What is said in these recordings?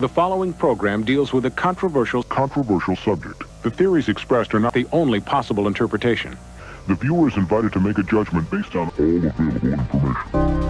The following program deals with a controversial subject. The theories expressed are not the only possible interpretation. The viewer is invited to make a judgment based on all available information.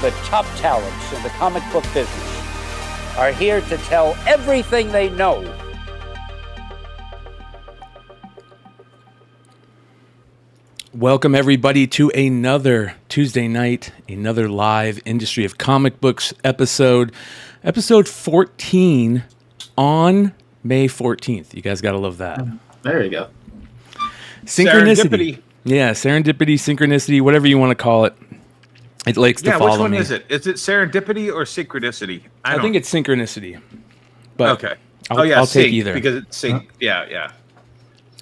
the top talents in the comic book business are here to tell everything they know. Welcome, everybody, to another Tuesday night, another live Industry of Comic Books episode 14 on May 14th. You guys got to love that. There you go. Serendipity. Yeah, serendipity, synchronicity, whatever you want to call it. It likes to follow me. Which one is it? Is it serendipity or synchronicity? I think it's synchronicity. But okay. I'll take either. Because it's sync. Yeah.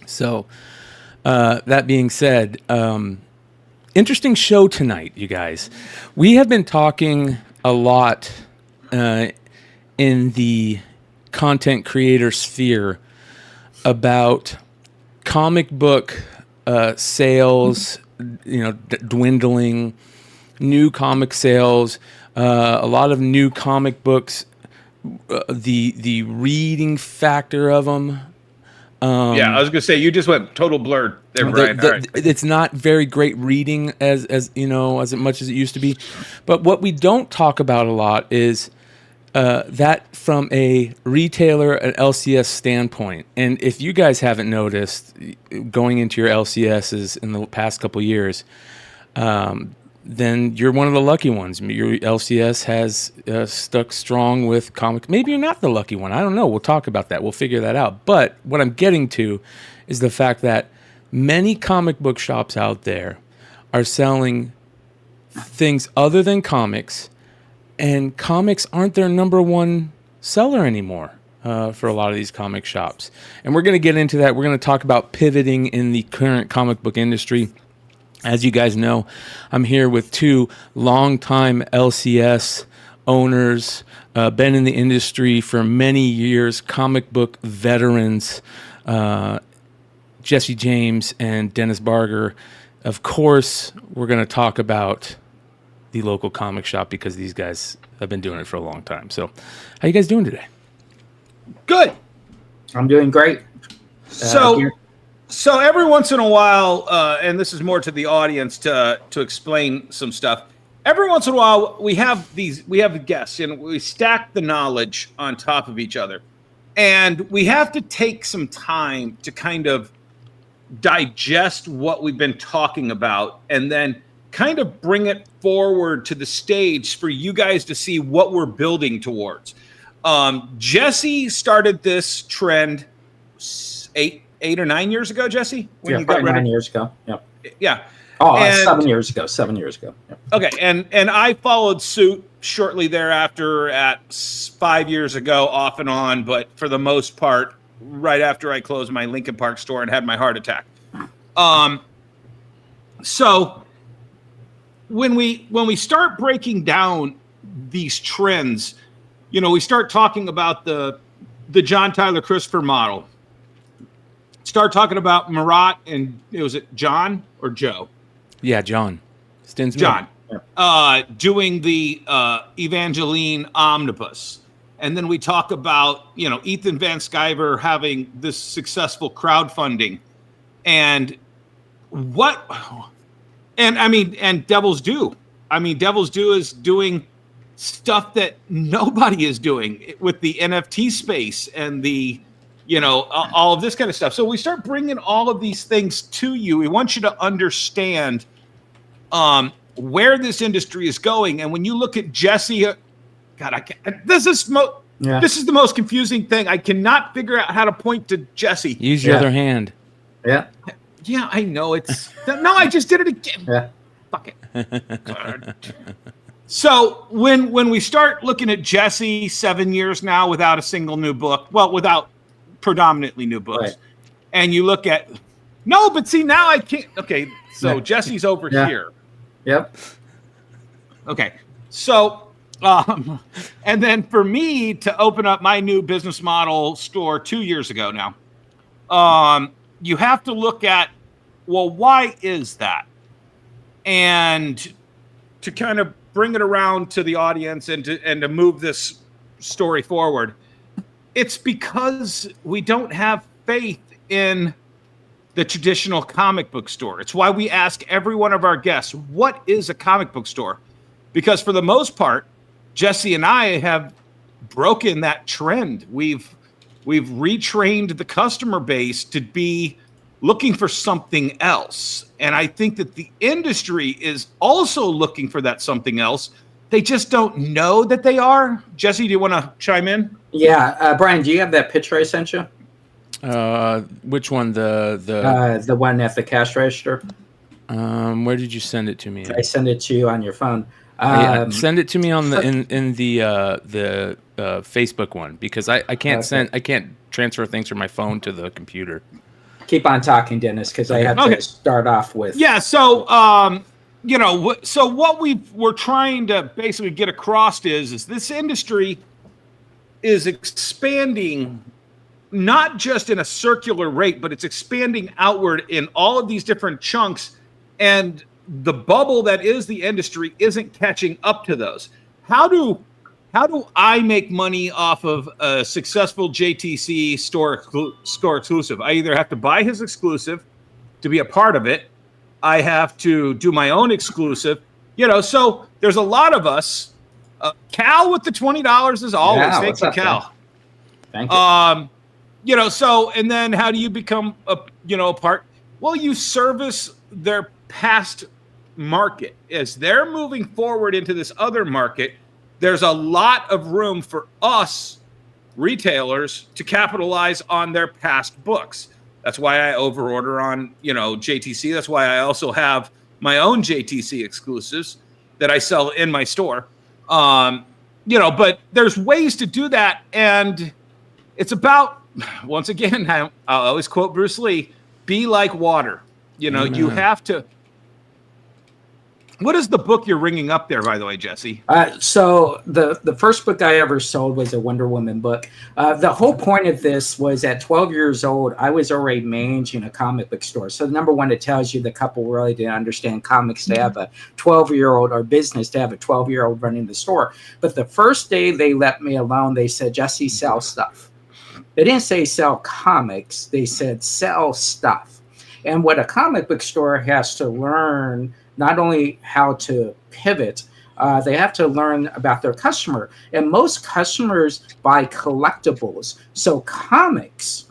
So, that being said, interesting show tonight, you guys. We have been talking a lot in the content creator sphere about comic book sales, dwindling, new comic sales, a lot of new comic books, the reading factor of them. Yeah, I was gonna say you just went total blurred there, Brian. It's not very great reading as much as it used to be. But what we don't talk about a lot is that from a retailer, an LCS standpoint. And if you guys haven't noticed, going into your LCSs in the past couple years, then you're one of the lucky ones. Your LCS has stuck strong with comics. Maybe you're not the lucky one. I don't know. We'll talk about that. We'll figure that out. But what I'm getting to is the fact that many comic book shops out there are selling things other than comics, and comics aren't their number one seller anymore for a lot of these comic shops. And we're going to get into that. We're going to talk about pivoting in the current comic book industry. As you guys know, I'm here with two longtime LCS owners, been in the industry for many years, comic book veterans, Jesse James and Dennis Barger. Of course, we're going to talk about the local comic shop because these guys have been doing it for a long time. So, how you guys doing today? Good. I'm doing great. So every once in a while, and this is more to the audience to explain some stuff. Every once in a while, we have guests, and we stack the knowledge on top of each other, and we have to take some time to kind of digest what we've been talking about, and then kind of bring it forward to the stage for you guys to see what we're building towards. Jesse started this trend 8 or 9 years ago, Jesse? When you got ready? 9 years ago. Yep. Yeah. Oh, 7 years ago. 7 years ago. Yep. Okay, and I followed suit shortly thereafter at 5 years ago, off and on, but for the most part, right after I closed my Lincoln Park store and had my heart attack. So when we start breaking down these trends, we start talking about the John Tyler Christopher model. Start talking about Marat and was it John or Joe? Yeah, John. John. Doing the Evangeline Omnibus. And then we talk about, Ethan Van Sciver having this successful crowdfunding. And Devil's Due. Devil's Due is doing stuff that nobody is doing with the NFT space and the all of this kind of stuff. So we start bringing all of these things to you. We want you to understand where this industry is going. And when you look at Jesse, God, this is the most confusing thing. I cannot figure out how to point to Jesse. Use your other hand. Yeah. Yeah, I know. I just did it again. Yeah. Fuck it. So when we start looking at Jesse, 7 years now without a single new book, without predominantly new books, right. And you look at but see, now I can't. Okay, so Jesse's over here. Yep. Okay, so and then for me to open up my new business model store 2 years ago now, you have to look at why is that, and to kind of bring it around to the audience and to move this story forward. It's because we don't have faith in the traditional comic book store. It's why we ask every one of our guests, what is a comic book store? because for the most part, Jesse and I have broken that trend. We've retrained the customer base to be looking for something else. And I think that the industry is also looking for that something else. They just don't know that they are. Jesse, do you want to chime in? Yeah, Brian, do you have that picture I sent you? Which one? The one at the cash register. where did you send it to me? I send it to you on your phone. Send it to me on the in the Facebook one, because I can't I can't transfer things from my phone to the computer. Keep on talking, Dennis, because I have to start off with. Yeah. So so what we're trying to basically get across is this industry is expanding, not just in a circular rate, but it's expanding outward in all of these different chunks, and the bubble that is the industry isn't catching up to those. How do I make money off of a successful JTC store exclusive? I either have to buy his exclusive to be a part of it. I have to do my own exclusive. So there's a lot of us. Cal with the $20 as always. Yeah, Thank you, Cal. Thank you. So, and then how do you become a part? Well, you service their past market. As they're moving forward into this other market, there's a lot of room for us retailers to capitalize on their past books. That's why I overorder on, JTC. That's why I also have my own JTC exclusives that I sell in my store. But there's ways to do that. And it's about, once again, I'll always quote Bruce Lee, be like water. You have to. What is the book you're ringing up there, by the way, Jesse? So the first book I ever sold was a Wonder Woman book. The whole point of this was at 12 years old, I was already managing a comic book store. So number one, it tells you the couple really didn't understand comics to have a 12-year-old, or business to have a 12-year-old running the store. But the first day they let me alone, they said, Jesse, sell stuff. They didn't say sell comics. They said sell stuff. And what a comic book store has to learn, not only how to pivot, they have to learn about their customer. And most customers buy collectibles. So comics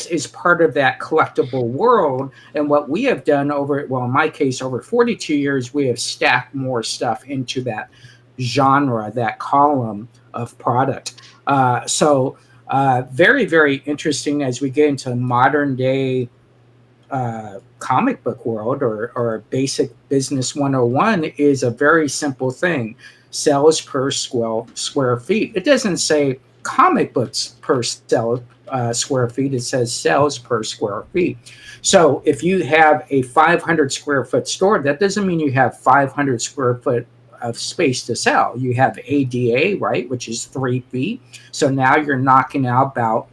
is part of that collectible world. And what we have done in my case, over 42 years, we have stacked more stuff into that genre, that column of product. Very, very interesting as we get into modern day comic book world, or basic business 101 is a very simple thing: sales per square feet. It doesn't say comic books per square feet. It says sales per square feet. So if you have a 500 square foot store, that doesn't mean you have 500 square foot of space to sell. You have ADA, right, which is 3 feet. So now you're knocking out about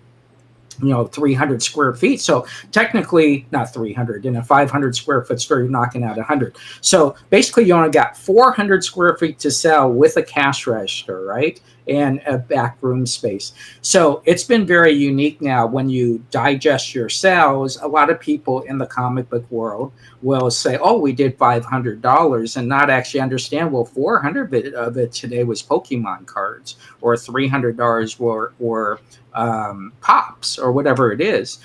300 square feet. So technically not 300. In a 500 square foot store, you're knocking out 100. So basically you only got 400 square feet to sell with a cash register, right? And a back room space. So it's been very unique now. When you digest your sales, a lot of people in the comic book world will say, oh, we did $500, and not actually understand, well, 400 of it today was Pokemon cards, or $300 were Pops, or whatever it is.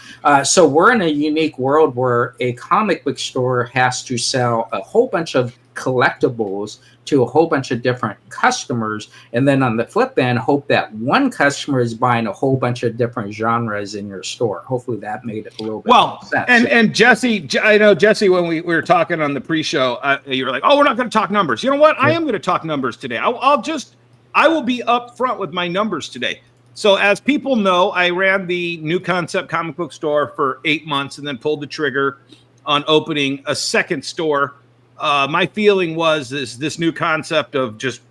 So we're in a unique world where a comic book store has to sell a whole bunch of collectibles to a whole bunch of different customers, and then on the flip end, hope that one customer is buying a whole bunch of different genres in your store. Hopefully that made it a little bit more sense. And Jesse, I know, Jesse, when we were talking on the pre-show, you were like, oh, we're not going to talk numbers. You know what? I am going to talk numbers today. I will be upfront with my numbers today. So as people know, I ran the New Concept comic book store for 8 months and then pulled the trigger on opening a second store. My feeling was this new concept of just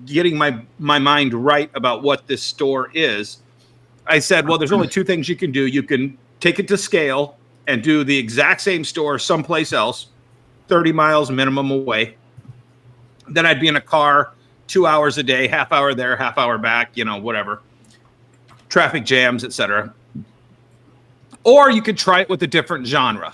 getting my mind right about what this store is. I said, well, there's only two things you can do. You can take it to scale and do the exact same store someplace else, 30 miles minimum away. Then I'd be in a car 2 hours a day, half hour there, half hour back, whatever. Traffic jams, etc. Or you could try it with a different genre.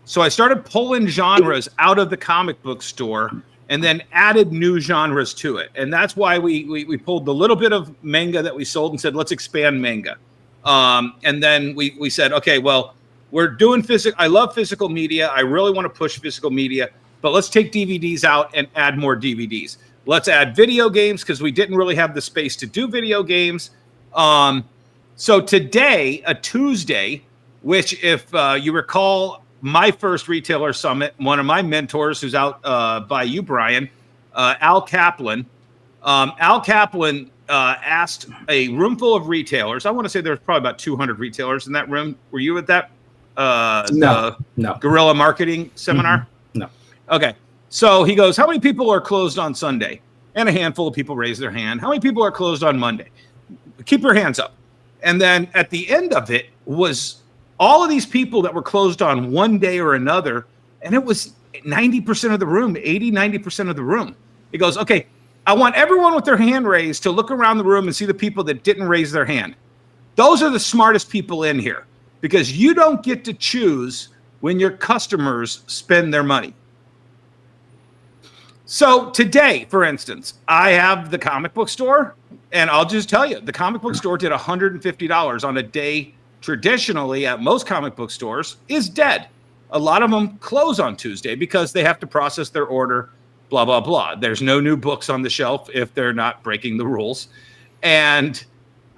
So I started pulling genres out of the comic book store and then added new genres to it. And that's why we pulled the little bit of manga that we sold and said, let's expand manga. And then we said, okay, well, we're doing physical. I love physical media. I really want to push physical media, but let's take DVDs out and add more DVDs. Let's add video games because we didn't really have the space to do video games. So today, a Tuesday, which if you recall, my first retailer summit, one of my mentors who's out by you, Brian, Al Kaplan. Al Kaplan asked a room full of retailers. I want to say there was probably about 200 retailers in that room. Were you at that? No. Guerrilla marketing seminar? Mm-hmm. No. Okay. So he goes, how many people are closed on Sunday? And a handful of people raise their hand. How many people are closed on Monday? Keep your hands up. And then at the end of it was all of these people that were closed on one day or another. And it was 90% of the room, 90% of the room. He goes, okay, I want everyone with their hand raised to look around the room and see the people that didn't raise their hand. Those are the smartest people in here because you don't get to choose when your customers spend their money. So today, for instance, I have the comic book store, and I'll just tell you, the comic book store did $150 on a day traditionally at most comic book stores is dead. A lot of them close on Tuesday because they have to process their order, blah, blah, blah. There's no new books on the shelf if they're not breaking the rules. And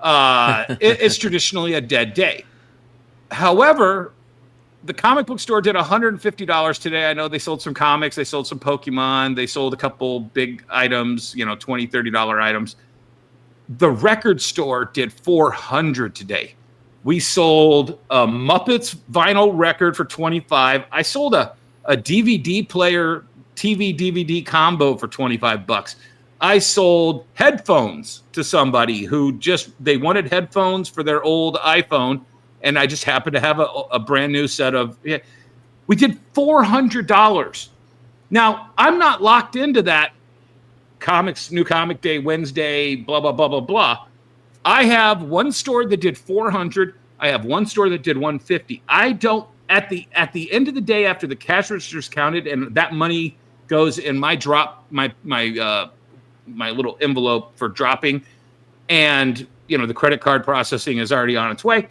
it's traditionally a dead day. However, the comic book store did $150 today. I know they sold some comics. They sold some Pokemon. They sold a couple big items, $20, $30 items. The record store did $400 today. We sold a Muppets vinyl record for $25. I sold a DVD player, TV DVD combo for $25. I sold headphones to somebody who they wanted headphones for their old iPhone. And I just happened to have a brand new set of, we did $400. Now, I'm not locked into that new comic day, Wednesday, blah, blah, blah, blah, blah. I have one store that did $400. I have one store that did $150. I don't, at the end of the day, after the cash register's counted and that money goes in my my little envelope for dropping, and, the credit card processing is already on its way.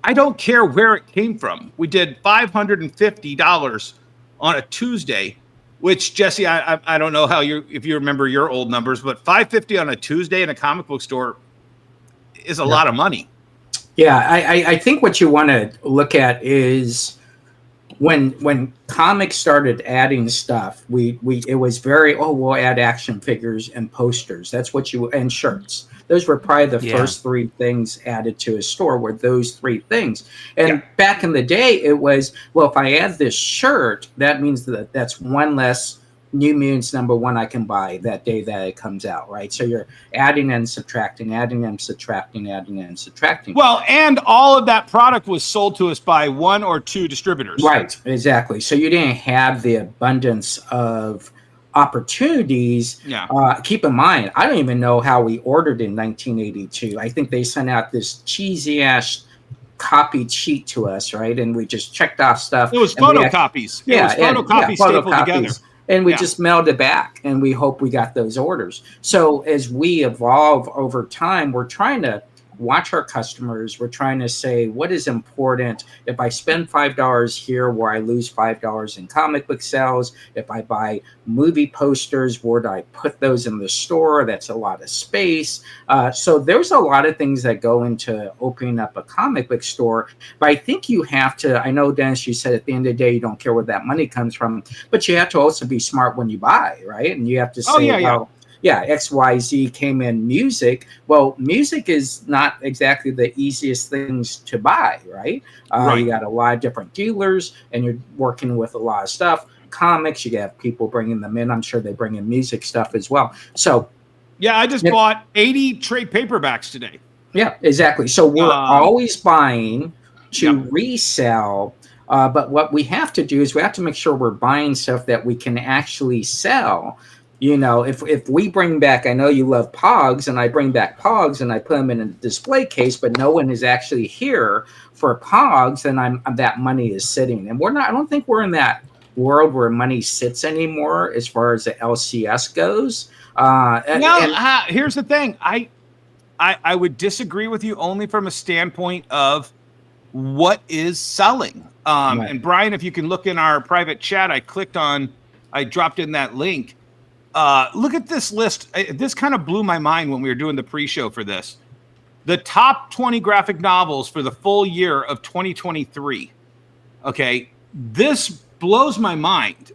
I don't care where it came from. We did $550 on a Tuesday, which, Jesse, I don't know if you remember your old numbers, but $550 on a Tuesday in a comic book store is a lot of money. Yeah, I think what you want to look at is when comics started adding stuff, it was we'll add action figures and posters. That's what and shirts. Those were probably the first three things added to a store, were those three things. And back in the day, it was, well, if I add this shirt, that means that's one less New Mutants #1 I can buy that day that it comes out, right? So you're adding and subtracting, adding and subtracting, adding and subtracting. Well, and all of that product was sold to us by one or two distributors. Right, exactly. So you didn't have the abundance of opportunities. Keep in mind, I don't even know how we ordered in 1982. I think they sent out this cheesy ass copy cheat to us, right? And we just checked off stuff. It was photocopies. Stapled together. And we just mailed it back, and we hope we got those orders. So as we evolve over time, we're trying to watch our customers. We're trying to say, what is important? If I spend $5 here, where I lose $5 in comic book sales, if I buy movie posters, where do I put those in the store? That's a lot of space. So there's a lot of things that go into opening up a comic book store. But I think you have to, I know, Dennis, you said at the end of the day, you don't care where that money comes from, but you have to also be smart when you buy, right? And you have to say, XYZ came in music. Well, music is not exactly the easiest things to buy, right? You got a lot of different dealers, and you're working with a lot of stuff. Comics, you have people bringing them in. I'm sure they bring in music stuff as well. So, I just bought 80 trade paperbacks today. Yeah, exactly. So we're always buying to resell. But what we have to do is we have to make sure we're buying stuff that we can actually sell. If we bring back, I know you love Pogs, and I bring back Pogs and I put them in a display case, but no one is actually here for Pogs, then that money is sitting. And I don't think we're in that world where money sits anymore as far as the LCS goes. Here's the thing. I would disagree with you only from a standpoint of what is selling. Right. And Brian, if you can look in our private chat, I dropped in that link. Look at this list. This kind of blew my mind when we were doing the pre-show for this. The top 20 graphic novels for the full year of 2023. Okay, this blows my mind.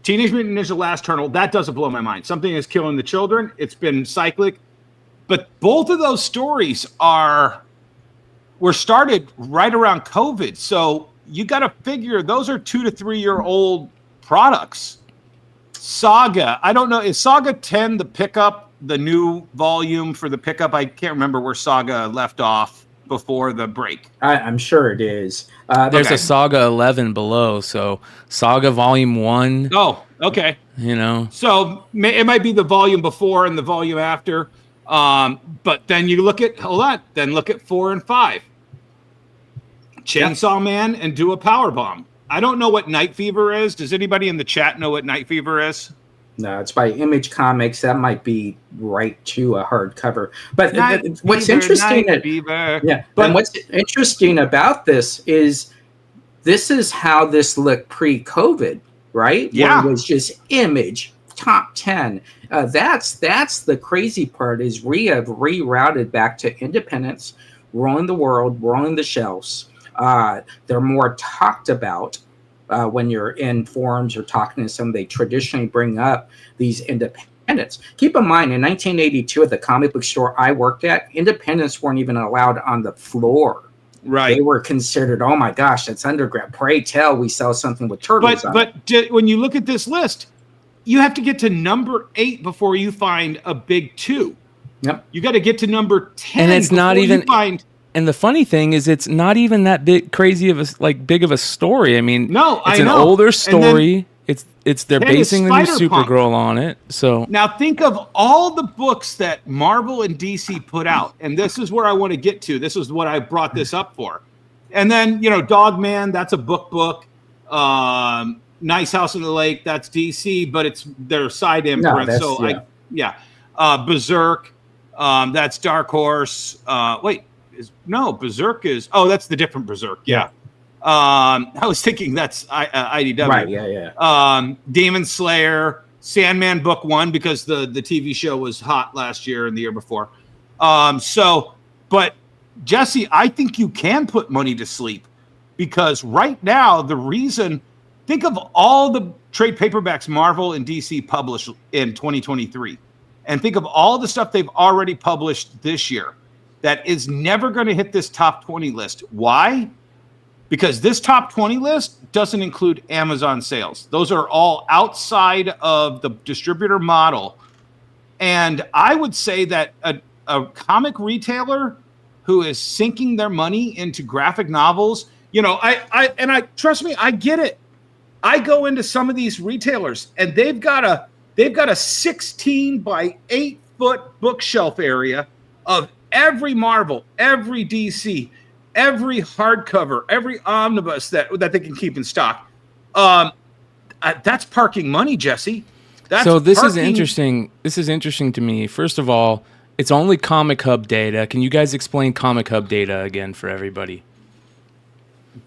Teenage Mutant Ninja Last Turtle, that doesn't blow my mind. Something is killing the children. It's been cyclic. But both of those stories were started right around COVID. So you got to figure those are 2 to 3 year old products. Saga, I don't know. Is Saga 10 the pickup, the new volume for the pickup? I can't remember where Saga left off before the break. I'm sure it is. There's a Saga 11 below. So Saga Volume 1. Oh, okay. You know. So it might be the volume before and the volume after. But then you look at 4 and 5. Chainsaw Man and Do a Power Bomb. I don't know what Night Fever is. Does anybody in the chat know what Night Fever is? No, it's by Image Comics. That might be right to a hardcover. But what's interesting about this is how this looked pre-COVID, right? Yeah, where it was just Image top 10. That's the crazy part is we have rerouted back to independence, rolling the world, rolling the shelves. They're more talked about when you're in forums or talking to somebody. They traditionally bring up these independents. Keep in mind, in 1982 at the comic book store I worked at, independents weren't even allowed on the floor. Right. They were considered, oh my gosh, that's underground. Pray tell we sell something with turtles on it. But when you look at this list, you have to get to number 8 before you find a big 2. Yep. You got to get to number 10. And it's not even find. And the funny thing is, it's not even that big of a story. I mean, it's an older story. They're basing the new Supergirl on it. So now think of all the books that Marvel and DC put out, and this is where I want to get to. This is what I brought this up for. And then Dogman, that's a book. Nice House on the Lake, that's DC, but it's their side imprint. Berserk, that's Dark Horse. Berserk is. Oh, that's the different Berserk. Yeah. I was thinking that's IDW. Right. Yeah. Demon Slayer, Sandman Book 1 because the TV show was hot last year and the year before. But Jesse, I think you can put money to sleep because right now the reason. Think of all the trade paperbacks Marvel and DC published in 2023, and think of all the stuff they've already published this year that is never going to hit this top 20 list. Why? Because this top 20 list doesn't include Amazon sales. Those are all outside of the distributor model. And I would say that a comic retailer who is sinking their money into graphic novels, I trust me, I get it. I go into some of these retailers and they've got a 16 by 8 foot bookshelf area of every Marvel, every DC, every hardcover, every omnibus that they can keep in stock. That's parking money, Jesse. This is interesting. This is interesting to me. First of all, it's only Comic Hub data. Can you guys explain Comic Hub data again for everybody?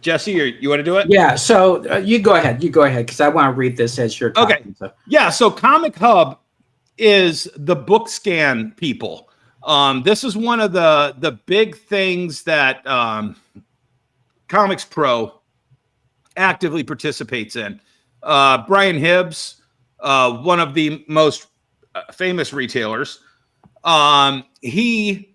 Jesse, you want to do it? Yeah, so you go ahead. Because I want to read this as you're talking. Okay. So. Yeah, so Comic Hub is the book scan people. This is one of the big things that Comics Pro actively participates in. Brian Hibbs, one of the most famous retailers, he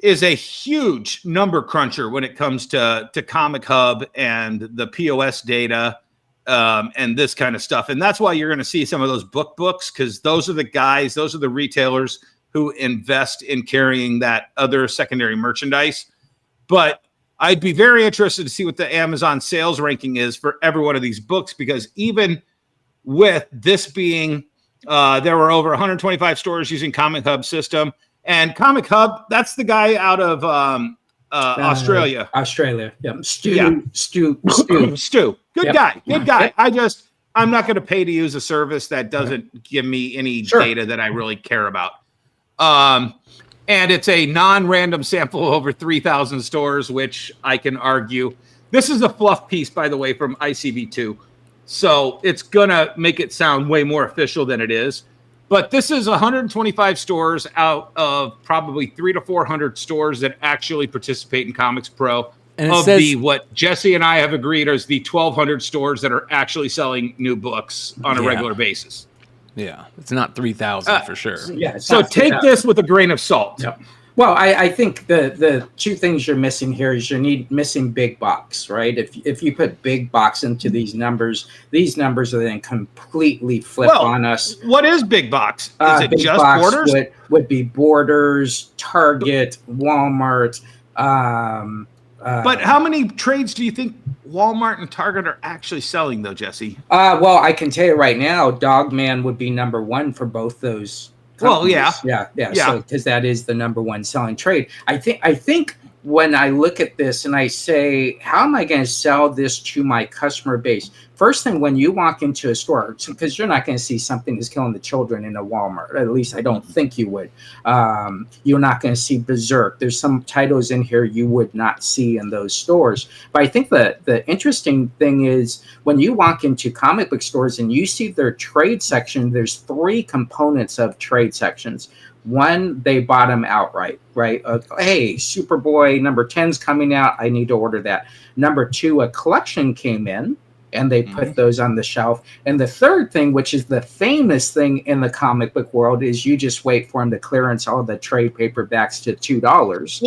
is a huge number cruncher when it comes to Comic Hub and the POS data and this kind of stuff. And that's why you're going to see some of those books, because those are the retailers who invest in carrying that other secondary merchandise. But I'd be very interested to see what the Amazon sales ranking is for every one of these books, because even with this being, there were over 125 stores using Comic Hub system. And Comic Hub, that's the guy out of Australia. Australia. Yeah. Stu. Yeah. Stu. Stu. Good Yep. guy. Good guy. Yep. I'm not going to pay to use a service that doesn't give me any data that I really care about. And it's a non-random sample of over 3,000 stores, which I can argue. This is a fluff piece, by the way, from ICV2. So it's going to make it sound way more official than it is. But this is 125 stores out of probably 300 to 400 stores that actually participate in Comics Pro. And of what Jesse and I have agreed is the 1,200 stores that are actually selling new books on a regular basis. Yeah, it's not 3,000 for sure. Yeah. So take this with a grain of salt. Yep. Well, I think the two things you're missing here is missing big box, right? If you put big box into these numbers are then completely flipped on us. What is big box? Is it just Borders? Would be Borders, Target, Walmart. But how many trades do you think Walmart and Target are actually selling, though, Jesse? Well, I can tell you right now, Dogman would be number one for both those companies. Well, yeah. So because that is the number one selling trade. I think when I look at this and I say, how am I going to sell this to my customer base? First thing, when you walk into a store, because you're not going to see something that's killing the children in a Walmart. At least I don't think you would. You're not going to see Berserk. There's some titles in here you would not see in those stores. But I think the interesting thing is when you walk into comic book stores and you see their trade section, there's three components of trade sections. One, they bought them outright, right? Hey, Superboy number 10's coming out. I need to order that. Number two, a collection came in and they put those on the shelf. And the third thing, which is the famous thing in the comic book world, is you just wait for them to clearance all the trade paperbacks to $2.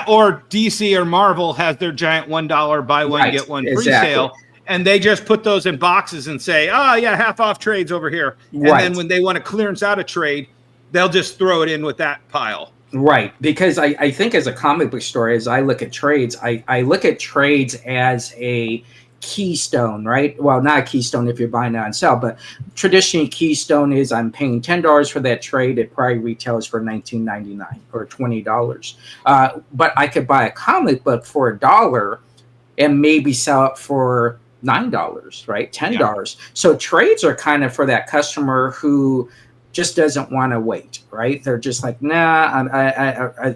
Or DC or Marvel has their giant $1 buy one, get one free sale. And they just put those in boxes and say, oh, yeah, half off trades over here. And then when they want to clearance out a trade, they'll just throw it in with that pile. Right. Because I think as a comic book store, as I look at trades, I look at trades as a keystone, right? Well, not a keystone if you're buying now and sell, but traditionally keystone is I'm paying $10 for that trade. It probably retails for $19.99 or $20. But I could buy a comic book for $1 and maybe sell it for $9, right? $10. Yeah. So trades are kind of for that customer who just doesn't want to wait, right? They're just like, nah,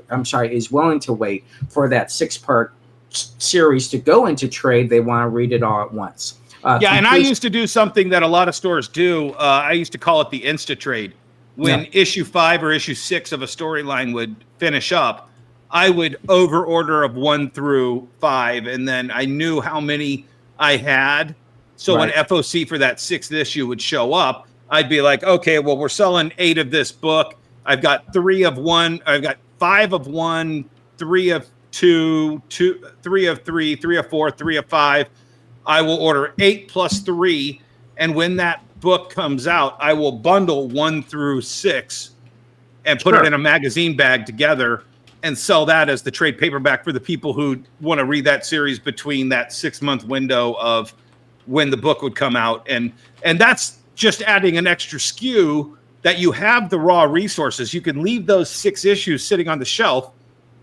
I'm sorry, is willing to wait for that 6-part series to go into trade. They want to read it all at once. And I used to do something that a lot of stores do. I used to call it the Insta Trade. When issue 5 or issue 6 of a storyline would finish up, I would over order of 1 through 5, and then I knew how many I had. So when FOC for that 6th issue would show up, I'd be like, okay, well, we're selling 8 of this book. I've got 3 of 1. I've got 5 of 1, 3 of 2, 3 of 3, 3 of 4, 3 of 5. I will order 8 plus 3. And when that book comes out, I will bundle 1 through 6 and put it in a magazine bag together and sell that as the trade paperback for the people who want to read that series between that 6-month window of when the book would come out. And that's just adding an extra SKU that you have the raw resources. You can leave those 6 issues sitting on the shelf,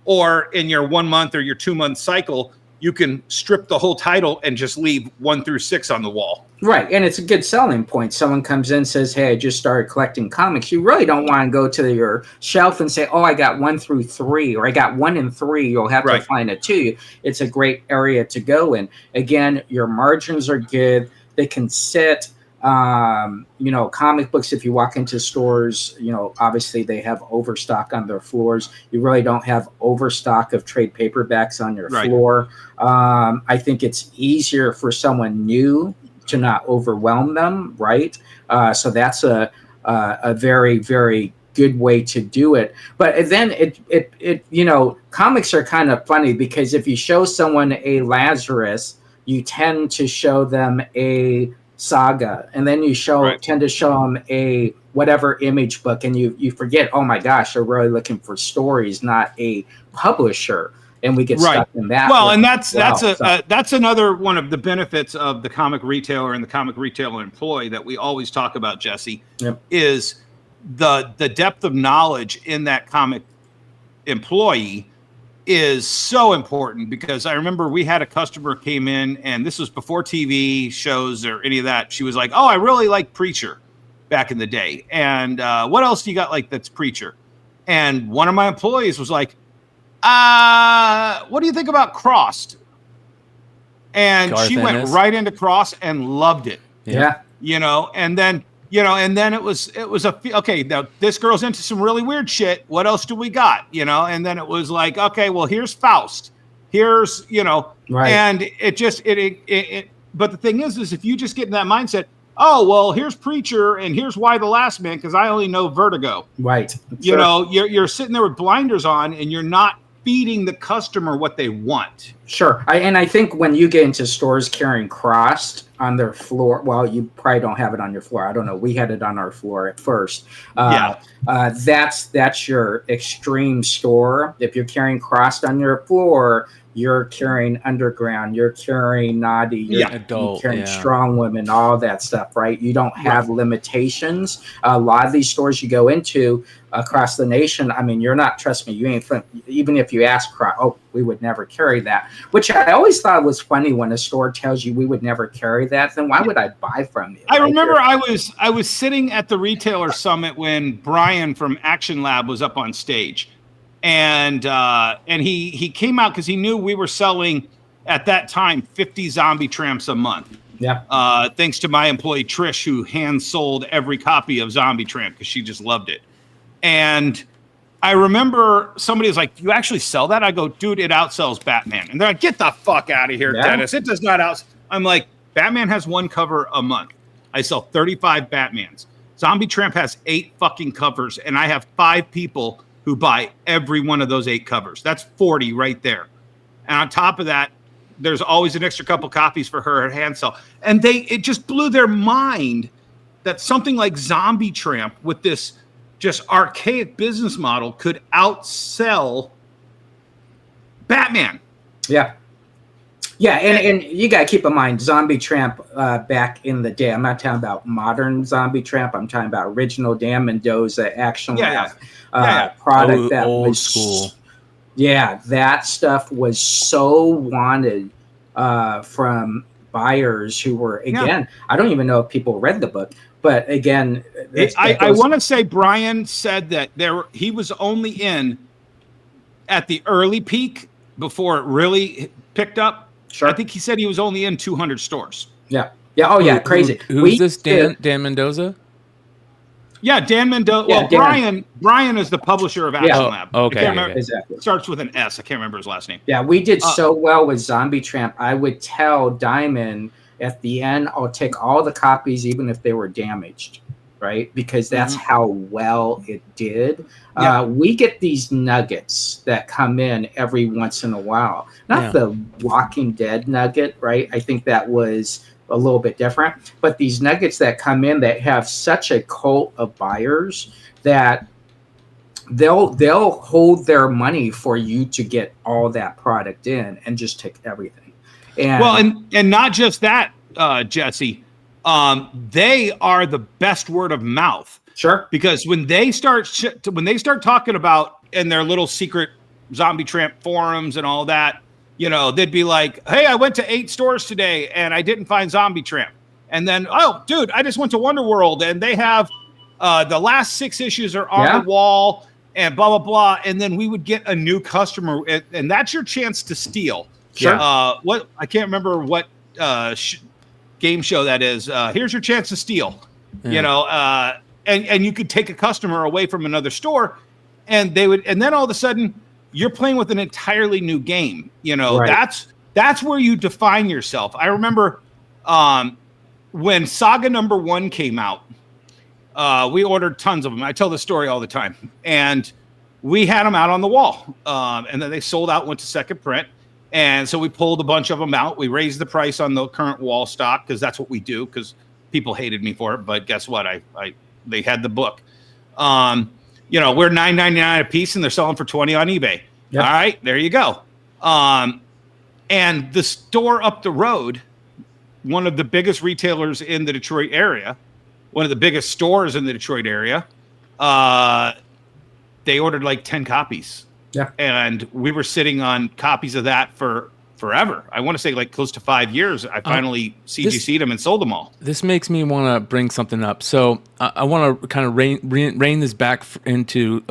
or in your 1 month or your 2 month cycle, you can strip the whole title and just leave 1 through 6 on the wall. Right. And it's a good selling point. Someone comes in and says, hey, I just started collecting comics. You really don't want to go to your shelf and say, oh, I got 1 through 3, or I got 1 and 3. You'll have to find it too. It's a great area to go in. Again, your margins are good. They can sit. Comic books, if you walk into stores, obviously they have overstock on their floors. You really don't have overstock of trade paperbacks on your floor. I think it's easier for someone new to not overwhelm them, right? So that's a very, very good way to do it. But then it comics are kind of funny, because if you show someone a Lazarus, you tend to show them a Saga, and then you tend to show them a whatever Image book, and you forget, oh my gosh, they're really looking for stories, not a publisher, and we get stuck in that. Well, and that's another one of the benefits of the comic retailer and the comic retailer employee that we always talk about, Jesse, is the depth of knowledge in that comic employee is so important, because I remember we had a customer came in, and this was before TV shows or any of that. She was like, "Oh, I really like Preacher back in the day. And what else do you got like that's Preacher?" And one of my employees was like, what do you think about Crossed? And Garth she went Ennis. right into Cross and loved it. Yeah. And then it was okay, now this girl's into some really weird shit. What else do we got? And then it was like, okay, well, here's Faust. Here's, Right. And but the thing is if you just get in that mindset, oh, well, here's Preacher and here's Why the Last Man, because I only know Vertigo. Right. You're sitting there with blinders on, and you're not feeding the customer what they want. Sure. I think when you get into stores carrying Crossed on their floor, well, you probably don't have it on your floor. I don't know. We had it on our floor at first. That's your extreme store. If you're carrying Crossed on your floor, you're carrying Underground, you're carrying Naughty, you're carrying Strong Women, all that stuff, right? You don't have limitations. A lot of these stores you go into across the nation, I mean, you're not, trust me, you ain't, even if you ask, oh, we would never carry that, which I always thought was funny when a store tells you we would never carry that, then why would I buy from you? I remember I was sitting at the retailer summit when Brian from Action Lab was up on stage. And he came out because he knew we were selling at that time 50 zombie tramps a month. Yeah. Thanks to my employee Trish, who hand sold every copy of Zombie Tramp because she just loved it. And I remember somebody was like, "You actually sell that?" I go, "Dude, it outsells Batman." And they're like, "Get the fuck out of here, Dennis. It does not outsell." I'm like, Batman has one cover a month. I sell 35 Batmans. Zombie Tramp has 8 fucking covers, and I have 5 people who buy every one of those 8 covers. That's 40 right there. And on top of that, there's always an extra couple copies for her at hand sell. And it just blew their mind that something like Zombie Tramp with this just archaic business model could outsell Batman. Yeah. Yeah, and you got to keep in mind, Zombie Tramp back in the day, I'm not talking about modern Zombie Tramp, I'm talking about original Dan Mendoza Action Lab product that old was school. Yeah, that stuff was so wanted from buyers who were, again, I don't even know if people read the book, but again, I want to say Brian said that he was only in at the early peak before it really picked up. Sure. I think he said he was only in 200 stores. Yeah. Yeah. Oh, yeah. Crazy. Who's this? Dan Mendoza? Yeah, Dan Mendoza. Yeah, well, Brian is the publisher of Action Lab. Okay. I can't remember. Exactly. It starts with an S. I can't remember his last name. Yeah, we did so well with Zombie Tramp. I would tell Diamond at the end, I'll take all the copies, even if they were damaged, right? Because that's how well it did. Yeah. We get these nuggets that come in every once in a while. Not the Walking Dead nugget, right? I think that was a little bit different. But these nuggets that come in that have such a cult of buyers that they'll hold their money for you to get all that product in and just take everything. And not just that, Jesse. They are the best word of mouth. Sure. Because when they start talking about in their little secret Zombie Tramp forums and all that, they'd be like, "Hey, I went to 8 stores today and I didn't find Zombie Tramp." And then, "Oh, dude, I just went to Wonder World and they have the last 6 issues are on the wall and blah, blah, blah." And then we would get a new customer, and that's your chance to steal. Sure. What I can't remember what game show that is. Here's your chance to steal. And you could take a customer away from another store, and then all of a sudden you're playing with an entirely new game. Right. That's where you define yourself. I remember when Saga #1 came out, we ordered tons of them. I tell this story all the time, and we had them out on the wall, and then they sold out, went to second print. And so we pulled a bunch of them out. We raised the price on the current wall stock because that's what we do, because people hated me for it. But guess what? They had the book. We're $9.99 a piece, and they're selling for $20 on eBay. Yep. All right, there you go. And the store up the road, one of the biggest retailers in the Detroit area, one of the biggest stores in the Detroit area, they ordered like 10 copies. Yeah. And we were sitting on copies of that for forever. I want to say like close to 5 years. I finally CGC'd them and sold them all. This makes me want to bring something up. So I want to kind of rein this back into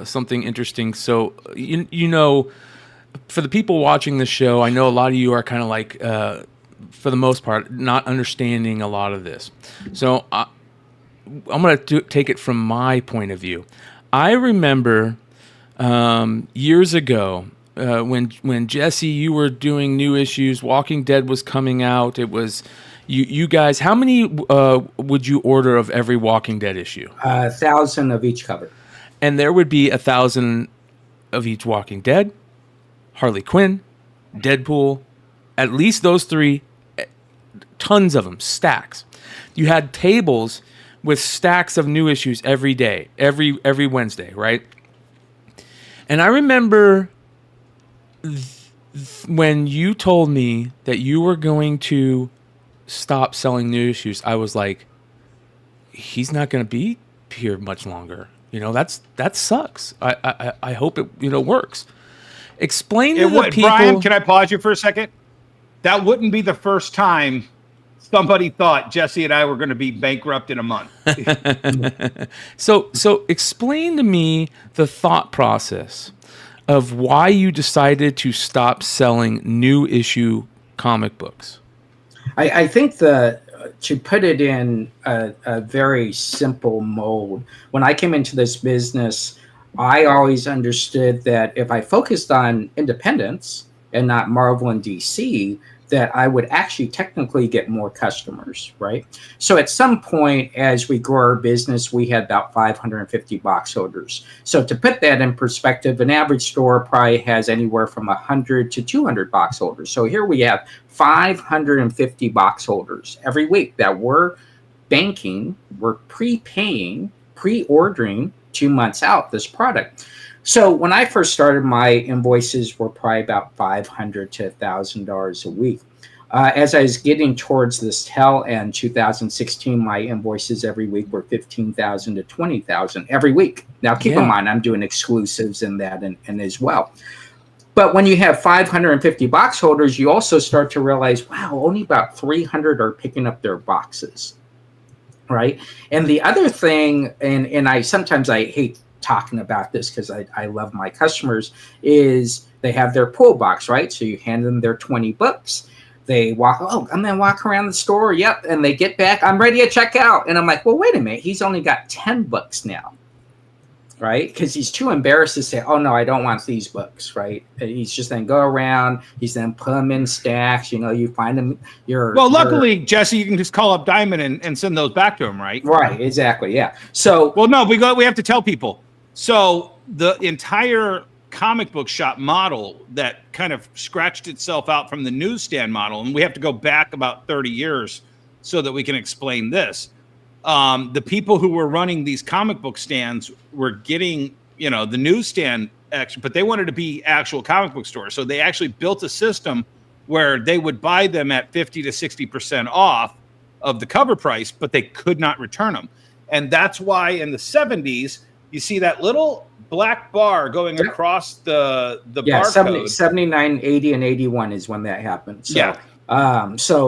something interesting. So, you know, for the people watching the show, I know a lot of you are kind of like, for the most part, not understanding a lot of this. So I'm going to take it from my point of view. I remember years ago, when Jesse, you were doing new issues, Walking Dead was coming out. It was you guys. How many would you order of every Walking Dead issue? 1,000 of each cover. And there would be 1,000 of each Walking Dead, Harley Quinn, Deadpool, at least those three. Tons of them, stacks. You had tables with stacks of new issues every day, every Wednesday, right? And I remember when you told me that you were going to stop selling new issues, I was like, he's not going to be here much longer. You know, that sucks. I hope it works. Explain to the people. Brian, can I pause you for a second? That wouldn't be the first time somebody thought Jesse and I were going to be bankrupt in a month. So explain to me the thought process of why you decided to stop selling new issue comic books. I think to put it in a very simple mold, when I came into this business, I always understood that if I focused on independents and not Marvel and DC, that I would actually technically get more customers, right? So at some point, as we grow our business, we had about 550 box holders. So to put that in perspective, an average store probably has anywhere from 100 to 200 box holders. So here we have 550 box holders every week that we're banking, we're prepaying, pre-ordering 2 months out this product. So when I first started, my invoices were probably about $500 to $1,000 a week. As I was getting towards this tail end, 2016, my invoices every week were $15,000 to $20,000 every week. Now, keep in mind, I'm doing exclusives in that and as well. But when you have 550 box holders, you also start to realize, wow, only about 300 are picking up their boxes, right? And the other thing, and I sometimes I hate talking about this because I love my customers, is they have their pull box, right? So you hand them their 20 books. They walk, I'm going to walk around the store. Yep. And they get back. I'm ready to check out. And I'm like, well, wait a minute. He's only got 10 books now, right? Because he's too embarrassed to say, oh, no, I don't want these books, right? And he's just then go around. He's then put them in stacks. You find them. Luckily, Jesse, you can just call up Diamond and send those back to him, right? Right. Exactly. Yeah. So, well, no, we have to tell people. So the entire comic book shop model that kind of scratched itself out from the newsstand model, and we have to go back about 30 years so that we can explain this. The people who were running these comic book stands were getting, the newsstand action, but they wanted to be actual comic book stores. So they actually built a system where they would buy them at 50 to 60% off of the cover price, but they could not return them. And that's why in the 70s, you see that little black bar going across the barcode. 79, 80, and 81 is when that happened. So,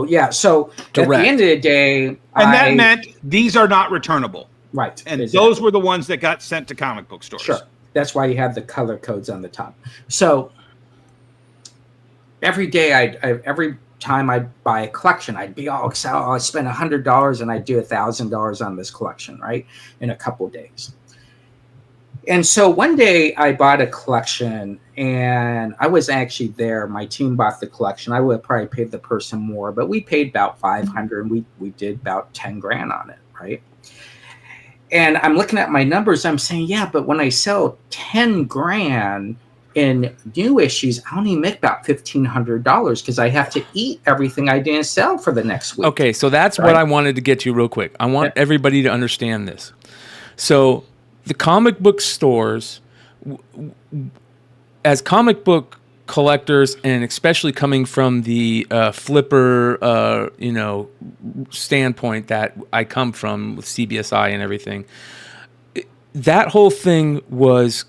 yeah. So at the end of the day, and that meant these are not returnable. Right. And those were the ones that got sent to comic book stores. Sure. That's why you have the color codes on the top. So every day, every time I'd buy a collection, I'd be all excited. I spend $100 and I'd do $1,000 on this collection, right? In a couple of days. And so one day I bought a collection and I was actually there. My team bought the collection. I would have probably paid the person more, but we paid about $500 and we did about 10 grand on it, right? And I'm looking at my numbers. I'm saying, yeah, but when I sell 10 grand in new issues, I only make about $1,500 because I have to eat everything I didn't sell for the next week. Okay, so that's what I wanted to get to real quick. I want everybody to understand this. So the comic book stores, as comic book collectors, and especially coming from the flipper, standpoint that I come from with CBSI and everything, that whole thing was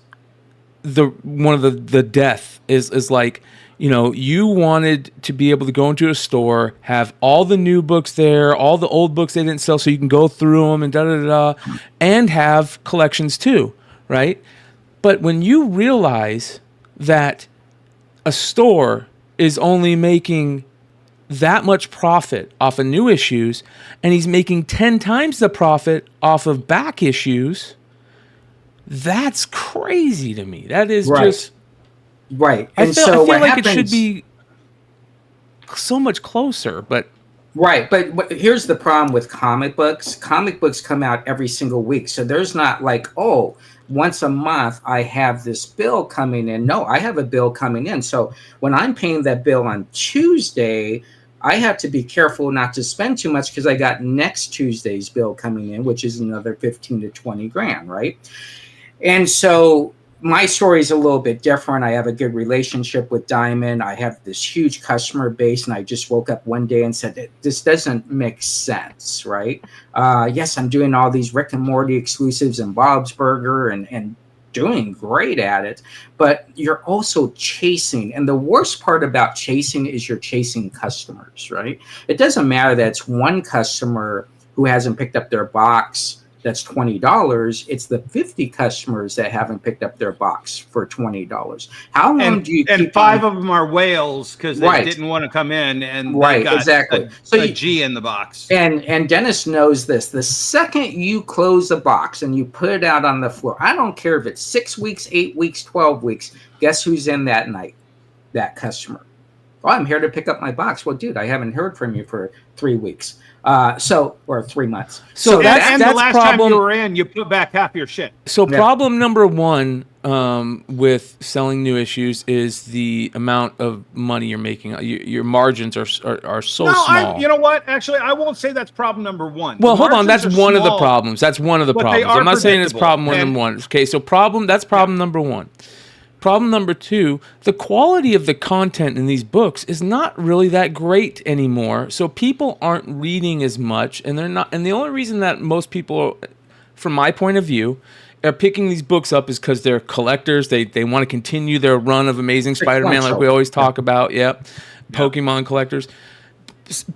one of the death is like, you know, you wanted to be able to go into a store, have all the new books there, all the old books they didn't sell, so you can go through them and and have collections too, right? But when you realize that a store is only making that much profit off of new issues, and he's making 10 times the profit off of back issues, that's crazy to me. That is just... Right. I And feel so what like happens, it should be so much closer, but... Right, but here's the problem with comic books. Comic books come out every single week, so there's not like, oh, once a month I have this bill coming in. No, I have a bill coming in. So when I'm paying that bill on Tuesday, I have to be careful not to spend too much because I got next Tuesday's bill coming in, which is another 15 to 20 grand, right? And so my story is a little bit different. I have a good relationship with Diamond. I have this huge customer base, and I just woke up one day and said, this doesn't make sense, right? Yes, I'm doing all these Rick and Morty exclusives and Bob's Burger and doing great at it, but you're also chasing. And the worst part about chasing is you're chasing customers, right? It doesn't matter that it's one customer who hasn't picked up their box that's $20. It's the 50 customers that haven't picked up their box for $20. How long do you keep and 5 of them are whales because they Right. didn't want to come in, and Right, they got exactly. a G in the box. And Dennis knows this. The second you close a box and you put it out on the floor, I don't care if it's 6 weeks, 8 weeks, 12 weeks, guess who's in that night? That customer. Oh, I'm here to pick up my box. Well, dude, I haven't heard from you for 3 weeks. Or 3 months. So and the last problem, time you were in, you put back half your shit. So problem number one with selling new issues is the amount of money you're making. Your margins are so small. You know what? Actually, I won't say that's problem number one. Well, The hold on. margins That's are one of the small, problems. That's one of the but they problems. are I'm not saying it's predictable. problem number one. Okay, so that's problem number one. Problem number two, the quality of the content in these books is not really that great anymore. So people aren't reading as much, and they're not. And the only reason that most people, from my point of view, are picking these books up is because they're collectors. They want to continue their run of Amazing Spider-Man, like we always talk about. Yep, Pokemon collectors.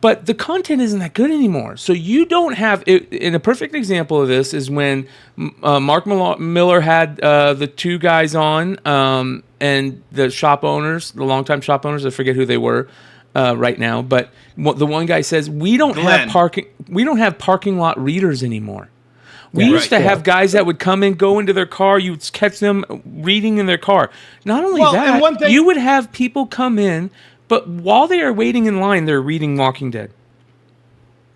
But the content isn't that good anymore. So you don't have it. And a perfect example of this is when Mark Miller had the two guys on and the shop owners, the longtime shop owners. I forget who they were right now. But the one guy says, we don't have parking lot readers anymore. We used to have guys that would come in, go into their car. You would catch them reading in their car. Not only that, you would have people come in, but while they are waiting in line, they're reading Walking Dead.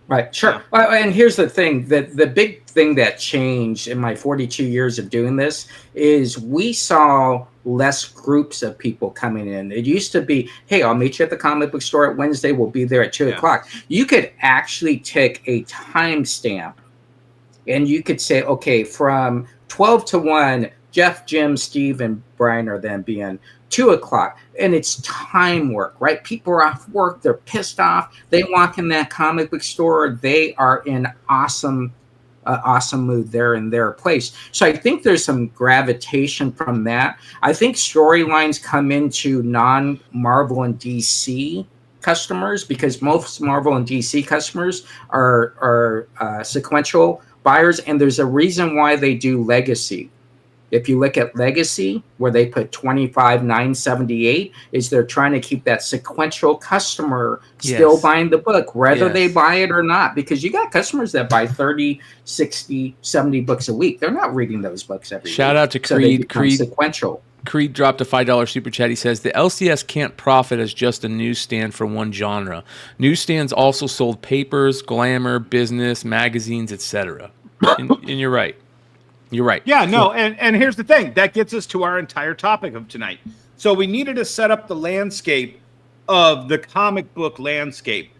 Right, sure. And here's the thing, that the big thing that changed in my 42 years of doing this is we saw less groups of people coming in. It used to be, hey, I'll meet you at the comic book store at Wednesday. We'll be there at 2 o'clock. You could actually take a timestamp and you could say, okay, from 12 to 1, Jeff, Jim, Steve, and Brian are then being 2 o'clock, and it's time work, right? People are off work, they're pissed off. They walk in that comic book store, they are in awesome mood. They're in their place. So I think there's some gravitation from that. I think storylines come into non-Marvel and DC customers because most Marvel and DC customers are sequential buyers, and there's a reason why they do Legacy. If you look at Legacy, where they put $25,978, is they're trying to keep that sequential customer still buying the book, whether they buy it or not. Because you got customers that buy 30, 60, 70 books a week. They're not reading those books every week. Shout out to Creed. So sequential. Creed dropped a $5 super chat. He says, the LCS can't profit as just a newsstand for one genre. Newsstands also sold papers, glamour, business, magazines, etc. And you're right. You're right. Yeah, no, and here's the thing. That gets us to our entire topic of tonight. So we needed to set up the landscape of the comic book landscape.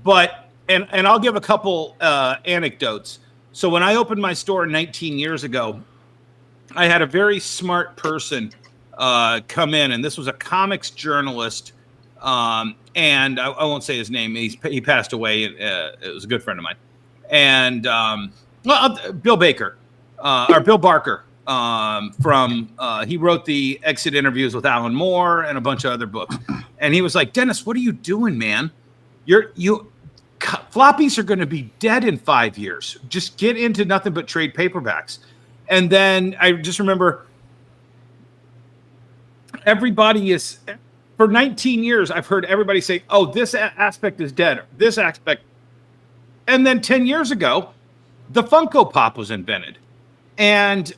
But, and I'll give a couple anecdotes. So when I opened my store 19 years ago, I had a very smart person come in, and this was a comics journalist. And I won't say his name. He passed away. It was a good friend of mine. And Bill Baker. Or Bill Barker. he wrote the Exit Interviews with Alan Moore and a bunch of other books. And he was like, Dennis, what are you doing, man? Floppies are going to be dead in 5 years. Just get into nothing but trade paperbacks. And then I just remember everybody is, for 19 years, I've heard everybody say, oh, this aspect is dead. This aspect. And then 10 years ago, the Funko Pop was invented. And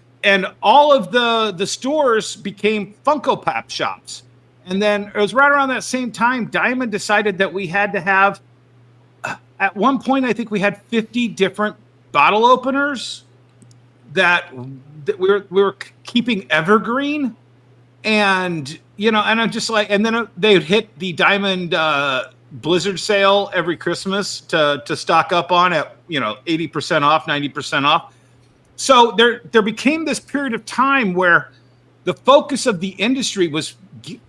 all of the stores became Funko Pop shops. And then it was right around that same time, Diamond decided that we had to have, at one point, I think we had 50 different bottle openers that we were keeping evergreen. And, and I'm just like, and then they would hit the Diamond Blizzard sale every Christmas to stock up on at, 80% off, 90% off. So there became this period of time where the focus of the industry was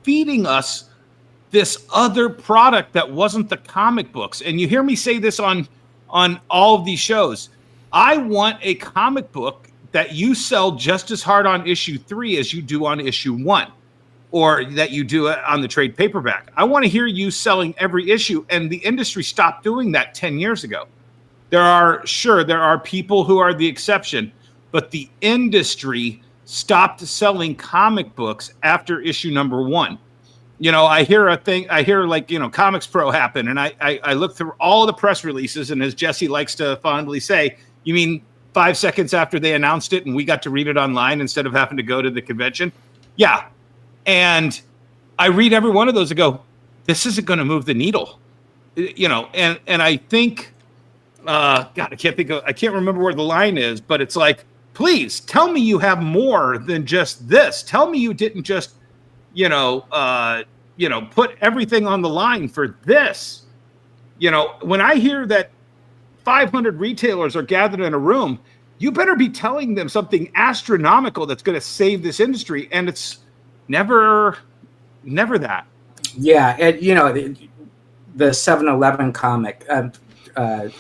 feeding us this other product that wasn't the comic books. And you hear me say this on all of these shows. I want a comic book that you sell just as hard on issue 3 as you do on issue 1, or that you do on the trade paperback. I want to hear you selling every issue. And the industry stopped doing that 10 years ago. There are people who are the exception, but the industry stopped selling comic books after issue number 1. I hear Comics Pro happen, and I look through all the press releases, and as Jesse likes to fondly say, you mean 5 seconds after they announced it and we got to read it online instead of having to go to the convention? Yeah. And I read every one of those and go, this isn't going to move the needle. And I think, I can't remember where the line is, but it's like, please tell me you have more than just this. Tell me you didn't just, put everything on the line for this. When I hear that 500 retailers are gathered in a room, you better be telling them something astronomical that's going to save this industry. And it's never that. Yeah. And, the 7-Eleven comic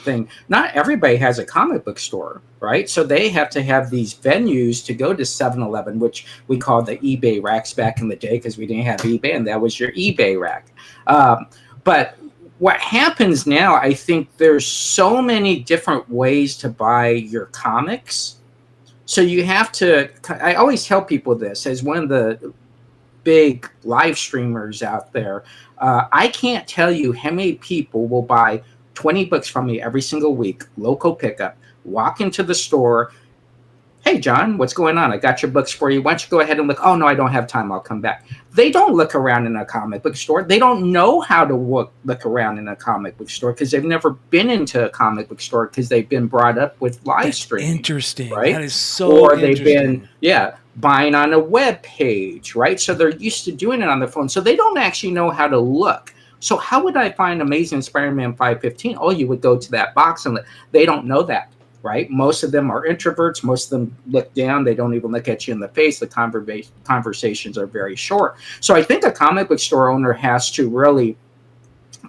thing, not everybody has a comic book store, right? So they have to have these venues to go to 7-Eleven, which we called the eBay racks back in the day because we didn't have eBay, and that was your eBay rack. But what happens now, I think there's so many different ways to buy your comics. So you have to, I always tell people this as one of the big live streamers out there, I can't tell you how many people will buy 20 books from me every single week, local pickup, walk into the store. Hey, John, what's going on? I got your books for you. Why don't you go ahead and look? Oh, no, I don't have time. I'll come back. They don't look around in a comic book store. They don't know how to look around in a comic book store because they've never been into a comic book store because they've been brought up with live streaming. Interesting. Right? That is so or interesting. They've been, buying on a web page, right? So they're used to doing it on their phone. So they don't actually know how to look. So how would I find Amazing Spider-Man 515? Oh, you would go to that box and they don't know that. Right? Most of them are introverts. Most of them look down. They don't even look at you in the face. The conversations are very short. So I think a comic book store owner has to really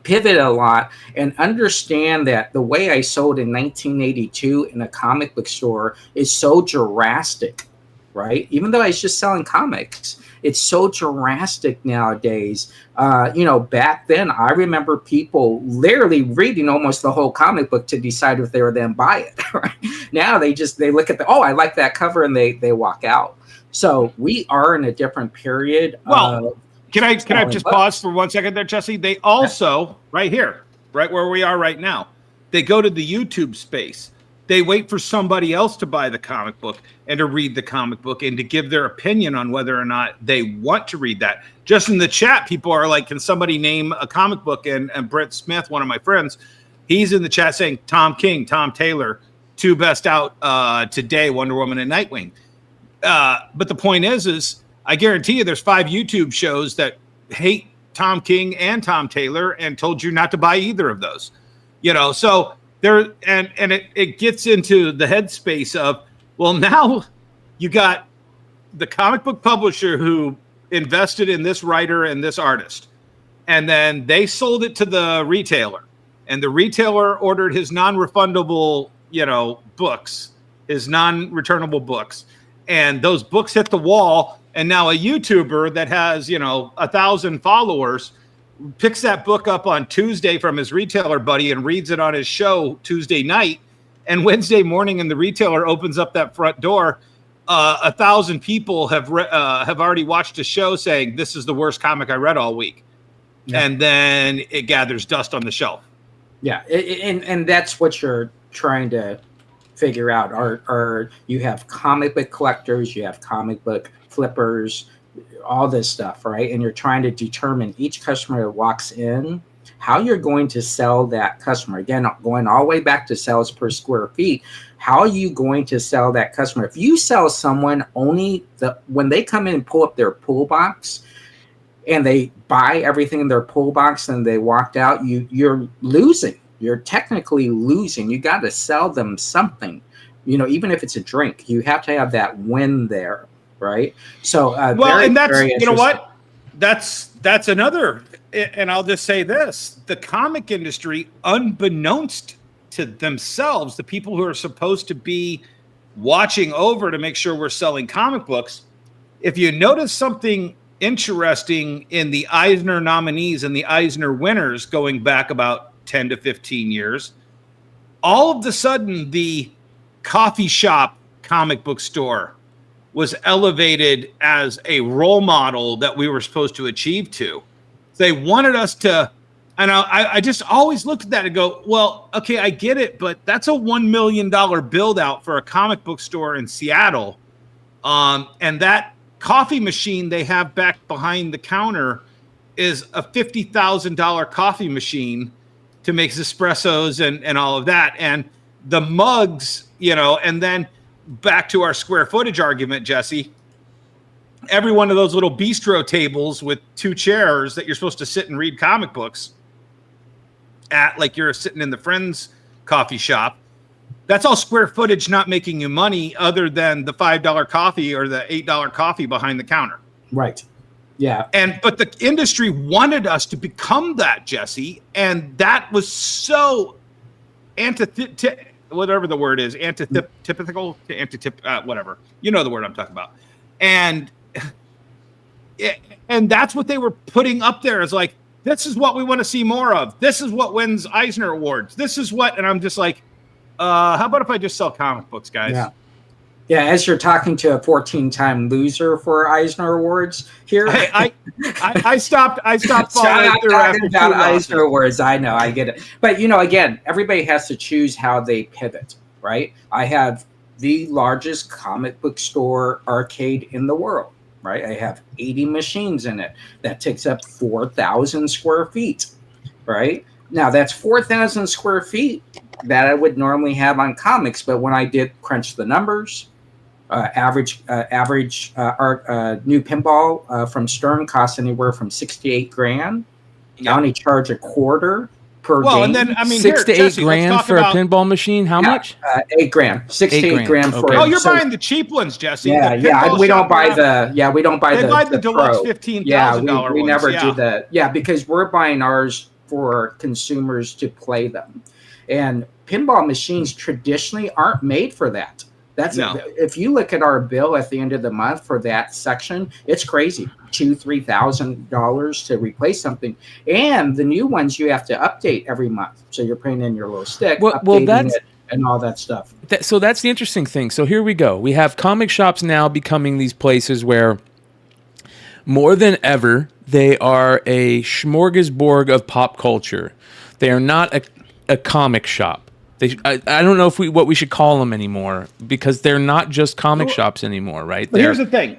pivot a lot and understand that the way I sold in 1982 in a comic book store is so drastic, right? Even though I was just selling comics, it's so drastic nowadays. Back then, I remember people literally reading almost the whole comic book to decide if they were then buy it. Right? Now they look at I like that cover, and they walk out. So we are in a different period. Well, can I just pause for 1 second there, Jesse? They also, right here, right where we are right now, they go to the YouTube space. They wait for somebody else to buy the comic book and to read the comic book and to give their opinion on whether or not they want to read that. Just in the chat, people are like, can somebody name a comic book? And Brett Smith, one of my friends, he's in the chat saying Tom King, Tom Taylor, 2 best out today, Wonder Woman and Nightwing. But the point is I guarantee you there's 5 YouTube shows that hate Tom King and Tom Taylor and told you not to buy either of those. So there, and it gets into the headspace of, well, now you got the comic book publisher who invested in this writer and this artist, and then they sold it to the retailer, and the retailer ordered his non-refundable, books, his non-returnable books, and those books hit the wall, and now a YouTuber that has 1,000 followers picks that book up on Tuesday from his retailer buddy and reads it on his show Tuesday night, and Wednesday morning, and the retailer opens up that front door, 1,000 people have already watched a show saying this is the worst comic I read all week, and then it gathers dust on the shelf. Yeah, and that's what you're trying to figure out. Are you have comic book collectors, you have comic book flippers, all this stuff, right? And you're trying to determine each customer that walks in, how you're going to sell that customer. Again, going all the way back to sales per square feet, how are you going to sell that customer? If you sell someone only when they come in and pull up their pull box and they buy everything in their pull box and they walked out, you're losing. You're technically losing. You got to sell them something, even if it's a drink. You have to have that win there, right? So, and that's what, that's another. And I'll just say this: the comic industry, unbeknownst to themselves, the people who are supposed to be watching over to make sure we're selling comic books, if you notice something interesting in the Eisner nominees and the Eisner winners going back about 10 to 15 years, all of a sudden the coffee shop comic book store was elevated as a role model that we were supposed to achieve to. They wanted us to, and I just always looked at that and go, well, okay, I get it, but that's a $1 million build out for a comic book store in Seattle. And that coffee machine they have back behind the counter is a $50,000 coffee machine to make espressos and all of that. And the mugs, and then back to our square footage argument, Jesse, every one of those little bistro tables with 2 chairs that you're supposed to sit and read comic books at, like you're sitting in the Friends coffee shop, that's all square footage, not making you money other than the $5 coffee or the $8 coffee behind the counter. Right. Yeah. But the industry wanted us to become that, Jesse, and that was so whatever the word is, antithetical to whatever. You know the word I'm talking about. And that's what they were putting up there as like, this is what we want to see more of. This is what wins Eisner Awards. This is what, and I'm just like, how about if I just sell comic books, guys? Yeah. Yeah, as you're talking to a 14-time loser for Eisner Awards here, I stopped following through after about Eisner Awards. I know, I get it, but again, everybody has to choose how they pivot, right? I have the largest comic book store arcade in the world, right? I have 80 machines in it. That takes up 4,000 square feet, right? Now that's 4,000 square feet that I would normally have on comics, but when I did crunch the numbers, average new pinball from Stern costs anywhere from $68,000. I only charge a quarter per game. And then $6 to $8,000 for a pinball machine. How much? $8,000. $6 to $8,000 for. Oh, you're buying the cheap ones, Jesse. Yeah. We don't buy the. Yeah, we don't buy the. They buy the deluxe Pro. $15,000. We never do that. Yeah, because we're buying ours for consumers to play them, and pinball machines traditionally aren't made for that. If you look at our bill at the end of the month for that section, it's crazy. $2,000-$3,000 to replace something, and the new ones you have to update every month. So you're putting in your little stick, updating it, and all that stuff. So that's the interesting thing. So here we go. We have comic shops now becoming these places where, more than ever, they are a smorgasbord of pop culture. They are not a comic shop. I don't know what we should call them anymore, because they're not just comic shops anymore, right? But here's the thing.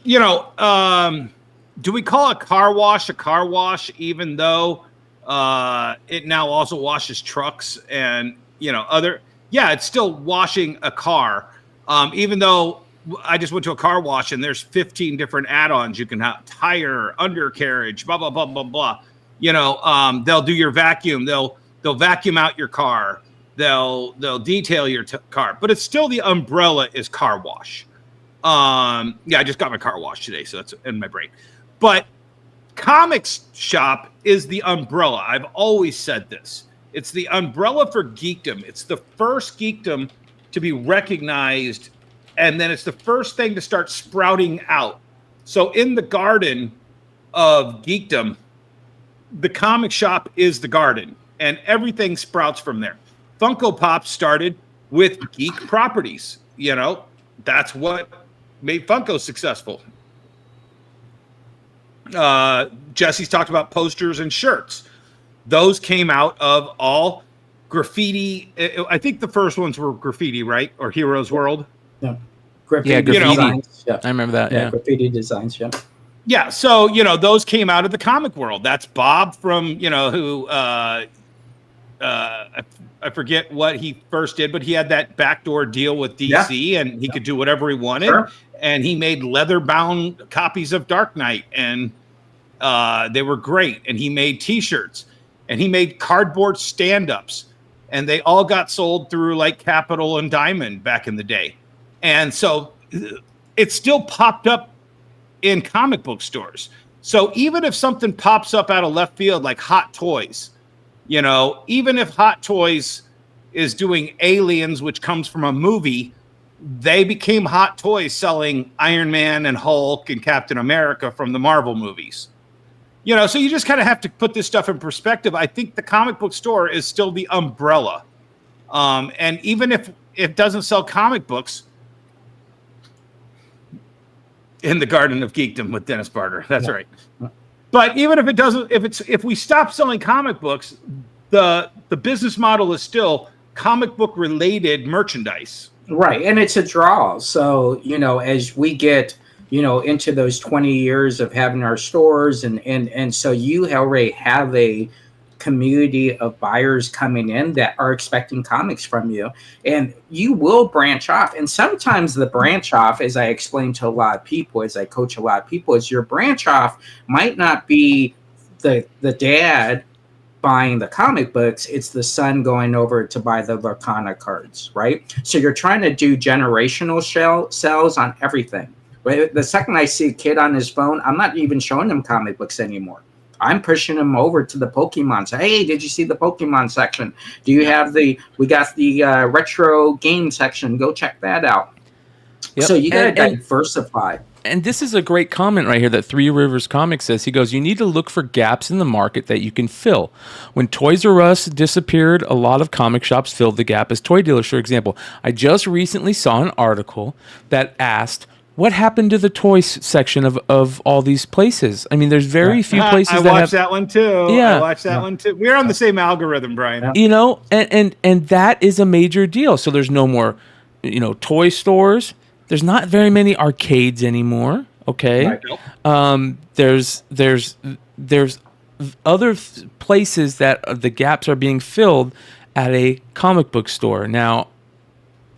Do we call a car wash even though it now also washes trucks and, it's still washing a car. Even though I just went to a car wash and there's 15 different add-ons you can have: tire, undercarriage, blah, blah, blah, blah, blah. They'll do your vacuum. They'll vacuum out your car. They'll detail your car, but it's still the umbrella is car wash. I just got my car washed today, so that's in my brain. But comics shop is the umbrella. I've always said this. It's the umbrella for geekdom. It's the first geekdom to be recognized and then it's the first thing to start sprouting out. So in the garden of geekdom, the comic shop is the garden, and everything sprouts from there. Funko Pops started with geek properties. You know, that's what made Funko successful. Jesse's talked about posters and shirts. Those came out of all graffiti. I think the first ones were graffiti, right? Or Heroes World. Yeah, graffiti. Yeah, graffiti. Designs. Yeah. I remember that. Yeah. Graffiti designs. Yeah. Yeah, so, you know, those came out of the comic world. That's Bob from, you know, who, I forget what he first did, but he had that backdoor deal with DC, and he could do whatever he wanted. Sure. And he made leather-bound copies of Dark Knight, and they were great. And he made T-shirts, and he made cardboard stand-ups, and they all got sold through, like, Capital and Diamond back in the day. And so it still popped up in comic book stores. So even if something pops up out of left field, like Hot Toys, you know, even if Hot Toys is doing Aliens, which comes from a movie, they became Hot Toys selling Iron Man and Hulk and Captain America from the Marvel movies. You know, so you just kind of have to put this stuff in perspective. I think the comic book store is still the umbrella. And even if it doesn't sell comic books, in the Garden of Geekdom with Dennis Barger. That's right. But even if it doesn't, if we stop selling comic books, the business model is still comic book related merchandise. Right. And it's a draw. So, you know, as we get, you know, into those 20 years of having our stores and so you already have a community of buyers coming in that are expecting comics from you, and you will branch off. And sometimes the branch off, as I explain to a lot of people, as I coach a lot of people, is your branch off might not be the dad buying the comic books, it's the son going over to buy the Lorcana cards, right? So you're trying to do generational sales on everything. Right? The second I see a kid on his phone, I'm not even showing them comic books anymore. I'm pushing them over to the Pokemon. Say, hey, did you see the Pokemon section? Do you have we got the retro game section. Go check that out. Yep. So you got to diversify. And this is a great comment right here that Three Rivers Comics says. He goes, you need to look for gaps in the market that you can fill. When Toys R Us disappeared, a lot of comic shops filled the gap as toy dealers, for example. I just recently saw an article that asked, what happened to the toy section of all these places? I mean, there's very few places I watched that one too. Yeah. I watched that one too. We're on the same algorithm, Brian. You know, and that is a major deal. So there's no more, you know, toy stores. There's not very many arcades anymore. Okay. Right. There's other places that the gaps are being filled at a comic book store. Now,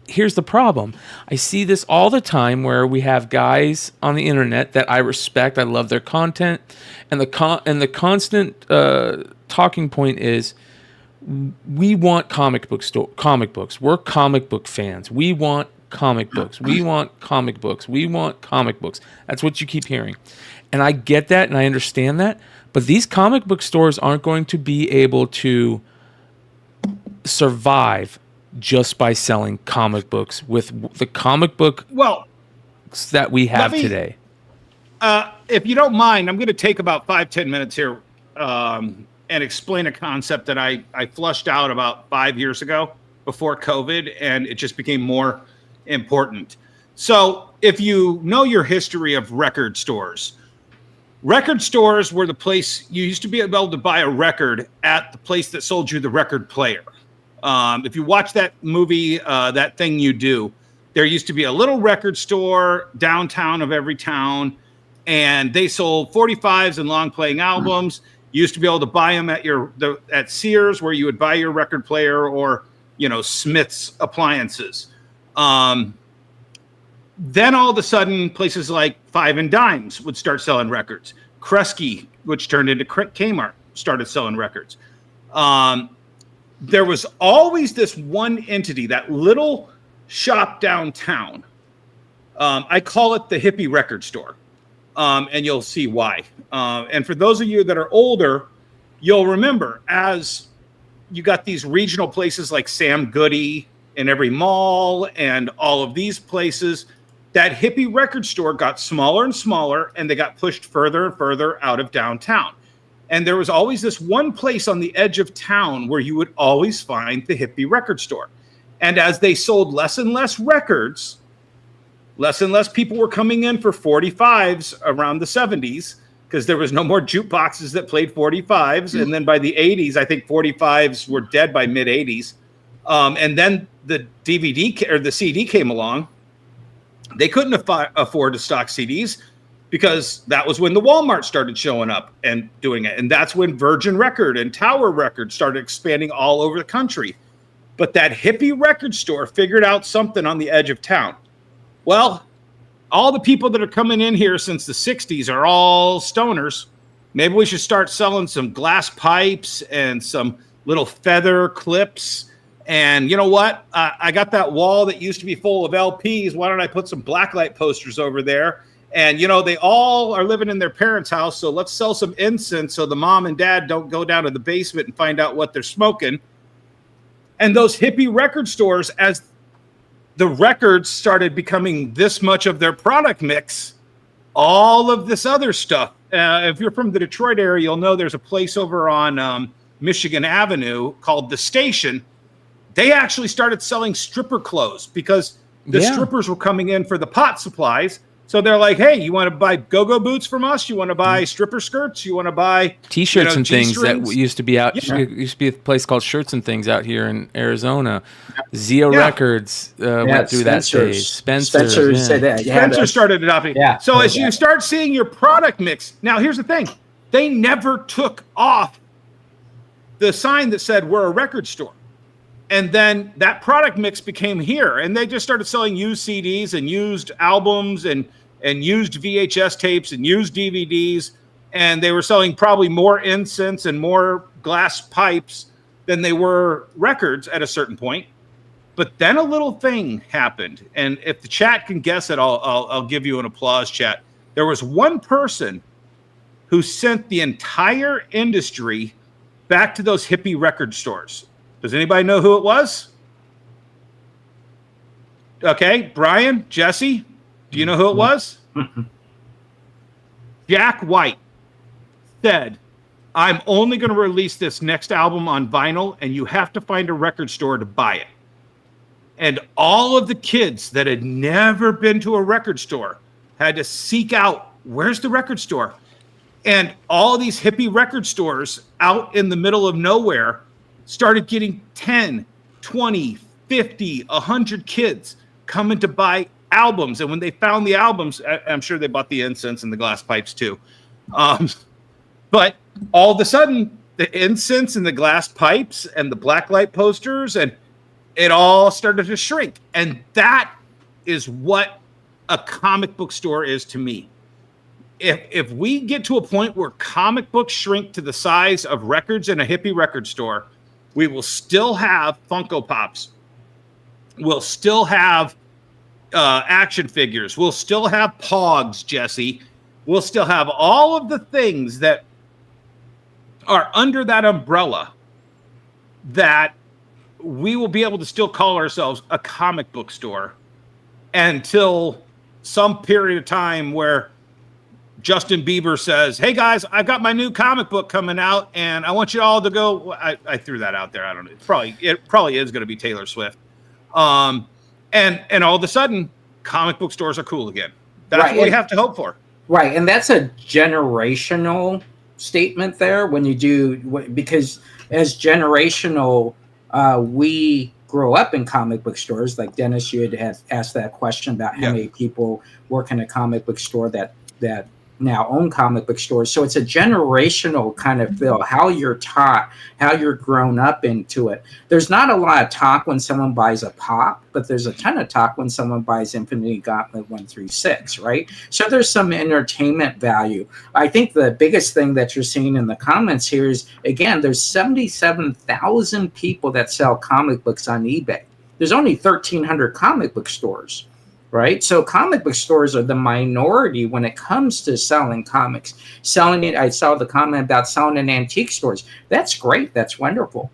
here's the problem. I see this all the time where we have guys on the internet that I respect. I love their content, and the constant talking point is, we want comic books. We're comic book fans. We want comic books. We want comic books. We want comic books. That's what you keep hearing, and I get that and I understand that. But these comic book stores aren't going to be able to survive just by selling comic books with the comic book that we have today. If you don't mind, I'm going to take about 5-10 minutes here and explain a concept that I flushed out about 5 years ago before COVID, and it just became more important. So if you know your history of record stores were the place you used to be able to buy a record at the place that sold you the record player. If you watch that movie, That Thing You Do, there used to be a little record store downtown of every town, and they sold 45s and long-playing albums. You used to be able to buy them at Sears, where you would buy your record player, or, you know, Smith's Appliances. Then all of a sudden, places like Five and Dimes would start selling records. Kresge, which turned into Kmart, started selling records. There was always this one entity, that little shop downtown. I call it the hippie record store, and you'll see why. And for those of you that are older, you'll remember as you got these regional places like Sam Goody in every mall and all of these places. That hippie record store got smaller and smaller, and they got pushed further and further out of downtown. And there was always this one place on the edge of town where you would always find the hippie record store. And as they sold less and less records, less and less people were coming in for 45s around the 70s, because there was no more jukeboxes that played 45s. And then by the 80s, I think 45s were dead by mid 80s. And then the DVD or the CD came along. They couldn't afford to stock CDs because that was when the Walmart started showing up and doing it. And that's when Virgin Record and Tower Record started expanding all over the country. But that hippie record store figured out something on the edge of town. Well, all the people that are coming in here since the 60s are all stoners. Maybe we should start selling some glass pipes and some little feather clips. And you know what? I got that wall that used to be full of LPs. Why don't I put some blacklight posters over there? And, you know, they all are living in their parents' house. So let's sell some incense so the mom and dad don't go down to the basement and find out what they're smoking. And those hippie record stores, as the records started becoming this much of their product mix, all of this other stuff. If you're from the Detroit area, you'll know there's a place over on Michigan Avenue called The Station. They actually started selling stripper clothes because the strippers were coming in for the pot supplies. So they're like, hey, you want to buy go-go boots from us? You want to buy stripper skirts? You want to buy T-shirts and things G-strings? that used to be out. Yeah. It used to be a place called Shirts and Things out here in Arizona. Zia Records went through that stage. Spencer said that. Spencer started adopting. Yeah. So as you start seeing your product mix, now here's the thing. They never took off the sign that said we're a record store. And then that product mix became here, and they just started selling used CDs and used albums and used VHS tapes and used DVDs. And they were selling probably more incense and more glass pipes than they were records at a certain point. But then a little thing happened. And if the chat can guess it, I'll give you an applause, chat. There was one person who sent the entire industry back to those hippie record stores. Does anybody know who it was? Okay, Brian, Jesse, do you know who it was? Jack White said, I'm only going to release this next album on vinyl, and you have to find a record store to buy it. And all of the kids that had never been to a record store had to seek out, where's the record store? And all these hippie record stores out in the middle of nowhere started getting 10, 20, 50, 100 kids coming to buy albums. And when they found the albums, I'm sure they bought the incense and the glass pipes too. But all of a sudden, the incense and the glass pipes and the blacklight posters, and it all started to shrink. And that is what a comic book store is to me. If we get to a point where comic books shrink to the size of records in a hippie record store, we will still have Funko Pops. We'll still have action figures. We'll still have Pogs, Jesse. We'll still have all of the things that are under that umbrella that we will be able to still call ourselves a comic book store until some period of time where Justin Bieber says, hey guys, I've got my new comic book coming out and I want you all to go. I threw that out there. I don't know. It probably is going to be Taylor Swift. And all of a sudden comic book stores are cool again. That's right. What we have to hope for. Right. And that's a generational statement there when you do, because as generational, we grow up in comic book stores. Like Dennis, you had asked that question about how many people work in a comic book store that now own comic book stores. So it's a generational kind of feel, how you're taught, how you're grown up into it. There's not a lot of talk when someone buys a pop, but there's a ton of talk when someone buys Infinity Gauntlet 1 through 6, right? So there's some entertainment value. I think the biggest thing that you're seeing in the comments here is, again, there's 77,000 people that sell comic books on eBay. There's only 1,300 comic book stores. Right. So comic book stores are the minority when it comes to selling comics. Selling it. I saw the comment about selling in antique stores. That's great. That's wonderful.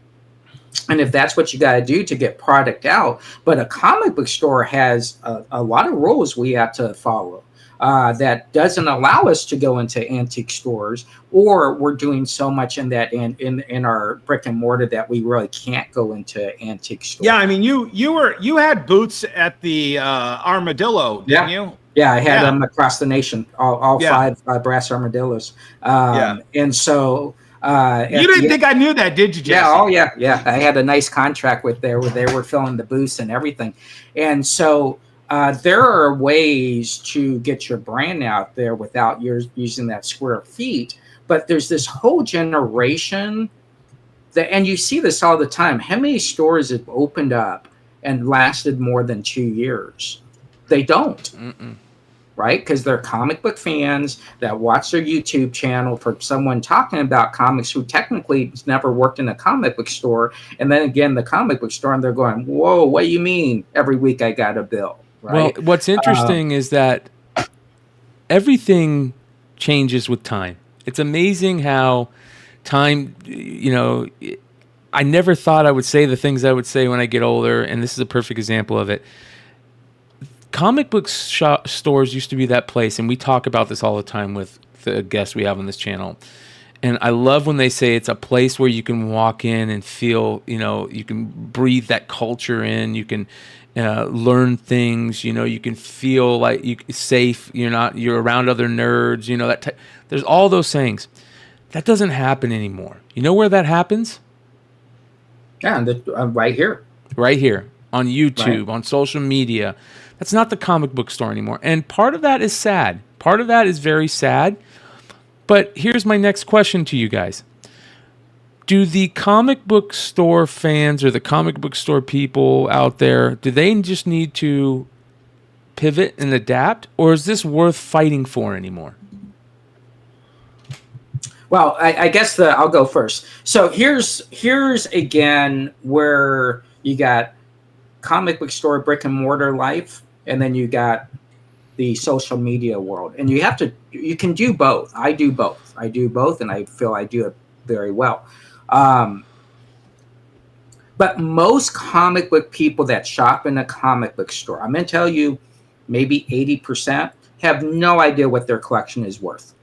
And if that's what you got to do to get product out, but a comic book store has a lot of rules we have to follow. That doesn't allow us to go into antique stores, or we're doing so much in that in our brick and mortar that we really can't go into antique stores. Yeah, I mean, you had booths at the Armadillo, didn't you? Yeah, I had them across the nation, all five brass armadillos. And so you didn't think I knew that, did you, Jesse? Yeah. I had a nice contract with there where they were filling the booths and everything, and so. There are ways to get your brand out there without using that square feet, but there's this whole generation and you see this all the time. How many stores have opened up and lasted more than 2 years? They don't, right? Because they're comic book fans that watch their YouTube channel for someone talking about comics who technically has never worked in a comic book store, and then again the comic book store, and they're going, "Whoa, what do you mean? Every week I got a bill." Right? Well, what's interesting is that everything changes with time. It's amazing how time, I never thought I would say the things I would say when I get older, and this is a perfect example of it. Comic book stores used to be that place, and we talk about this all the time with the guests we have on this channel. And I love when they say it's a place where you can walk in and feel, you can breathe that culture in. You can learn things. You can feel like you're safe. You're around other nerds. There's all those things. That doesn't happen anymore. You know where that happens? Yeah, right here. Right here on YouTube, on social media. That's not the comic book store anymore. And part of that is sad. Part of that is very sad. But here's my next question to you guys. Do the comic book store fans or the comic book store people out there, do they just need to pivot and adapt? Or is this worth fighting for anymore? Well, I guess I'll go first. So here's again where you got comic book store brick and mortar life, and then you got the social media world, and you can do both. I do both, and I feel I do it very well. But most comic book people that shop in a comic book store, I'm going to tell you, maybe 80% have no idea what their collection is worth.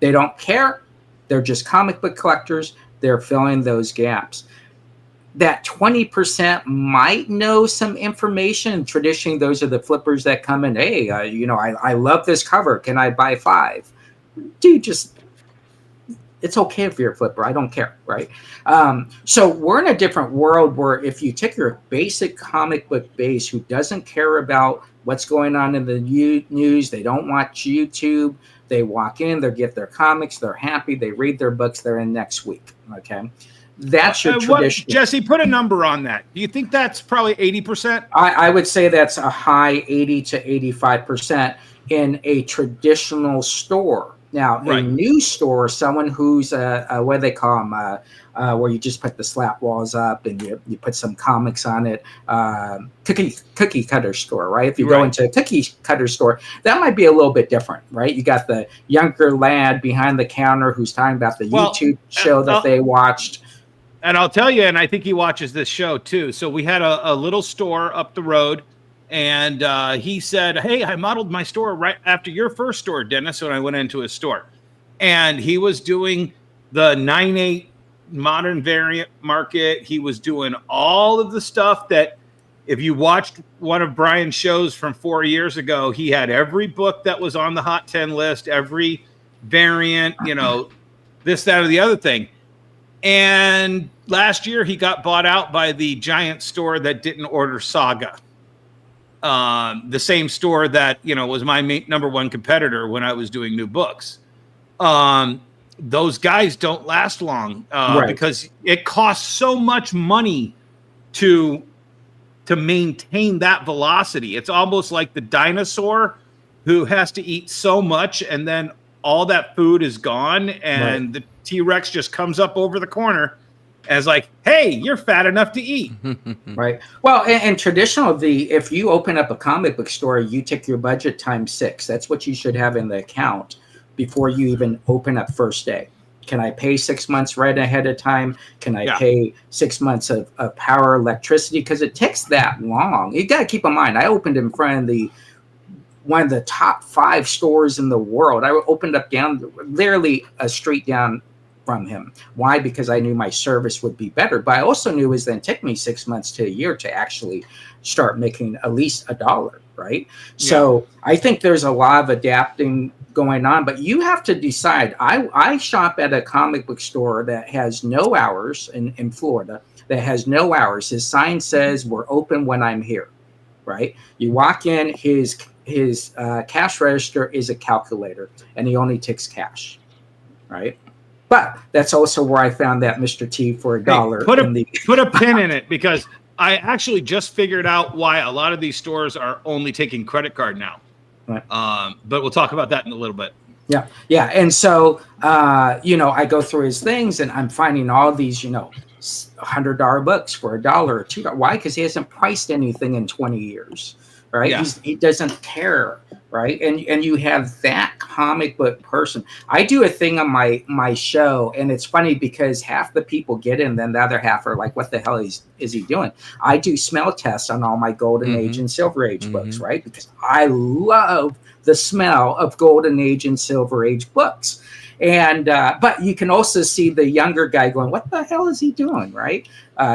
They don't care. They're just comic book collectors. They're filling those gaps. That 20% might know some information. Traditionally, those are the flippers that come in. Hey, I love this cover. Can I buy 5? Dude, it's okay if you're a flipper. I don't care, right? So we're in a different world where if you take your basic comic book base who doesn't care about what's going on in the news, they don't watch YouTube, they walk in, they get their comics, they're happy, they read their books, they're in next week, okay? That's your tradition. Jesse, put a number on that. Do you think that's probably 80%? I would say that's a high 80 to 85% in a traditional store. Now, a new store, someone who's what do they call them? Where you just put the slat walls up and you put some comics on it. Cookie cutter store, right? If you go into a cookie cutter store, that might be a little bit different, right? You got the younger lad behind the counter who's talking about the YouTube show that they watched. And I'll tell you, and I think he watches this show too. So we had a little store up the road, and he said, "Hey, I modeled my store right after your first store, Dennis," when I went into his store. And he was doing the 9/8 modern variant market. He was doing all of the stuff that, if you watched one of Bryan's shows from 4 years ago, he had every book that was on the Hot 10 list, every variant, this, that, or the other thing. And last year he got bought out by the giant store that didn't order Saga. The same store that, was my number one competitor when I was doing new books. Those guys don't last long because it costs so much money to maintain that velocity. It's almost like the dinosaur who has to eat so much and then all that food is gone and the T-Rex just comes up over the corner as like, hey, you're fat enough to eat. Right. Well, and traditionally, if you open up a comic book store, you take your budget times 6. That's what you should have in the account before you even open up first day. Can I pay 6 months rent ahead of time? Can I Yeah. pay 6 months of power, electricity? Because it takes that long. You got to keep in mind, I opened in front of one of the top 5 stores in the world. I opened up down literally a street down from him. Why? Because I knew my service would be better. But I also knew it was then take me 6 months to a year to actually start making at least $1, right? Yeah. So I think there's a lot of adapting going on, but you have to decide. I shop at a comic book store that has no hours in Florida, that has no hours. His sign says we're open when I'm here, right? You walk in, his cash register is a calculator, and he only takes cash, right? But that's also where I found that Mr. T for $1. Put a pin in it, because I actually just figured out why a lot of these stores are only taking credit card now. Right. But we'll talk about that in a little bit. Yeah. And so, I go through his things, and I'm finding all these, $100 books for $1 or $2. Why? Because he hasn't priced anything in 20 years, right? Yeah. He doesn't care, right? And you have that comic book person. I do a thing on my show, and it's funny because half the people get in, then the other half are like, what the hell is he doing? I do smell tests on all my Golden Age and Silver Age books, right? Because I love the smell of Golden Age and Silver Age books. And but you can also see the younger guy going, what the hell is he doing, right?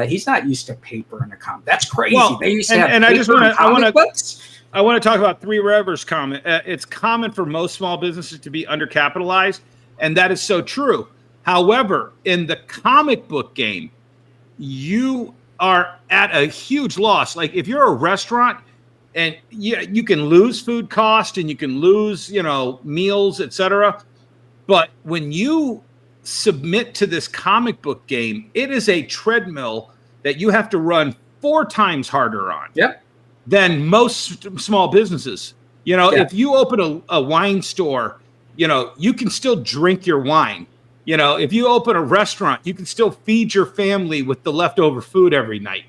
He's not used to paper in a comic. That's crazy. Well, they used to have and paper I want to talk about Three Rivers comment. It's common for most small businesses to be undercapitalized, and that is so true. However, in the comic book game, you are at a huge loss. Like if you're a restaurant, and you can lose food cost, and you can lose, meals, etc. But when you submit to this comic book game, it is a treadmill that you have to run 4 times harder on. Yep. Than most small businesses. If you open a wine store, you can still drink your wine. If you open a restaurant, you can still feed your family with the leftover food every night.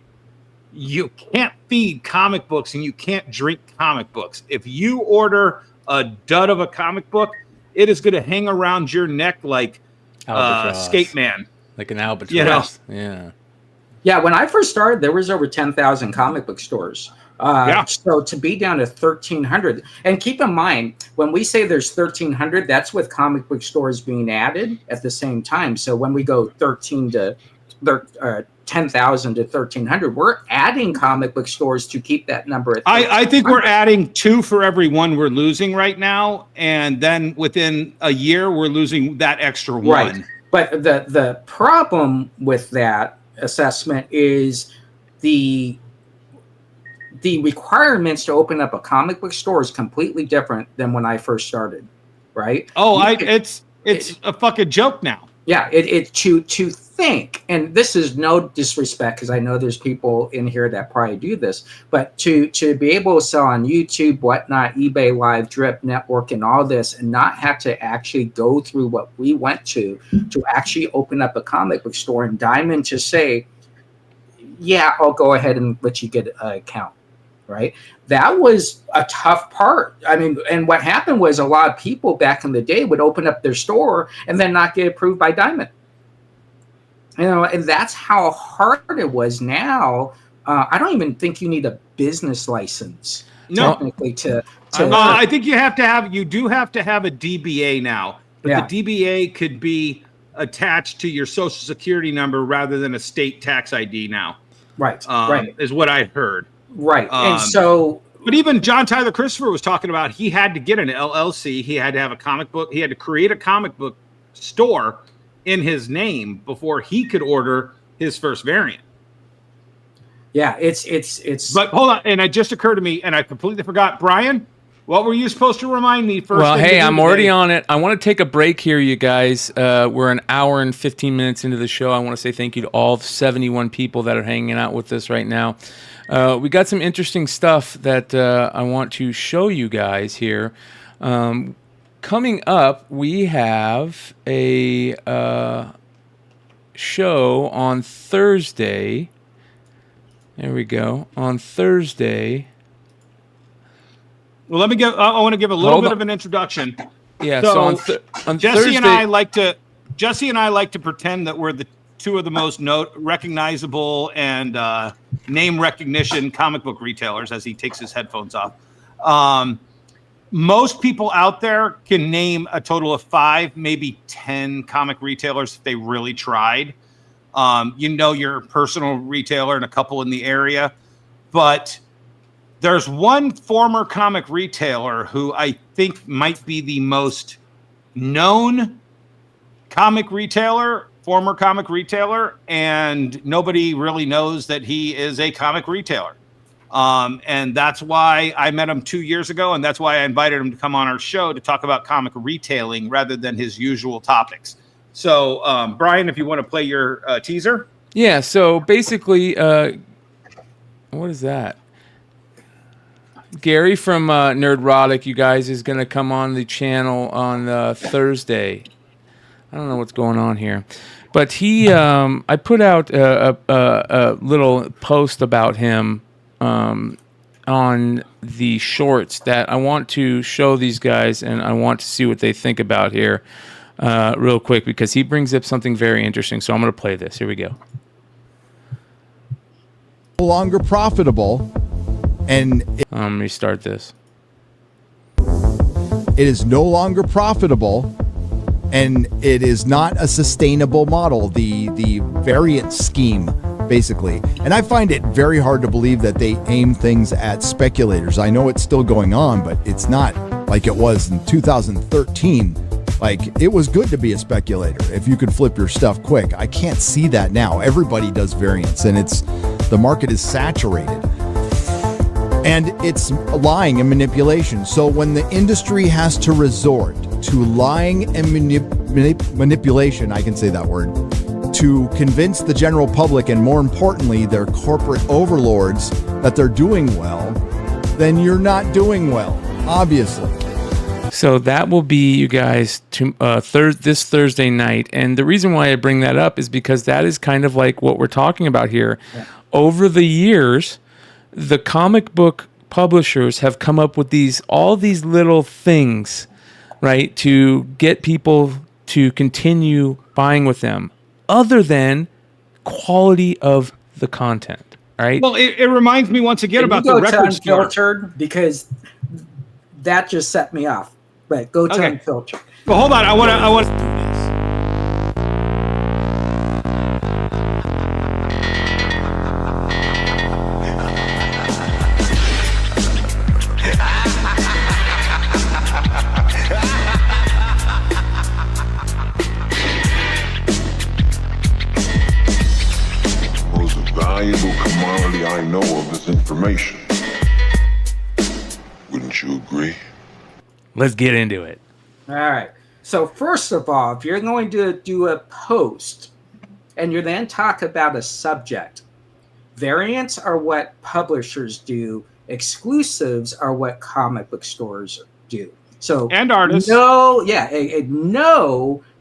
You can't feed comic books, and you can't drink comic books. If you order a dud of a comic book, it is going to hang around your neck like Skate Man. Like an albatross. Yeah. When I first started, there was over 10,000 comic book stores. So to be down to 1,300, and keep in mind, when we say there's 1,300, that's with comic book stores being added at the same time. So when we go 10,000 to 1,300, we're adding comic book stores to keep that number at 1,300. I think we're adding 2 for every 1 we're losing right now, and then within a year we're losing that extra 1. Right. But the problem with that assessment is the requirements to open up a comic book store is completely different than when I first started, right? It's a fucking joke now. Yeah, it to think, and this is no disrespect because I know there's people in here that probably do this, but to be able to sell on YouTube, whatnot, eBay Live, Drip Network, and all this, and not have to actually go through what we went to actually open up a comic book store, and Diamond to say, yeah, I'll go ahead and let you get an account. Right. That was a tough part. I mean, and what happened was a lot of people back in the day would open up their store and then not get approved by Diamond. And that's how hard it was. Now, I don't even think you need a business license. No. Technically to I think you do have to have a DBA now. But the DBA could be attached to your social security number rather than a state tax ID now. Right. Right. Is what I heard. Right. And so, but even John Tyler Christopher was talking about he had to get an LLC. He had to have a comic book. He had to create a comic book store in his name before he could order his first variant. Yeah, it's. But hold on, and it just occurred to me, and I completely forgot. Brian, what were you supposed to remind me first? Well, hey, I'm already on it. I want to take a break here, you guys. We're an hour and 15 minutes into the show. I want to say thank you to all 71 people that are hanging out with us right now. We got some interesting stuff that I want to show you guys here. Coming up, we have a show on Thursday. There we go. On Thursday. Well, I want to give a little bit of an introduction. Yeah. So on Jesse Thursday, and I like to Jesse and I like to pretend that we're the two of the most recognizable and name recognition comic book retailers as he takes his headphones off. Most people out there can name a total of 5, maybe 10 comic retailers if they really tried. Your personal retailer and a couple in the area. But there's one former comic retailer who I think might be the most known former comic retailer, and nobody really knows that he is a comic retailer. And that's why I met him 2 years ago, and that's why I invited him to come on our show to talk about comic retailing rather than his usual topics. So, Brian, if you want to play your teaser. Yeah, so basically, what is that? Gary from Nerdrotic, you guys, is going to come on the channel on Thursday. I don't know what's going on here. But I put out a little post about him on the shorts that I want to show these guys, and I want to see what they think about here real quick, because he brings up something very interesting. So I'm going to play this. Here we go. No longer profitable, and Let me start this. it is no longer profitable, and it is not a sustainable model. The variant scheme, basically. And I find it very hard to believe that they aim things at speculators. I know it's still going on, but it's not like it was in 2013. Like, it was good to be a speculator if you could flip your stuff quick. I can't see that now. Everybody does variants, and the market is saturated. And it's lying and manipulation. So when the industry has to resort to lying and manipulation, I can say that word, to convince the general public, and more importantly, their corporate overlords, that they're doing well, then you're not doing well, obviously. So that will be, you guys, this Thursday night. And the reason why I bring that up is because that is kind of like what we're talking about here. Yeah. Over the years, the comic book publishers have come up with all these little things, right, to get people to continue buying with them, other than quality of the content, right? Well, it reminds me once again about the record store. Unfiltered, because that just set me off. But go to Unfiltered. Well, hold on. I want to. Commodity I know of this information. Wouldn't you agree? Let's get into it. All right. So first of all, if you're going to do a post and you then talk about a subject, variants are what publishers do. Exclusives are what comic book stores do. So and artists. Know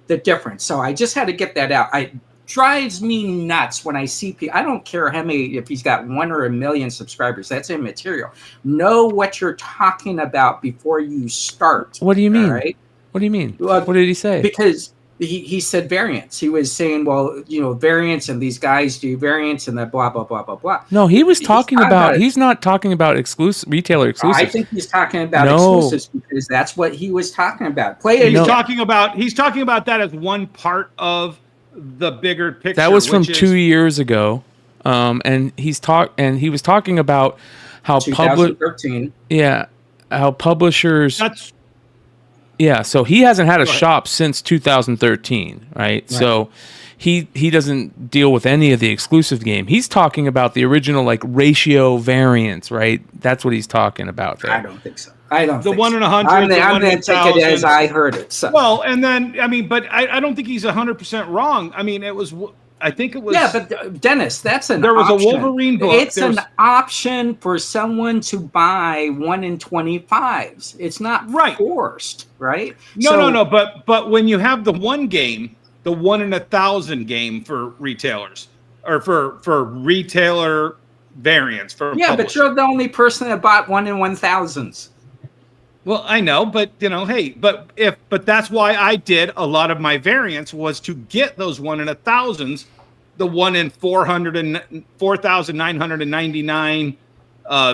the difference. So I just had to get that out. It drives me nuts when I see people. I don't care if he's got 1 or 1 million subscribers. That's immaterial. Know what you're talking about before you start. What do you mean? Right? What do you mean? What did he say? Because he said variants. He was saying, well, variants, and these guys do variants, and that blah blah blah blah blah. No, he was talking about. He's not talking about retailer exclusives. I think he's talking about exclusives, because that's what he was talking about. He's talking about that as one part of the bigger picture. That was from 2 years ago, and he was talking about how 2013. How publishers. So he hasn't had a shop since 2013, right? So he doesn't deal with any of the exclusive game. He's talking about the original ratio variants, right? That's what he's talking about there. I don't think so. I don't. The 1 in 100. I'm going to take it as I heard it. So. Well, and then but I don't think he's 100% wrong. I mean, I think it was. Yeah, but Dennis, that's an. There was option. a Wolverine book. It's an option for someone to buy 1 in 25s. It's not forced, right? No. But when you have the one game, the 1 in 1,000 game for retailers, or for retailer variants for but you're the only person that bought 1 in 1,000s. Well, I know, but hey, but that's why I did a lot of my variants was to get those 1 in 1,000s, the 1 in 4,999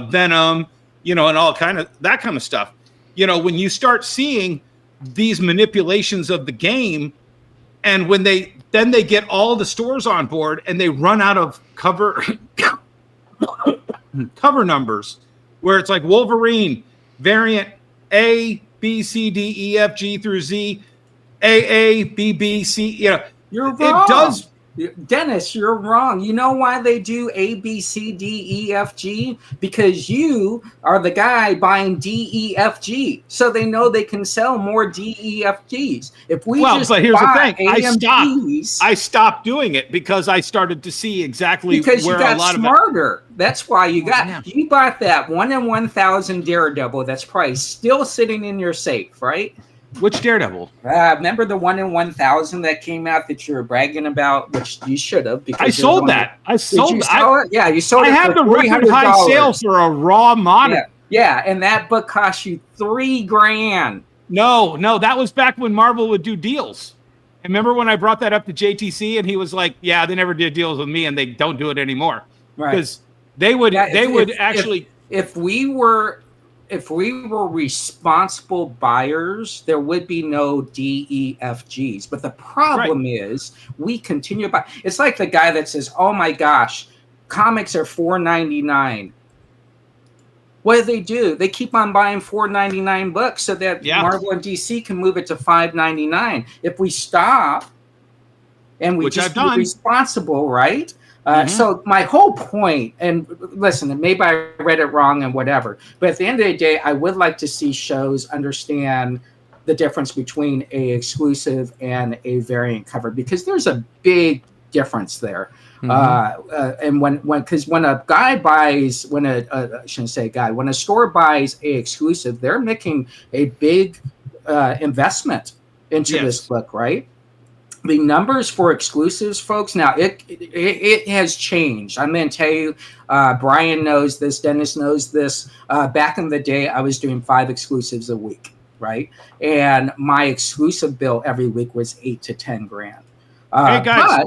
Venom, and all that kind of stuff. When you start seeing these manipulations of the game, and when they get all the stores on board and they run out of cover numbers, where it's like Wolverine variant A, B, C, D, E, F, G through Z, A, B, B, C. You're wrong. It does. Dennis, you're wrong. You know why they do A, B, C, D, E, F, G? Because you are the guy buying D, E, F, G. So they know they can sell more D, E, F, Gs. If we just but here's the buy thing. AMGs, I stopped doing it because I started to see exactly because where you got a lot smarter. of it. That's why you bought that 1 in 1,000 Daredevil that's probably still sitting in your safe, right? Which Daredevil? Remember the 1 in 1,000 that came out that you were bragging about, which you should have. Because I sold that. I sold it. Yeah, you sold it. I had the record high sale for a raw model. Yeah, and that book cost you $3,000. No, that was back when Marvel would do deals. And remember when I brought that up to JTC and he was like, "Yeah, they never did deals with me, and they don't do it anymore." Right? Because they would actually. If we were responsible buyers, there would be no DEFGs. But the problem is we continue to buy. It's like the guy that says, "Oh my gosh, comics are $4.99." What do? They keep on buying $4.99 books so that Marvel and DC can move it to $5.99. If we stop and we just be responsible, right? So my whole point, and listen, maybe I read it wrong and whatever, but at the end of the day, I would like to see shows understand the difference between a exclusive and a variant cover, because there's a big difference there. And when a guy buys, when a store buys a exclusive, they're making a big investment into this book, right? The numbers for exclusives, folks, now it has changed. I'm going to tell you, Brian knows this, Dennis knows this. Back in the day, I was doing 5 exclusives a week, right? And my exclusive bill every week was $8 to $10,000. Hey guys,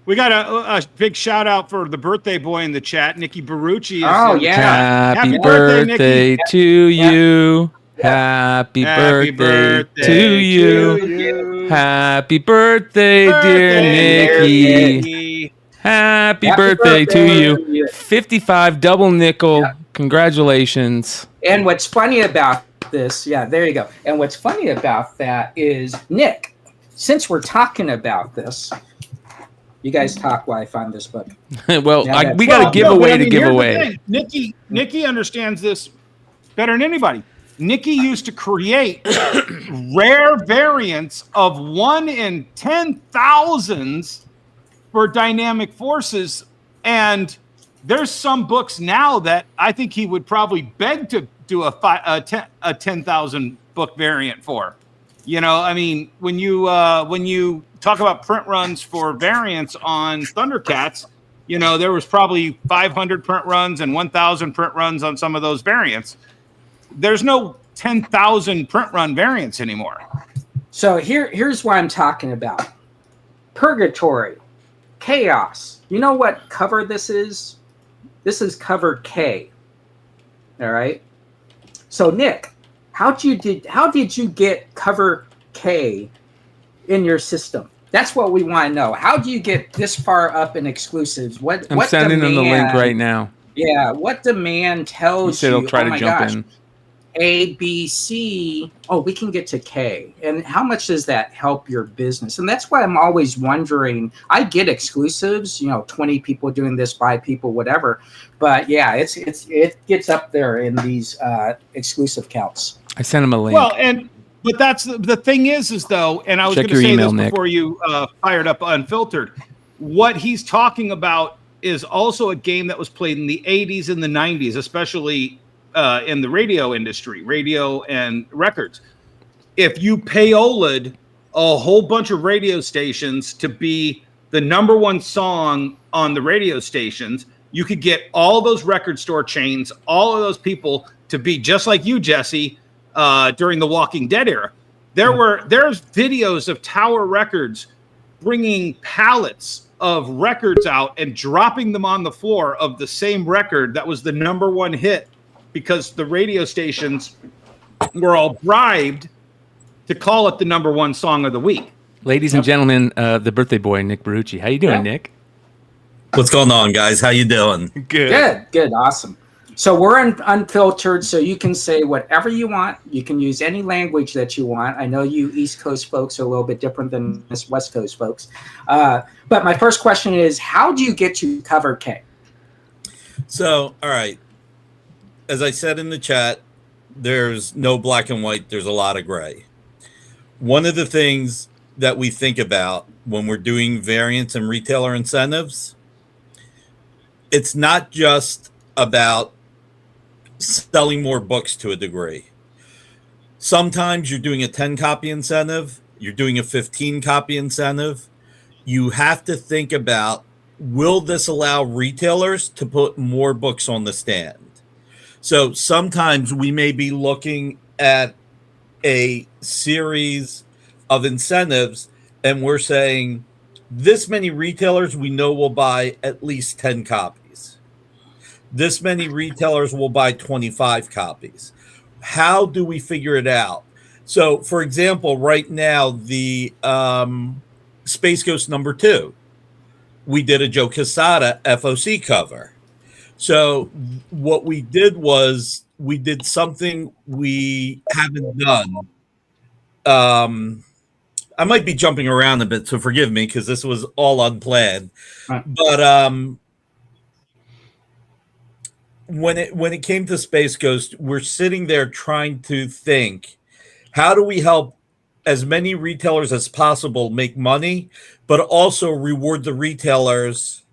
we got a big shout out for the birthday boy in the chat, Nikki Barucci. Happy birthday to you. Happy birthday to you. Happy birthday, dear Nikki. Happy birthday to you. 55 double nickel. Congratulations. And what's funny about this, there you go. And what's funny about that is, Nick, since we're talking about this, you guys talk while I find this book. Well, we got a giveaway to give away. Nikki understands this better than anybody. Nikki used to create rare variants of 1 in 10,000s for Dynamic Forces. And there's some books now that I think he would probably beg to do a 10,000 book variant for. I mean, when you talk about print runs for variants on Thundercats, there was probably 500 print runs and 1,000 print runs on some of those variants. There's no 10,000 print run variants anymore. So here's what I'm talking about. Purgatory, Chaos. You know what cover this is? This is cover K. All right. So Nick, how did you get cover K in your system? That's what we want to know. How do you get this far up in exclusives? I'm sending them the link right now. Yeah, what demand tells you? He'll try to jump in. A, B, C. Oh, we can get to K. And how much does that help your business? And that's why I'm always wondering. I get exclusives, 20 people doing this, 5 people, whatever. But yeah, it gets up there in these exclusive counts. I sent him a link. Well, but that's the thing is though, and I was going to say this before you fired up Unfiltered. What he's talking about is also a game that was played in the 80s and the 90s, especially in the radio industry, radio and records. If you payola a whole bunch of radio stations to be the number one song on the radio stations, you could get all those record store chains, all of those people to be just like you, Jesse, during the Walking Dead era. There's videos of Tower Records bringing pallets of records out and dropping them on the floor of the same record that was the #1 hit, because the radio stations were all bribed to call it the #1 song of the week. Ladies and gentlemen, the birthday boy, Nick Barucci. How you doing, Nick? What's going on, guys? How you doing? Good, awesome. So we're unfiltered, so you can say whatever you want. You can use any language that you want. I know you East Coast folks are a little bit different than us West Coast folks. But my first question is, how do you get to cover K? So, all right. As I said in the chat, there's no black and white. There's a lot of gray. One of the things that we think about when we're doing variants and retailer incentives, it's not just about selling more books to a degree. Sometimes you're doing a 10 copy incentive, you're doing a 15 copy incentive. You have to think about, will this allow retailers to put more books on the stand? So sometimes we may be looking at a series of incentives and we're saying this many retailers we know will buy at least 10 copies. This many retailers will buy 25 copies. How do we figure it out? So, for example, right now, the Space Ghost #2, we did a Joe Quesada FOC cover. So what we did was we did something we haven't done. I might be jumping around a bit, so forgive me because this was all unplanned. But when it came to Space Ghost, we're sitting there trying to think, how do we help as many retailers as possible make money, but also reward the retailers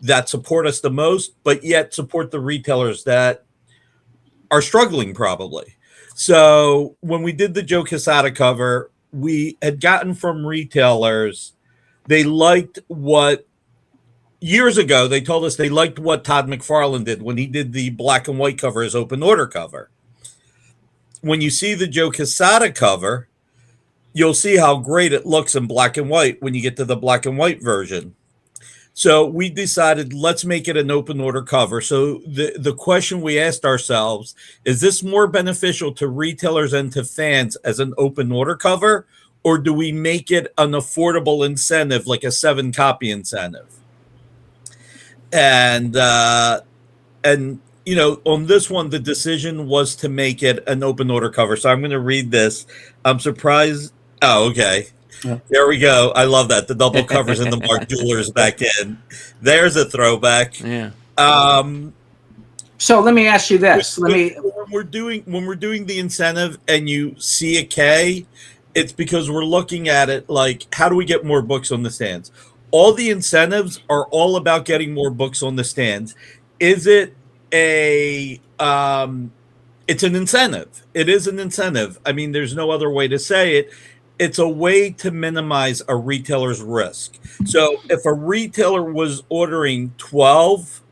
that support us the most, but yet support the retailers that are struggling probably. So when we did the Joe Quesada cover, we had gotten from retailers, they liked what years ago, they told us they liked what Todd McFarlane did when he did the black and white cover as open order cover. When you see the Joe Quesada cover, you'll see how great it looks in black and white when you get to the black and white version. So we decided, let's make it an open order cover. So the question we asked ourselves, is this more beneficial to retailers and to fans as an open order cover, or do we make it an affordable incentive, like a 7 copy incentive? And you know, on this one, the decision was to make it an open order cover. So I'm going to read this. I'm surprised. Oh, okay. Yeah. There we go. I love that. The double covers and the Mark Jewelers back in. There's a throwback. Yeah. So let me ask you this. When we're doing the incentive and you see a K, it's because we're looking at it like, how do we get more books on the stands? All the incentives are all about getting more books on the stands. Is it it's an incentive. It is an incentive. I mean, there's no other way to say it. It's a way to minimize a retailer's risk. So if a retailer was ordering 12,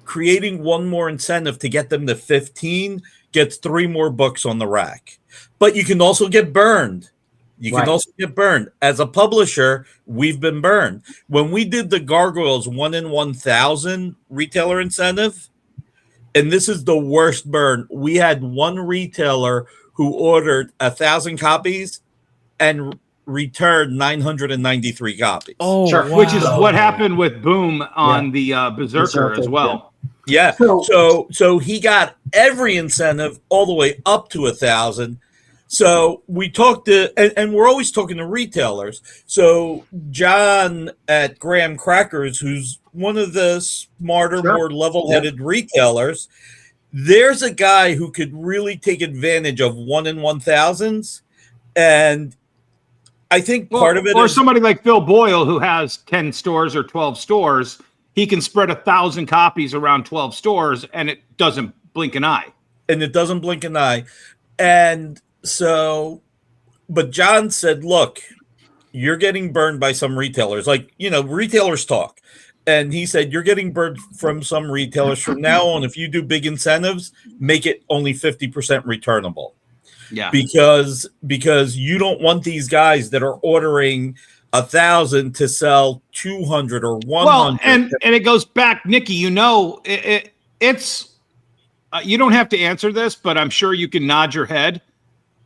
creating one more incentive to get them to 15 gets 3 more books on the rack. But you can also get burned. You can also get burned. As a publisher, we've been burned. When we did the Gargoyles 1 in 1,000 retailer incentive, and this is the worst burn, we had one retailer who ordered 1,000 copies and returned 993 copies. Oh, sure. Wow. Which is what happened with Boom on the Berserker as well. Yeah. So he got every incentive all the way up to 1,000. So we talked to, and we're always talking to retailers. So John at Graham Crackers, who's one of the smarter, more level-headed retailers, there's a guy who could really take advantage of 1 in 1,000s. And I think part of it or somebody like Phil Boyle, who has 10 stores or 12 stores, he can spread 1,000 copies around 12 stores and it doesn't blink an eye. And so, but John said, look, you're getting burned by some retailers. Like, you know, retailers talk. And he said, you're getting burned from some retailers. From now on, if you do big incentives, make it only 50% returnable. Yeah. because you don't want these guys that are ordering 1,000 to sell 200 or 100. Well, and it goes back, Nikki. You know, it's you don't have to answer this, but I'm sure you can nod your head.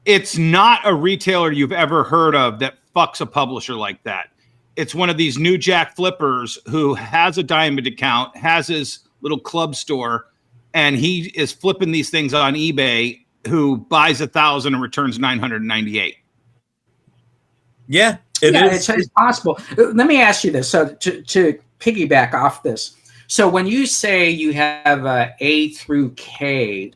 It's not a retailer you've ever heard of that fucks a publisher like that. It's one of these new jack flippers who has a diamond account, has his little club store, and he is flipping these things on eBay, who buys 1,000 and returns 998. Yeah, it's possible. Let me ask you this. So to piggyback off this. So when you say you have A through K,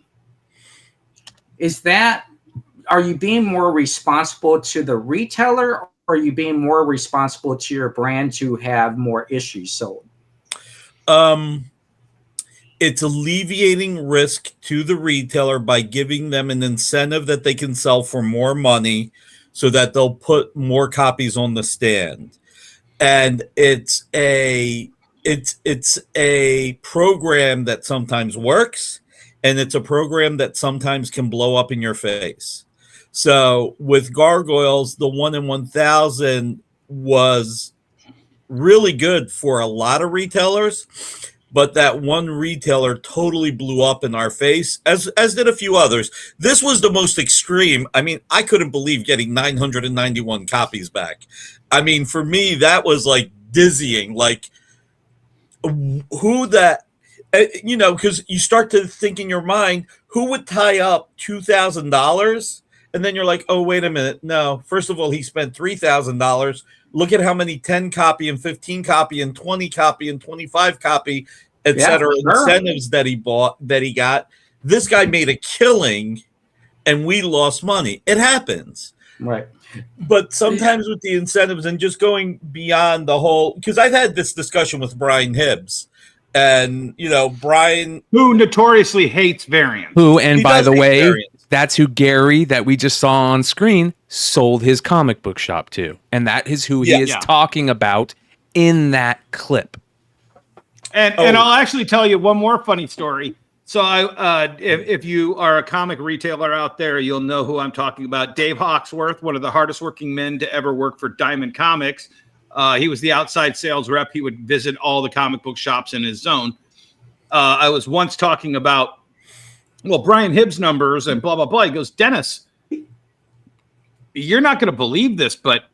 are you being more responsible to the retailer, or are you being more responsible to your brand to have more issues sold? It's alleviating risk to the retailer by giving them an incentive that they can sell for more money so that they'll put more copies on the stand. And it's a program that sometimes works, and it's a program that sometimes can blow up in your face. So with Gargoyles, the 1 in 1,000 was really good for a lot of retailers, but that one retailer totally blew up in our face, as did a few others. This was the most extreme. I mean, I couldn't believe getting 991 copies back. I mean, for me, that was like dizzying. Like, who that, you know, because you start to think in your mind, who would tie up $2,000? And then you're like, oh, wait a minute. No, first of all, he spent $3,000. Look at how many 10 copy and 15 copy and 20 copy and 25 copy, etc. incentives that he got. This guy made a killing and we lost money. It happens. Right. But sometimes with the incentives and just going beyond the whole, because I've had this discussion with Brian Hibbs, and, you know, Brian, who notoriously hates variants. And by the way, variants. That's who Gary, that we just saw on screen, sold his comic book shop to. And that is who he is talking about in that clip. And I'll actually tell you one more funny story. So if you are a comic retailer out there, you'll know who I'm talking about. Dave Hawksworth, one of the hardest working men to ever work for Diamond Comics. He was the outside sales rep. He would visit all the comic book shops in his zone. I was once talking about, well, Brian Hibbs numbers and blah, blah, blah. He goes, Dennis, you're not going to believe this, but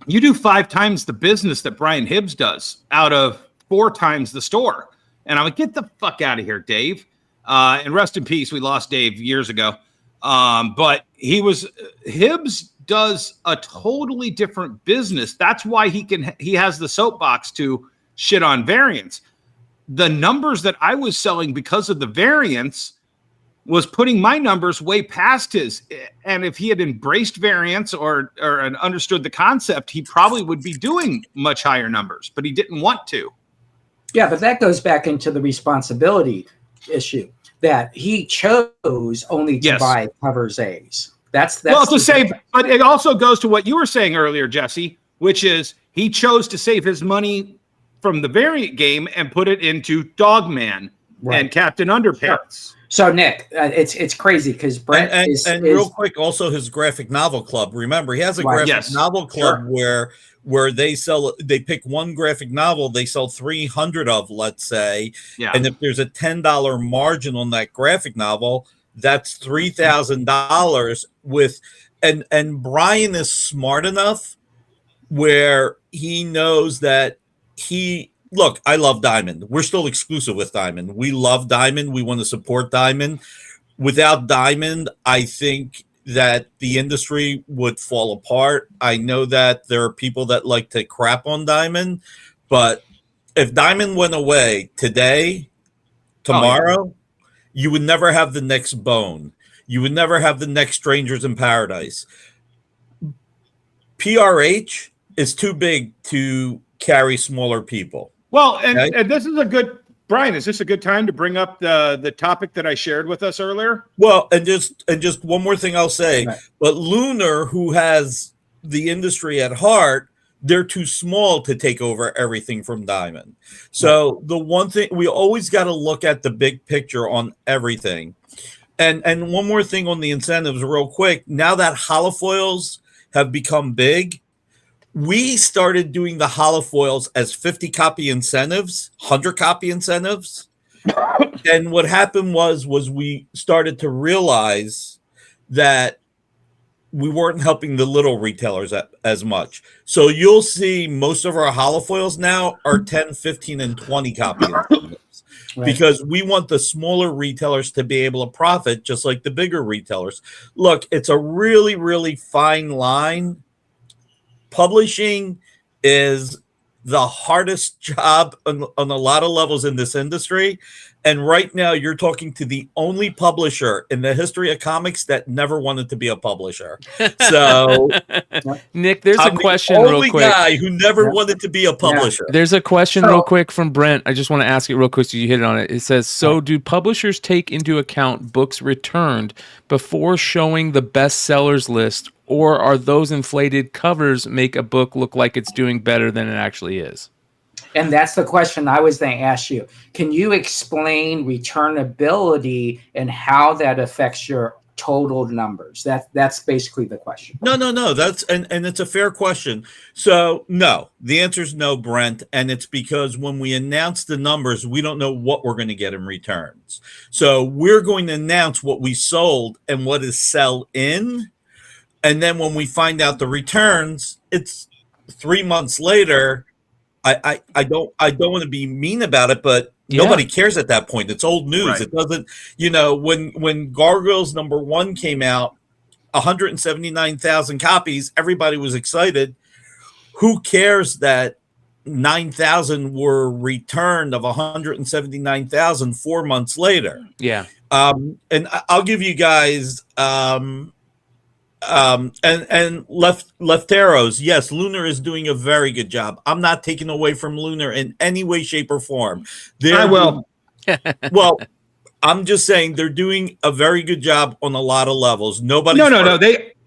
you do 5 times the business that Brian Hibbs does out of 4 times the store. And I'm like, get the fuck out of here, Dave. And rest in peace. We lost Dave years ago. But Hibbs does a totally different business. That's why he has the soapbox to shit on variants. The numbers that I was selling because of the variants was putting my numbers way past his. And if he had embraced variants or understood the concept, he probably would be doing much higher numbers, but he didn't want to. Yeah, but that goes back into the responsibility issue that he chose only to buy covers A's. That's well to say, but it also goes to what you were saying earlier, Jesse, which is he chose to save his money from the variant game and put it into Dogman and Captain Underpants. Sure. So Nick, it's crazy because Brent and real quick, also his graphic novel club. Remember, he has a graphic novel club where they pick one graphic novel, they sell 300 of, let's say, and if there's a $10 margin on that graphic novel, that's $3,000 with, and Brian is smart enough where he knows that look, I love Diamond. We're still exclusive with Diamond. We love Diamond. We want to support Diamond. Without Diamond, I think that the industry would fall apart. I know that there are people that like to crap on Diamond, but if Diamond went away today, tomorrow, you would never have the next Bone. You would never have the next Strangers in Paradise. PRH is too big to carry smaller people. Well, and this is Brian, is this a good time to bring up the topic that I shared with us earlier? Well, and just one more thing I'll say, but Lunar, who has the industry at heart, they're too small to take over everything from Diamond. So the one thing, we always got to look at the big picture on everything. And one more thing on the incentives real quick. Now that holofoils have become big, we started doing the holofoils as 50 copy incentives, 100 copy incentives. And what happened was we started to realize that we weren't helping the little retailers as much. So you'll see most of our holofoils now are 10, 15, and 20 copy incentives. Right. Because we want the smaller retailers to be able to profit just like the bigger retailers. Look, it's a really, really fine line. Publishing is the hardest job on a lot of levels in this industry. And right now you're talking to the only publisher in the history of comics that never wanted to be a publisher. So Nick, there's a question the real only quick. guy who never wanted to be a publisher. There's a question real quick from Brent. I just want to ask it real quick so you hit it on it. It says, so do publishers take into account books returned before showing the bestsellers list, or are those inflated covers make a book look like it's doing better than it actually is? And that's the question I was going to ask you. Can you explain returnability and how that affects your total numbers? That's basically the question. No. That's and it's a fair question. So no, the answer is no, Brent. And it's because when we announce the numbers, we don't know what we're going to get in returns. So we're going to announce what we sold and what is sell in. And then when we find out the returns, it's 3 months later. I don't want to be mean about it, but nobody cares at that point. It's old news. Right. It doesn't, when Gargoyles #1 came out, 179,000 copies, everybody was excited. Who cares that 9,000 were returned of 179,000 4 months later? Yeah. And I'll give you guys and left arrows. Yes, Lunar is doing a very good job. I'm not taking away from Lunar in any way, shape, or form. I will. Well, I'm just saying they're doing a very good job on a lot of levels. Nobody. No.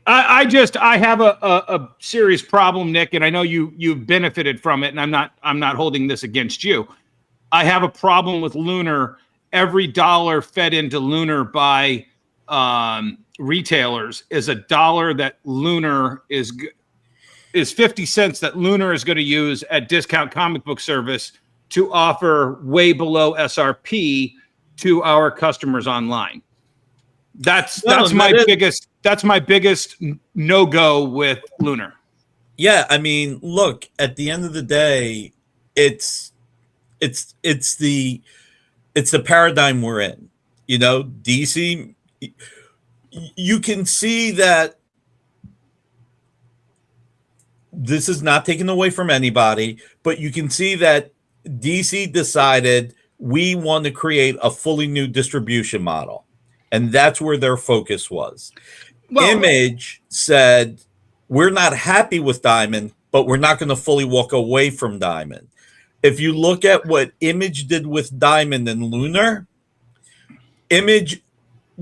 I have a serious problem, Nick, and I know you've benefited from it, and I'm not holding this against you. I have a problem with Lunar. Every dollar fed into Lunar by retailers is $1 that Lunar is 50 cents that Lunar is going to use at Discount Comic Book Service to offer way below SRP to our customers online. That's my biggest no-go with Lunar. Yeah, I mean, look, at the end of the day, it's the paradigm we're in. DC, you can see that this is not taken away from anybody, but you can see that DC decided we want to create a fully new distribution model. And that's where their focus was. Well, Image said, we're not happy with Diamond, but we're not going to fully walk away from Diamond. If you look at what Image did with Diamond and Lunar, Image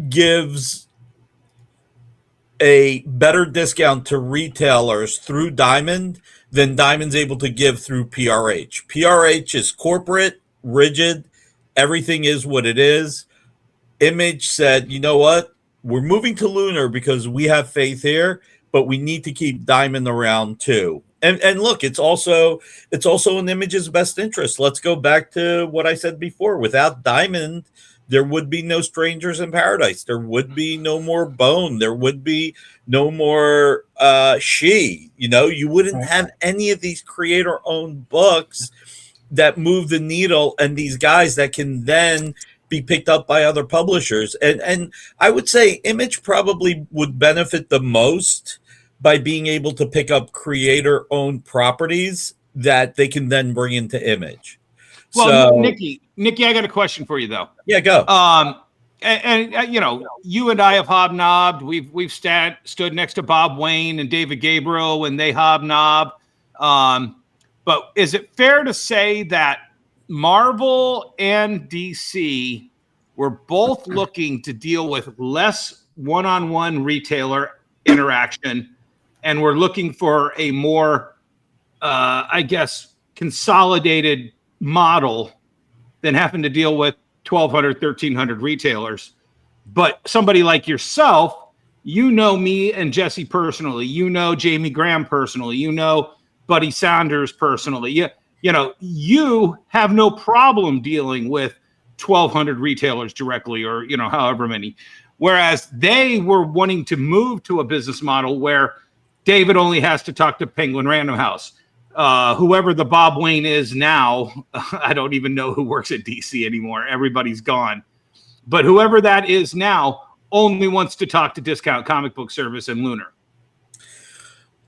gives a better discount to retailers through Diamond than Diamond's able to give through PRH. PRH is corporate, rigid. Everything is what it is. Image said, you know what? We're moving to Lunar because we have faith here, but we need to keep Diamond around too. And look, it's also in Image's best interest. Let's go back to what I said before. Without Diamond, there would be no Strangers in Paradise. There would be no more Bone. There would be no more She. You wouldn't have any of these creator-owned books that move the needle and these guys that can then be picked up by other publishers. And I would say Image probably would benefit the most by being able to pick up creator-owned properties that they can then bring into Image. Well, so, Nikki, I got a question for you though. Yeah, go. And you and I have hobnobbed. We've stood next to Bob Wayne and David Gabriel when they hobnob. But is it fair to say that Marvel and DC were both looking to deal with less one-on-one retailer interaction, and we're looking for a more, consolidated model than having to deal with 1,200, 1,300 retailers? But somebody like yourself, you know me and Jesse personally. You know Jamie Graham personally. You know Buddy Saunders personally. You know, you have no problem dealing with 1,200 retailers directly, or, you know, however many. Whereas they were wanting to move to a business model where David only has to talk to Penguin Random House. Whoever the Bob Wayne is now, I don't even know who works at DC anymore. Everybody's gone. But whoever that is now only wants to talk to Discount Comic Book Service and Lunar.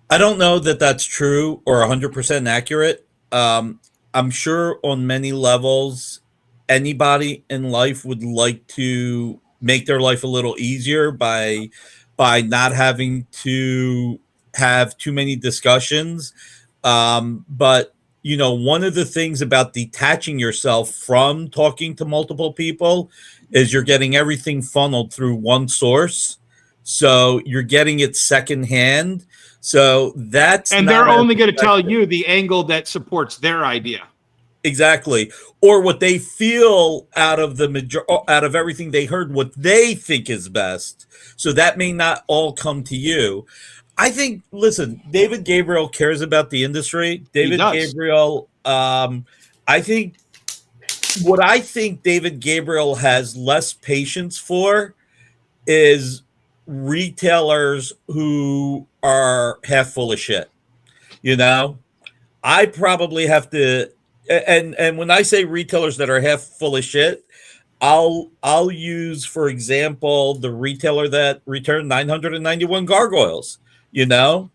I don't know that that's true or 100% accurate. I'm sure on many levels, anybody in life would like to make their life a little easier by not having to have too many discussions. But, you know, one of the things about detaching yourself from talking to multiple people is you're getting everything funneled through one source. So you're getting it secondhand. So that's, and they're only going to tell you the angle that supports their idea. Exactly. Or what they feel out of out of everything they heard, what they think is best. So that may not all come to you. I think, listen, David Gabriel cares about the industry. David Gabriel, I think David Gabriel has less patience for is retailers who are half full of shit. You know, I probably have to, and when I say retailers that are half full of shit, I'll use, for example, the retailer that returned 991 gargoyles. You know,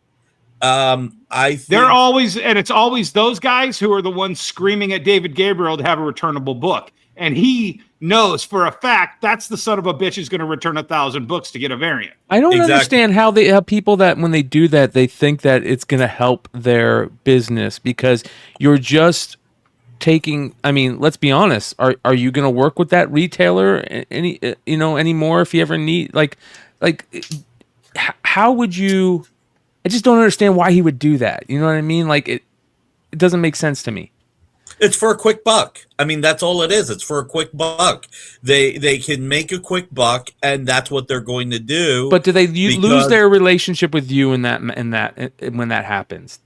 I think they're always, and it's always those guys who are the ones screaming at David Gabriel to have a returnable book. And he knows for a fact that's the son of a bitch who's going to return 1,000 books to get a variant. I don't understand how they have people that when they do that, they think that it's going to help their business, because you're just taking, I mean, let's be honest. Are you going to work with that retailer anymore if you ever need, like, how would you, I just don't understand why he would do that. You know what I mean? Like it doesn't make sense to me. It's for a quick buck. I mean, that's all it is. It's for a quick buck. They can make a quick buck, and that's what they're going to do. But do they lose their relationship with you when that happens?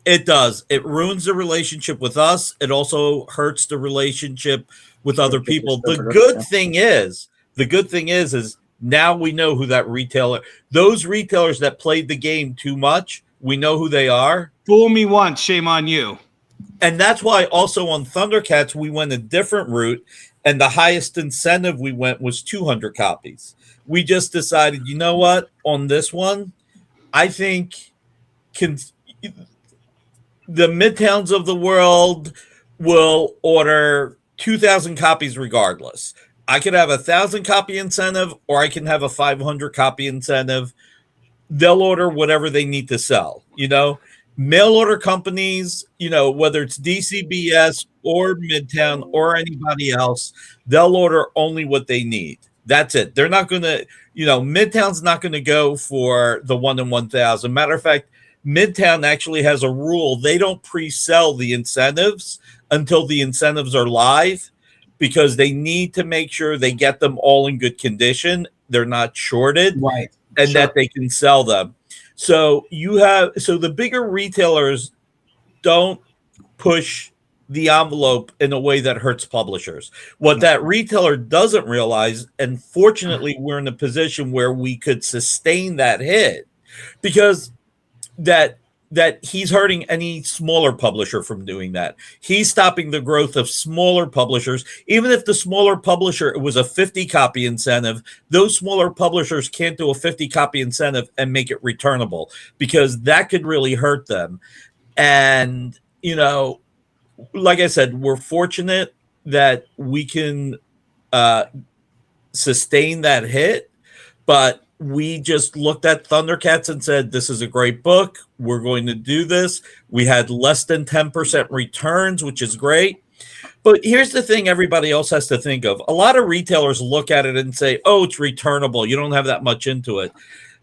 It does. It ruins the relationship with us. It also hurts the relationship with other people. The good thing is now we know who that retailer, those retailers that played the game too much, we know who they are. Fool me once, shame on you. And that's why also on Thundercats, we went a different route, and the highest incentive we went was 200 copies. We just decided, you know what, on this one, I think the Midtowns of the world will order 2,000 copies regardless. I could have 1,000 copy incentive, or I can have a 500 copy incentive. They'll order whatever they need to sell, you know. Mail order companies, you know, whether it's DCBS or Midtown or anybody else, they'll order only what they need. That's it. They're not going to, you know, Midtown's not going to go for the 1 in 1,000. Matter of fact, Midtown actually has a rule. They don't pre-sell the incentives until the incentives are live, because they need to make sure they get them all in good condition. They're not shorted, right? And that they can sell them. So the bigger retailers don't push the envelope in a way that hurts publishers. What that retailer doesn't realize, and fortunately we're in a position where we could sustain that hit, because that he's hurting any smaller publisher from doing that. He's stopping the growth of smaller publishers. Even if the smaller publisher, it was a 50 copy incentive, those smaller publishers can't do a 50 copy incentive and make it returnable, because that could really hurt them. And, you know, like I said, we're fortunate that we can sustain that hit, but we just looked at Thundercats and said, this is a great book. We're going to do this. We had less than 10% returns, which is great. But here's the thing everybody else has to think of. A lot of retailers look at it and say, oh, it's returnable. You don't have that much into it.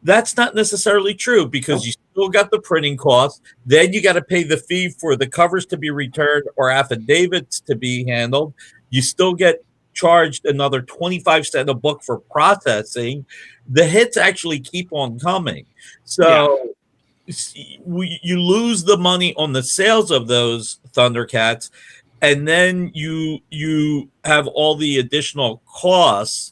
That's not necessarily true, because you still got the printing cost. Then you got to pay the fee for the covers to be returned or affidavits to be handled. You still get charged another 25 cents a book for processing, the hits actually keep on coming. So you lose the money on the sales of those Thundercats, and then you have all the additional costs.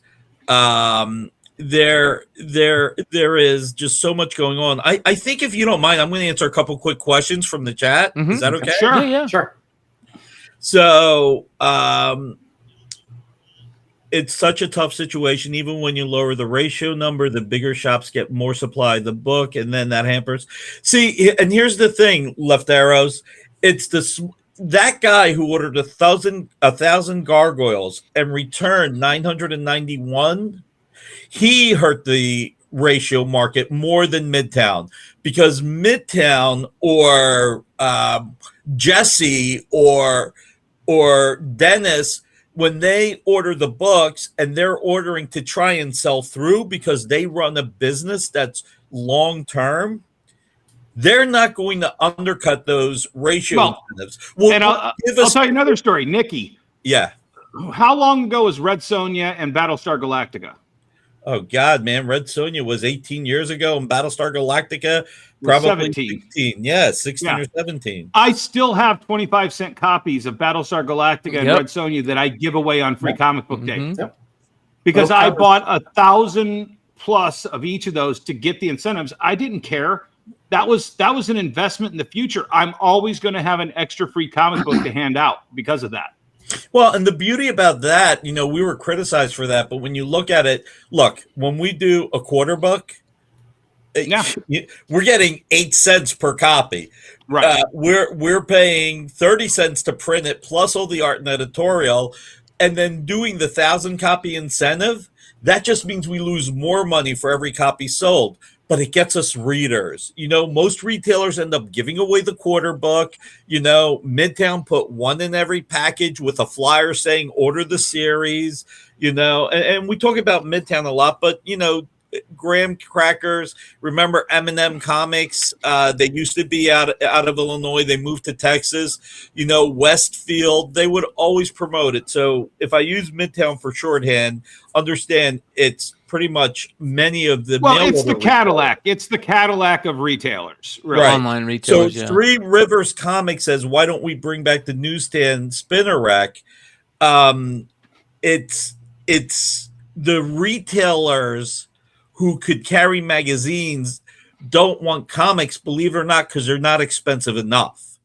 There is just so much going on. I think, if you don't mind, I'm going to answer a couple quick questions from the chat. Is that okay? Sure. Yeah. Sure. So it's such a tough situation. Even when you lower the ratio number, the bigger shops get more supply of the book, and then that hampers. See, and here's the thing, Left Arrows. It's that guy who ordered 1,000 gargoyles and returned 991. He hurt the ratio market more than Midtown, because Midtown or Jesse or Dennis, when they order the books and they're ordering to try and sell through because they run a business that's long term, they're not going to undercut those ratio incentives. And I'll tell you another story, Nikki. Yeah. How long ago was Red Sonja and Battlestar Galactica? Oh God, man! Red Sonja was 18 years ago, and Battlestar Galactica probably 17. 16. Yeah, 16 or 17. I still have 25-cent copies of Battlestar Galactica and Red Sonja that I give away on Free Comic Book Day, because I bought 1,000 plus of each of those to get the incentives. I didn't care. That was an investment in the future. I'm always going to have an extra free comic book to hand out because of that. Well, and the beauty about that, we were criticized for that, but when you look at it, when we do a quarter book, we're getting 8 cents per copy. Right. We're paying 30 cents to print it, plus all the art and editorial, and then doing the 1,000 copy incentive. That just means we lose more money for every copy sold, but it gets us readers. Most retailers end up giving away the quarter book. Midtown put one in every package with a flyer saying order the series, and we talk about Midtown a lot, but graham crackers, remember M&M Comics, they used to be out of Illinois, they moved to Texas, Westfield, they would always promote it. So if I use Midtown for shorthand, understand it's pretty much many of the it's the Cadillac. It's the Cadillac of retailers, really. Right. Online retailers. So Three Rivers Comics says, why don't we bring back the newsstand spinner rack? It's the retailers who could carry magazines don't want comics, believe it or not, because they're not expensive enough.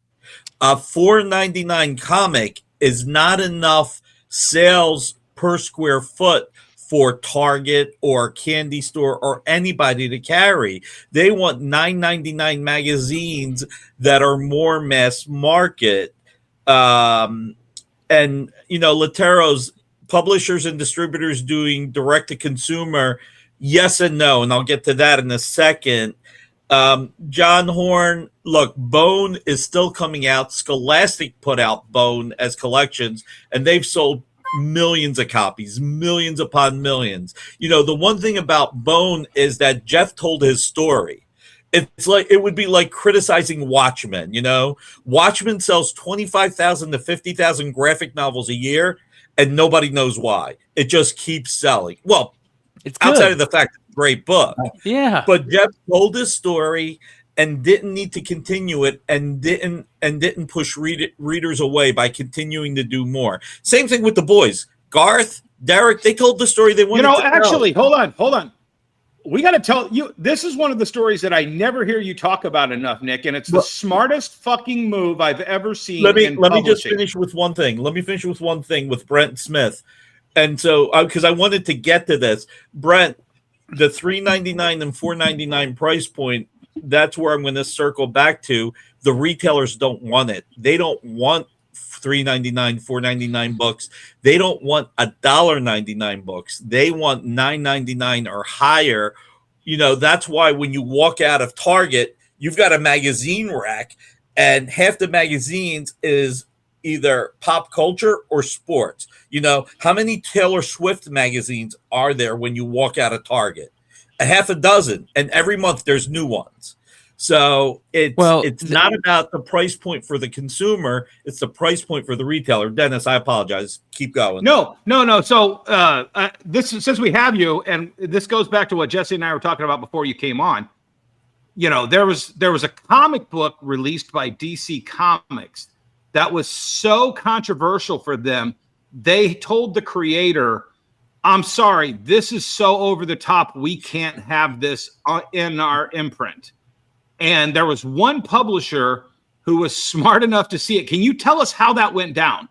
A $4.99 comic is not enough sales per square foot for Target or candy store or anybody to carry. They want $9.99 magazines that are more mass market. And Latero's publishers and distributors doing direct to consumer. Yes and no, and I'll get to that in a second. John Horn, look, Bone is still coming out. Scholastic put out Bone as collections, and they've sold millions of copies, millions upon millions. The one thing about Bone is that Jeff told his story. It's like, it would be like criticizing Watchmen. Watchmen sells 25,000 to 50,000 graphic novels a year, and nobody knows why. It just keeps selling. Well, it's outside of the fact it's a great book. Yeah. But Jeff told his story and didn't need to continue it, and didn't push readers away by continuing to do more. Same thing with the boys. Garth, Derek, they told the story they wanted to actually, tell. hold on. We got to tell you, this is one of the stories that I never hear you talk about enough, Nick, and it's the smartest fucking move I've ever seen. Let me just finish with one thing. With Brent Smith. And so, because I wanted to get to this, Brent, the $3.99 and $4.99 price point, that's where I'm going to circle back to. The retailers don't want it. They don't want $3.99, $4.99 books. They don't want $1.99 books. They want $9.99 or higher. That's why when you walk out of Target, you've got a magazine rack, and half the magazines is either pop culture or sports. How many Taylor Swift magazines are there when you walk out of Target? A half a dozen, and every month there's new ones. So Well, it's not about the price point for the consumer; it's the price point for the retailer. Dennis, I apologize. Keep going. No. So this is, since we have you, and this goes back to what Jesse and I were talking about before you came on. You know, there was a comic book released by DC Comics that was so controversial for them. They told the creator, "I'm sorry, this is so over the top. We can't have this in our imprint." And there was one publisher who was smart enough to see it. Can you tell us how that went down?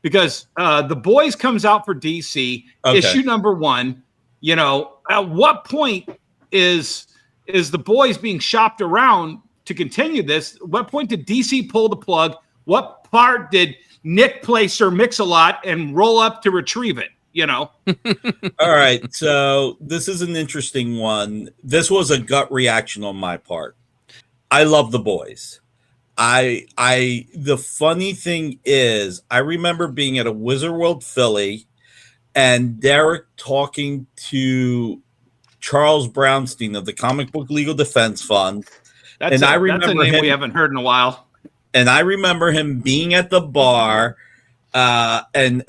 Because The Boys comes out for DC, issue number 1. You know, at what point is The Boys being shopped around to continue this? What point did DC pull the plug? What part did Nick play Sir Mix-a-Lot and roll up to retrieve it? You know? All right. So this is an interesting one. This was a gut reaction on my part. I love The Boys. The funny thing is, I remember being at a Wizard World Philly and Derek talking to Charles Brownstein of the Comic Book Legal Defense Fund. That's a name we haven't heard in a while. And I remember him being at the bar, and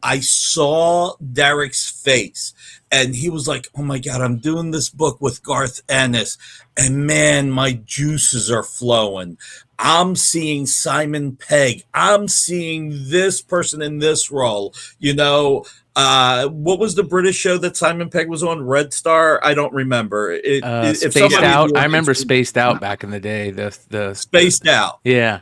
I saw Derek's face, and he was like, "Oh my God, I'm doing this book with Garth Ennis, and man, my juices are flowing. I'm seeing Simon Pegg. I'm seeing this person in this role. You know, what was the British show that Simon Pegg was on? Red Star? I don't remember. Spaced Out. I remember Spaced Out back in the day. The Spaced Out. Yeah.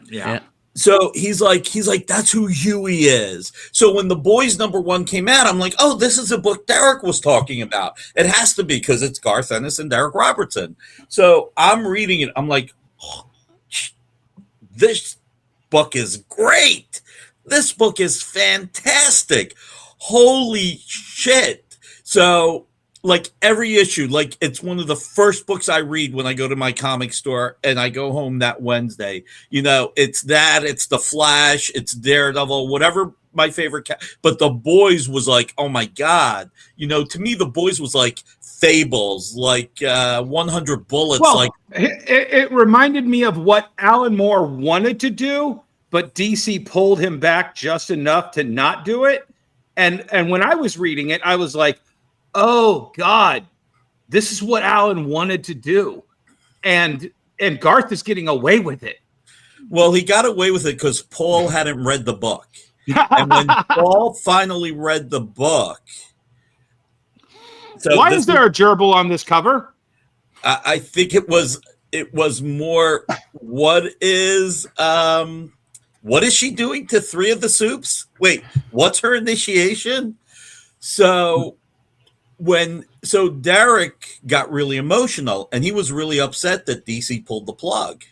So he's like, that's who Huey is. So when The Boys #1 came out, I'm like, oh, this is a book Derek was talking about. It has to be, because it's Garth Ennis and Derek Robertson. So I'm reading it. I'm like, oh, this book is great. This book is fantastic. Holy shit. So like every issue, like it's one of the first books I read when I go to my comic store and I go home that Wednesday. You know, it's The Flash, it's Daredevil, whatever my favorite. But The Boys was like, oh my God. You know, to me, The Boys was like Fables, like 100 Bullets. Well, like it reminded me of what Alan Moore wanted to do, but DC pulled him back just enough to not do it. And when I was reading it, I was like, oh God, this is what Alan wanted to do. And Garth is getting away with it. Well, he got away with it because Paul hadn't read the book. And when Paul finally read the book. So why is there a gerbil on this cover? I think it was more what is she doing to 3 of the soups? Wait, what's her initiation? So Derek got really emotional and he was really upset that DC pulled the plug.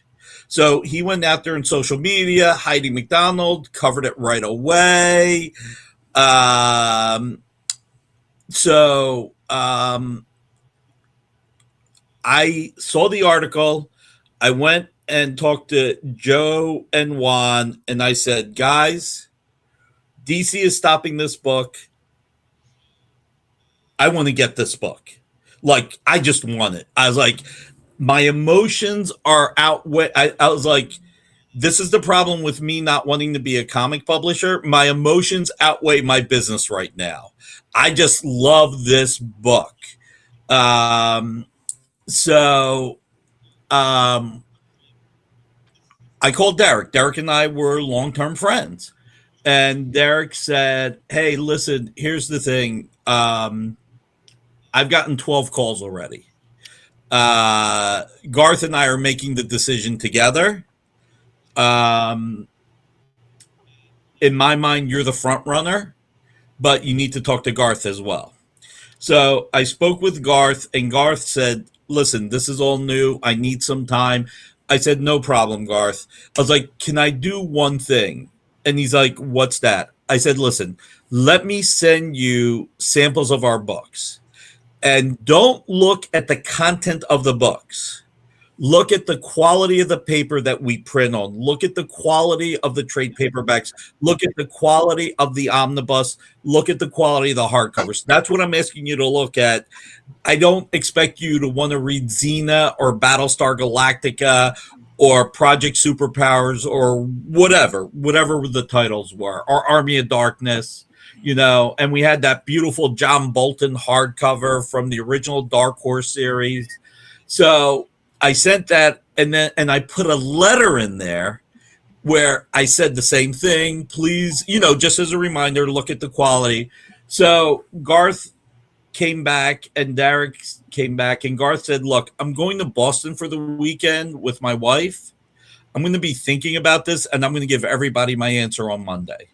So he went out there in social media, Heidi McDonald covered it right away. I saw the article. I went and talked to Joe and Juan, and I said, guys, DC is stopping this book. I want to get this book. Like, I just want it. I was like, my emotions are outweigh. I was like, this is the problem with me not wanting to be a comic publisher. My emotions outweigh my business right now. I just love this book. I called Derek. Derek and I were long-term friends. And Derek said, hey, listen, here's the thing. I've gotten 12 calls already. Garth and I are making the decision together. In my mind, you're the front runner, but you need to talk to Garth as well. So I spoke with Garth, and Garth said, listen, this is all new. I need some time. I said, no problem, Garth. I was like, can I do one thing? And he's like, what's that? I said, listen, let me send you samples of our books. And don't look at the content of the books. Look at the quality of the paper that we print on. Look at the quality of the trade paperbacks. Look at the quality of the omnibus. Look at the quality of the hardcovers. That's what I'm asking you to look at. I don't expect you to want to read Xena or Battlestar Galactica or Project Superpowers or whatever the titles were, or Army of Darkness, and we had that beautiful John Bolton hardcover from the original Dark Horse series. So I sent that, and I put a letter in there where I said the same thing. Please, just as a reminder, look at the quality. So Garth came back and Derek came back, and Garth said, look, I'm going to Boston for the weekend with my wife. I'm going to be thinking about this, and I'm going to give everybody my answer on Monday.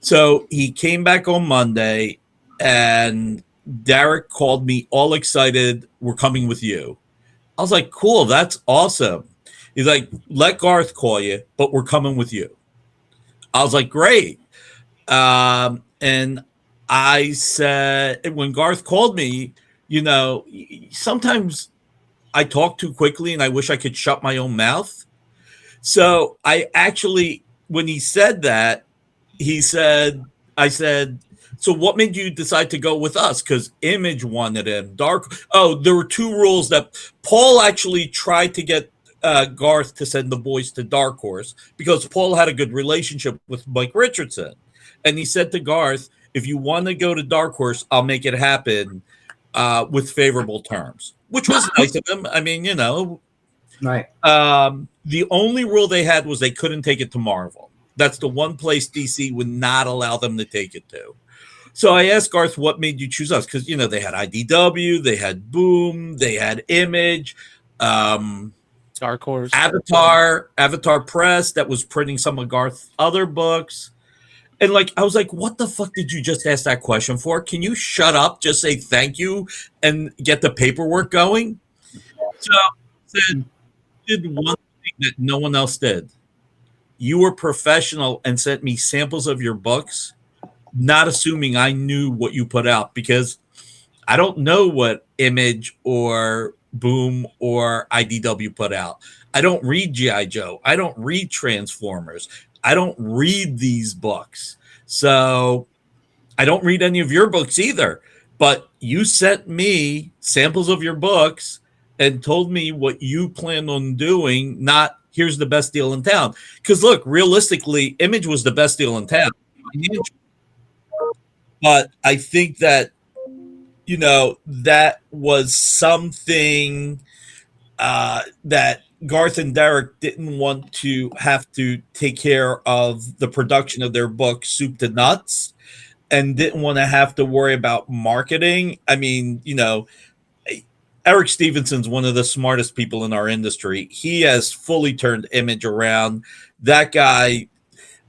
So he came back on Monday, and Derek called me all excited. We're coming with you. I was like, cool, that's awesome. He's like, let Garth call you, but we're coming with you. I was like, great. And I said, when Garth called me, sometimes I talk too quickly and I wish I could shut my own mouth. So I actually, when he said that, I said, so what made you decide to go with us? Because Image wanted him. There were two rules that Paul actually tried to get Garth to send the boys to Dark Horse because Paul had a good relationship with Mike Richardson. And he said to Garth, if you want to go to Dark Horse, I'll make it happen with favorable terms, which was nice of him. I mean, Right. The only rule they had was they couldn't take it to Marvel. That's the one place DC would not allow them to take it to. So I asked Garth, what made you choose us? Because, they had IDW, they had Boom, they had Image, Dark Horse, Avatar Press that was printing some of Garth's other books. And I was like, what the fuck did you just ask that question for? Can you shut up, just say thank you, and get the paperwork going? So I said, did one thing that no one else did. You were professional and sent me samples of your books, not assuming I knew what you put out, because I don't know what Image or Boom or IDW put out. I don't read G.I. Joe. I don't read Transformers. I don't read these books. So I don't read any of your books either. But you sent me samples of your books and told me what you planned on doing, not here's the best deal in town. Because look, realistically, Image was the best deal in town. But I think that, that was something that Garth and Derek didn't want to have to take care of the production of their book, soup to nuts, and didn't want to have to worry about marketing. I mean, Eric Stevenson's one of the smartest people in our industry. He has fully turned Image around. That guy,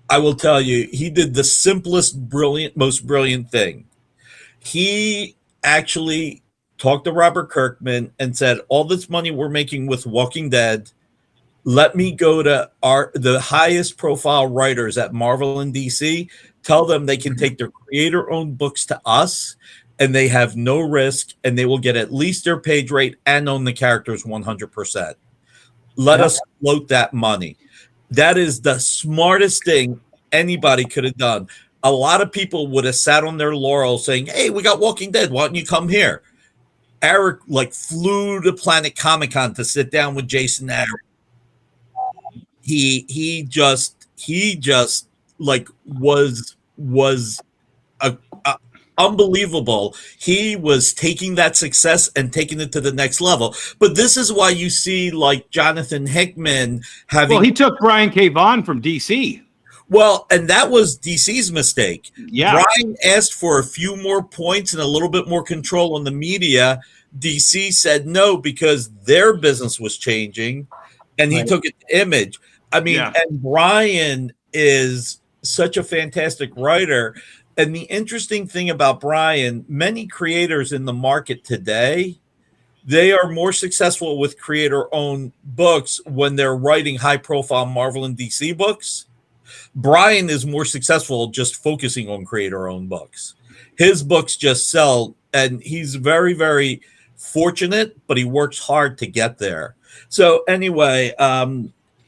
I will tell you, he did the simplest, most brilliant thing. He actually talked to Robert Kirkman and said, all this money we're making with Walking Dead, let me go to the highest profile writers at Marvel and DC, tell them they can take their creator-owned books to us, and they have no risk, and they will get at least their page rate and own the characters 100%. Let us float that money. That is the smartest thing anybody could have done. A lot of people would have sat on their laurels saying, hey, we got Walking Dead. Why don't you come here? Eric flew to Planet Comic-Con to sit down with Jason Aaron. He just was unbelievable. He was taking that success and taking it to the next level. But this is why you see Jonathan Hickman having. Well, he took Brian K. Vaughan from DC. Well, and that was DC's mistake. Yeah. Brian asked for a few more points and a little bit more control on the media. DC said no because their business was changing, and he took it to Image. I mean, and Brian is such a fantastic writer. And the interesting thing about Brian, many creators in the market today, they are more successful with creator-owned books when they're writing high-profile Marvel and DC books. Brian is more successful just focusing on creator-owned books. His books just sell, and he's very, very fortunate, but he works hard to get there. So anyway,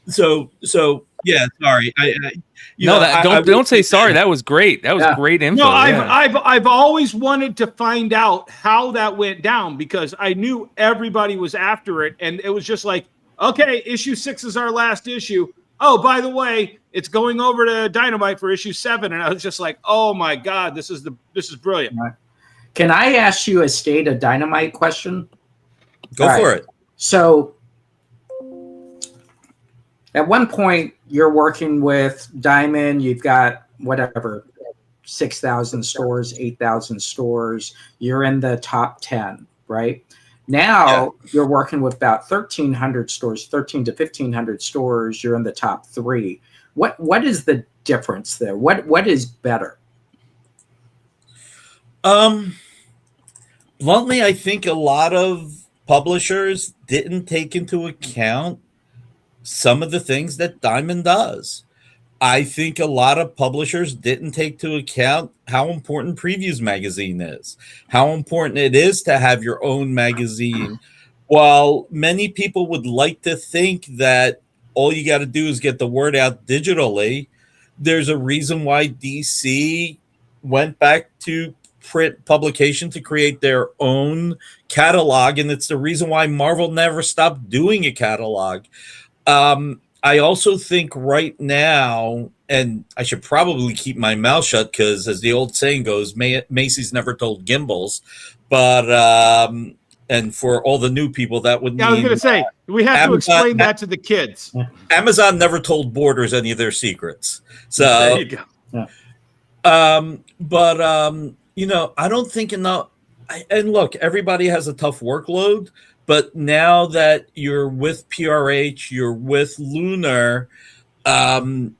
so yeah, sorry. Don't say sorry. That was great. That was great info. No, I've always wanted to find out how that went down, because I knew everybody was after it, and it was just like, okay, issue 6 is our last issue. Oh, by the way, it's going over to Dynamite for issue 7, and I was just like, oh my God, this is brilliant. Right. Can I ask you a State of Dynamite question? Go for it. So, at one point, you're working with Diamond. You've got whatever, 6,000 stores, 8,000 stores. You're in the top 10, right? Now you're working with about 1,300 stores, 13 to 1,500 stores. You're in the top 3. What is the difference there? What is better? Bluntly, I think a lot of publishers didn't take into account some of the things that Diamond does. I think a lot of publishers didn't take into account how important Previews magazine is, how important it is to have your own magazine. While many people would like to think that all you got to do is get the word out digitally, there's a reason why DC went back to print publication to create their own catalog, and it's the reason why Marvel never stopped doing a catalog. I also think right now, and I should probably keep my mouth shut because, as the old saying goes, Macy's never told Gimbals. But and for all the new people, that would mean, I was going to say, we have to explain that to the kids. Amazon never told Borders any of their secrets. So there you go. I don't think enough. And look, everybody has a tough workload. But now that you're with PRH, you're with Lunar, the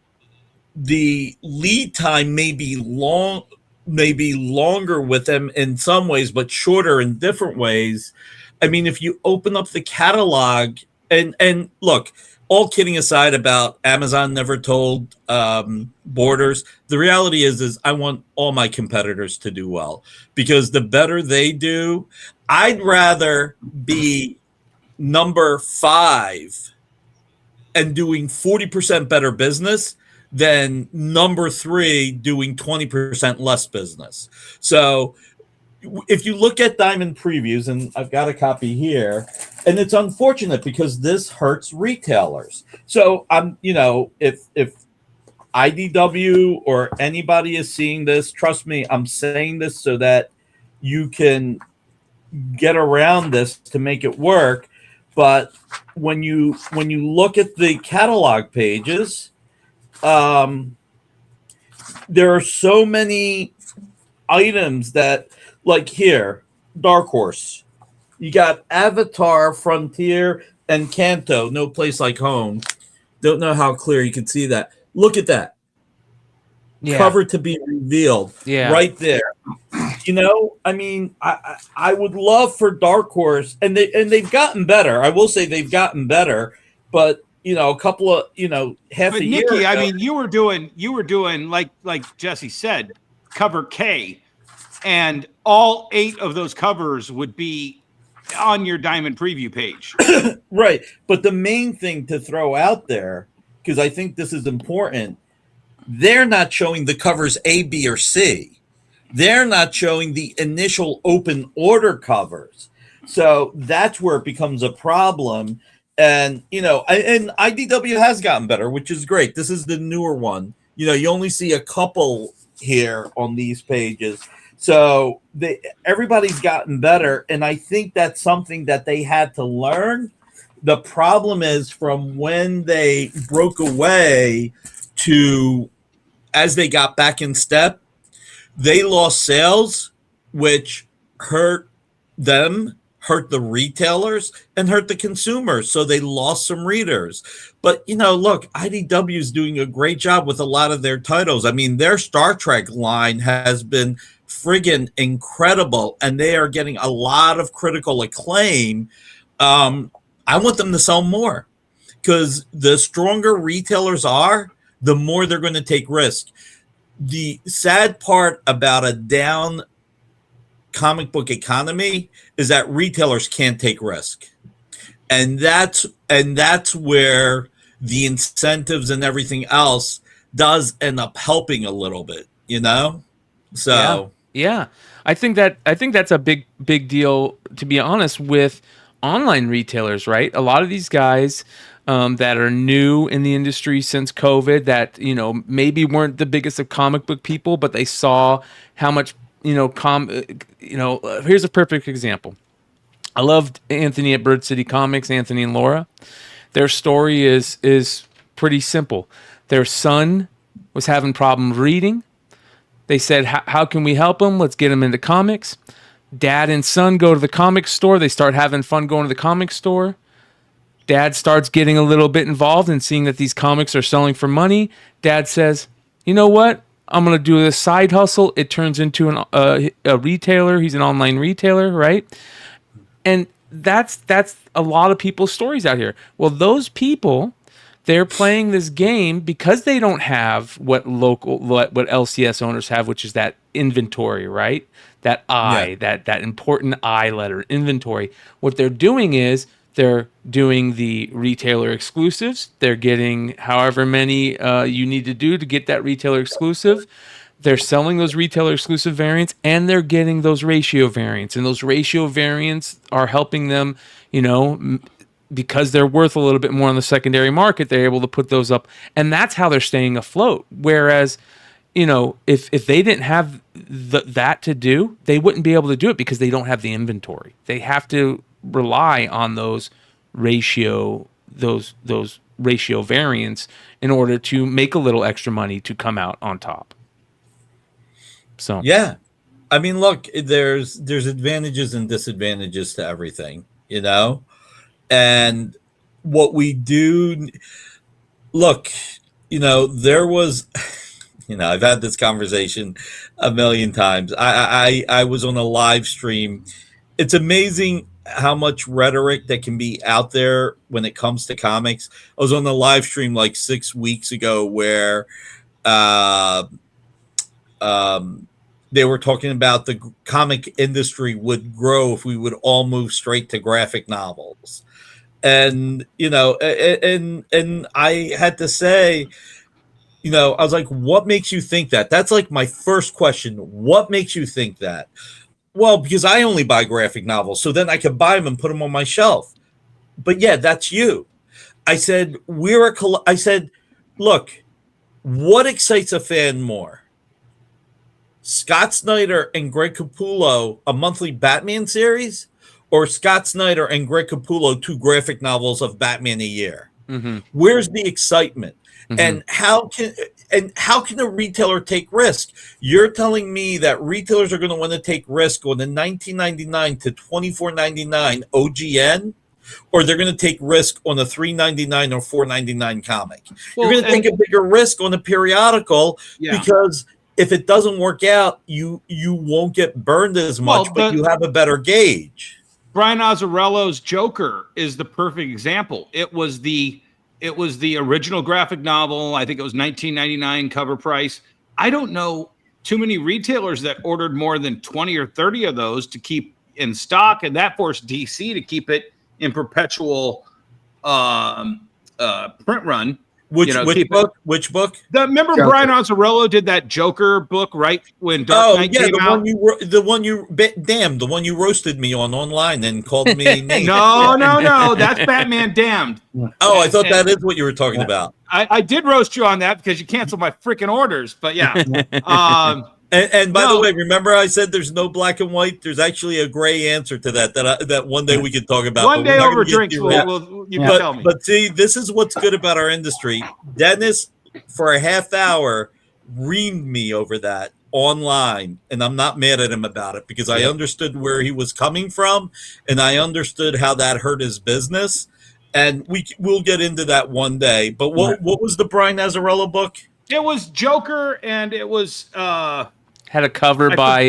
lead time may be longer with them in some ways, but shorter in different ways. I mean, if you open up the catalog, and look, all kidding aside about Amazon never told Borders, the reality is I want all my competitors to do well, because the better they do, I'd rather be number 5 and doing 40% better business than number 3 doing 20% less business. So if you look at Diamond Previews, and I've got a copy here, and it's unfortunate because this hurts retailers. So if IDW or anybody is seeing this, trust me, I'm saying this so that you can get around this to make it work. But when you look at the catalog pages, there are so many items that, like here, Dark Horse, you got Avatar, Frontier, and Kanto, No Place Like Home. Don't know how clear you can see that. Look at that. Cover to be revealed right there. I mean, I would love for Dark Horse, and they've gotten better. I will say they've gotten better, but a couple of half a year ago, I mean, you were doing like Jesse said, cover K, and all 8 of those covers would be on your Diamond Preview page. Right. But the main thing to throw out there, because I think this is important, they're not showing the covers A, B, or C. They're not showing the initial open order covers. So that's where it becomes a problem. And, and IDW has gotten better, which is great. This is the newer one. You only see a couple here on these pages. So everybody's gotten better. And I think that's something that they had to learn. The problem is from when they broke away to as they got back in step, they lost sales, which hurt them, hurt the retailers, and hurt the consumers. So they lost some readers. But, look, IDW is doing a great job with a lot of their titles. I mean, their Star Trek line has been friggin' incredible, and they are getting a lot of critical acclaim. I want them to sell more, because the stronger retailers are, the more they're going to take risk. The sad part about a down comic book economy is that retailers can't take risk. And that's where the incentives and everything else does end up helping a little bit, you know? So yeah. I think that's a big deal, to be honest, with online retailers, right? A lot of these guys that are new in the industry since COVID, that, you know, maybe weren't the biggest of comic book people, but they saw how much, you know, here's a perfect example. I loved Anthony at Bird City Comics, Anthony and Laura. Their story is pretty simple. Their son was having problems reading. They said, how can we help him? Let's get him into comics. Dad and son go to the comic store. They start having fun going to the comic store. Dad starts getting a little bit involved and seeing that these comics are selling for money. Dad says, you know what? I'm going to do this side hustle. It turns into a retailer. He's an online retailer, right? And that's a lot of people's stories out here. Well, those people, they're playing this game because they don't have what LCS owners have, which is that inventory, right? That that important I letter, inventory. What they're doing is they're doing the retailer exclusives. They're getting however many you need to do to get that retailer exclusive. They're selling those retailer exclusive variants, and they're getting those ratio variants. And those ratio variants are helping them, you know, because they're worth a little bit more on the secondary market, they're able to put those up. And that's how they're staying afloat. Whereas, you know, if they didn't have that to do, they wouldn't be able to do it because they don't have the inventory. They have to rely on those ratio variants in order to make a little extra money to come out on top. So yeah, I mean, look, there's advantages and disadvantages to everything, you know. And what we do, look, you know, there was, you know, I've had this conversation a million times. I was on a live stream. It's amazing how much rhetoric that can be out there when it comes to comics. I was on the live stream like 6 weeks ago where they were talking about the comic industry would grow if we would all move straight to graphic novels. And, you know, and I had to say, you know, I was like, what makes you think that? That's like my first question. What makes you think that? Well, because I only buy graphic novels, so then I could buy them and put them on my shelf. But yeah, that's you. I said, I said, look, what excites a fan more? Scott Snyder and Greg Capullo, a monthly Batman series, or Scott Snyder and Greg Capullo, 2 graphic novels of Batman a year? Mm-hmm. Where's the excitement? Mm-hmm. And how can a retailer take risk? You're telling me that retailers are going to want to take risk on the $19.99 to $24.99 OGN, or they're going to take risk on a $3.99 or $4.99 comic? Well, you're going to take a bigger risk on a periodical because if it doesn't work out, you won't get burned as much, but you have a better gauge. Brian Azzarello's Joker is the perfect example. It was the original graphic novel. I think it was $19.99 cover price. I don't know too many retailers that ordered more than 20 or 30 of those to keep in stock, and that forced DC to keep it in perpetual print run. Which book? Which book? Remember Joker. Brian Azzarello did that Joker book right when Dark Knight came out? The one you roasted me on online and called me names. No, that's Batman Damned. Oh, I thought that is what you were talking about. I did roast you on that because you canceled my freaking orders, but yeah. And by the way, remember I said there's no black and white? There's actually a gray answer to that one day we could talk about. One day over drinks, you can tell me. But see, this is what's good about our industry. Dennis, for a half hour, reamed me over that online, and I'm not mad at him about it because I understood where he was coming from, and I understood how that hurt his business. And we'll get into that one day. But what was the Brian Azzarello book? It was Joker, and it was had a cover by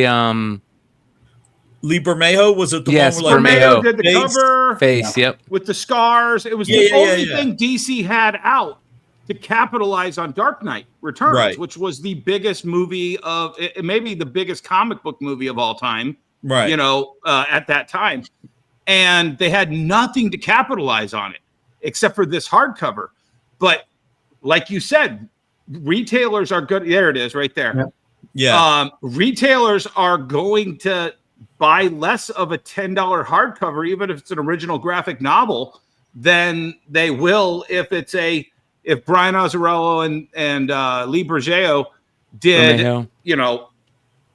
Lee Bermejo. Was it the one where Bermejo did the cover with the scars? It was the only thing DC had out to capitalize on Dark Knight Returns, which was the biggest movie maybe the biggest comic book movie of all time. right? At that time, and they had nothing to capitalize on it except for this hardcover. But like you said, retailers are good. There it is, right there. Yeah. Retailers are going to buy less of a $10 hardcover, even if it's an original graphic novel, than they will if Brian Azzarello and Lee Bergeo did,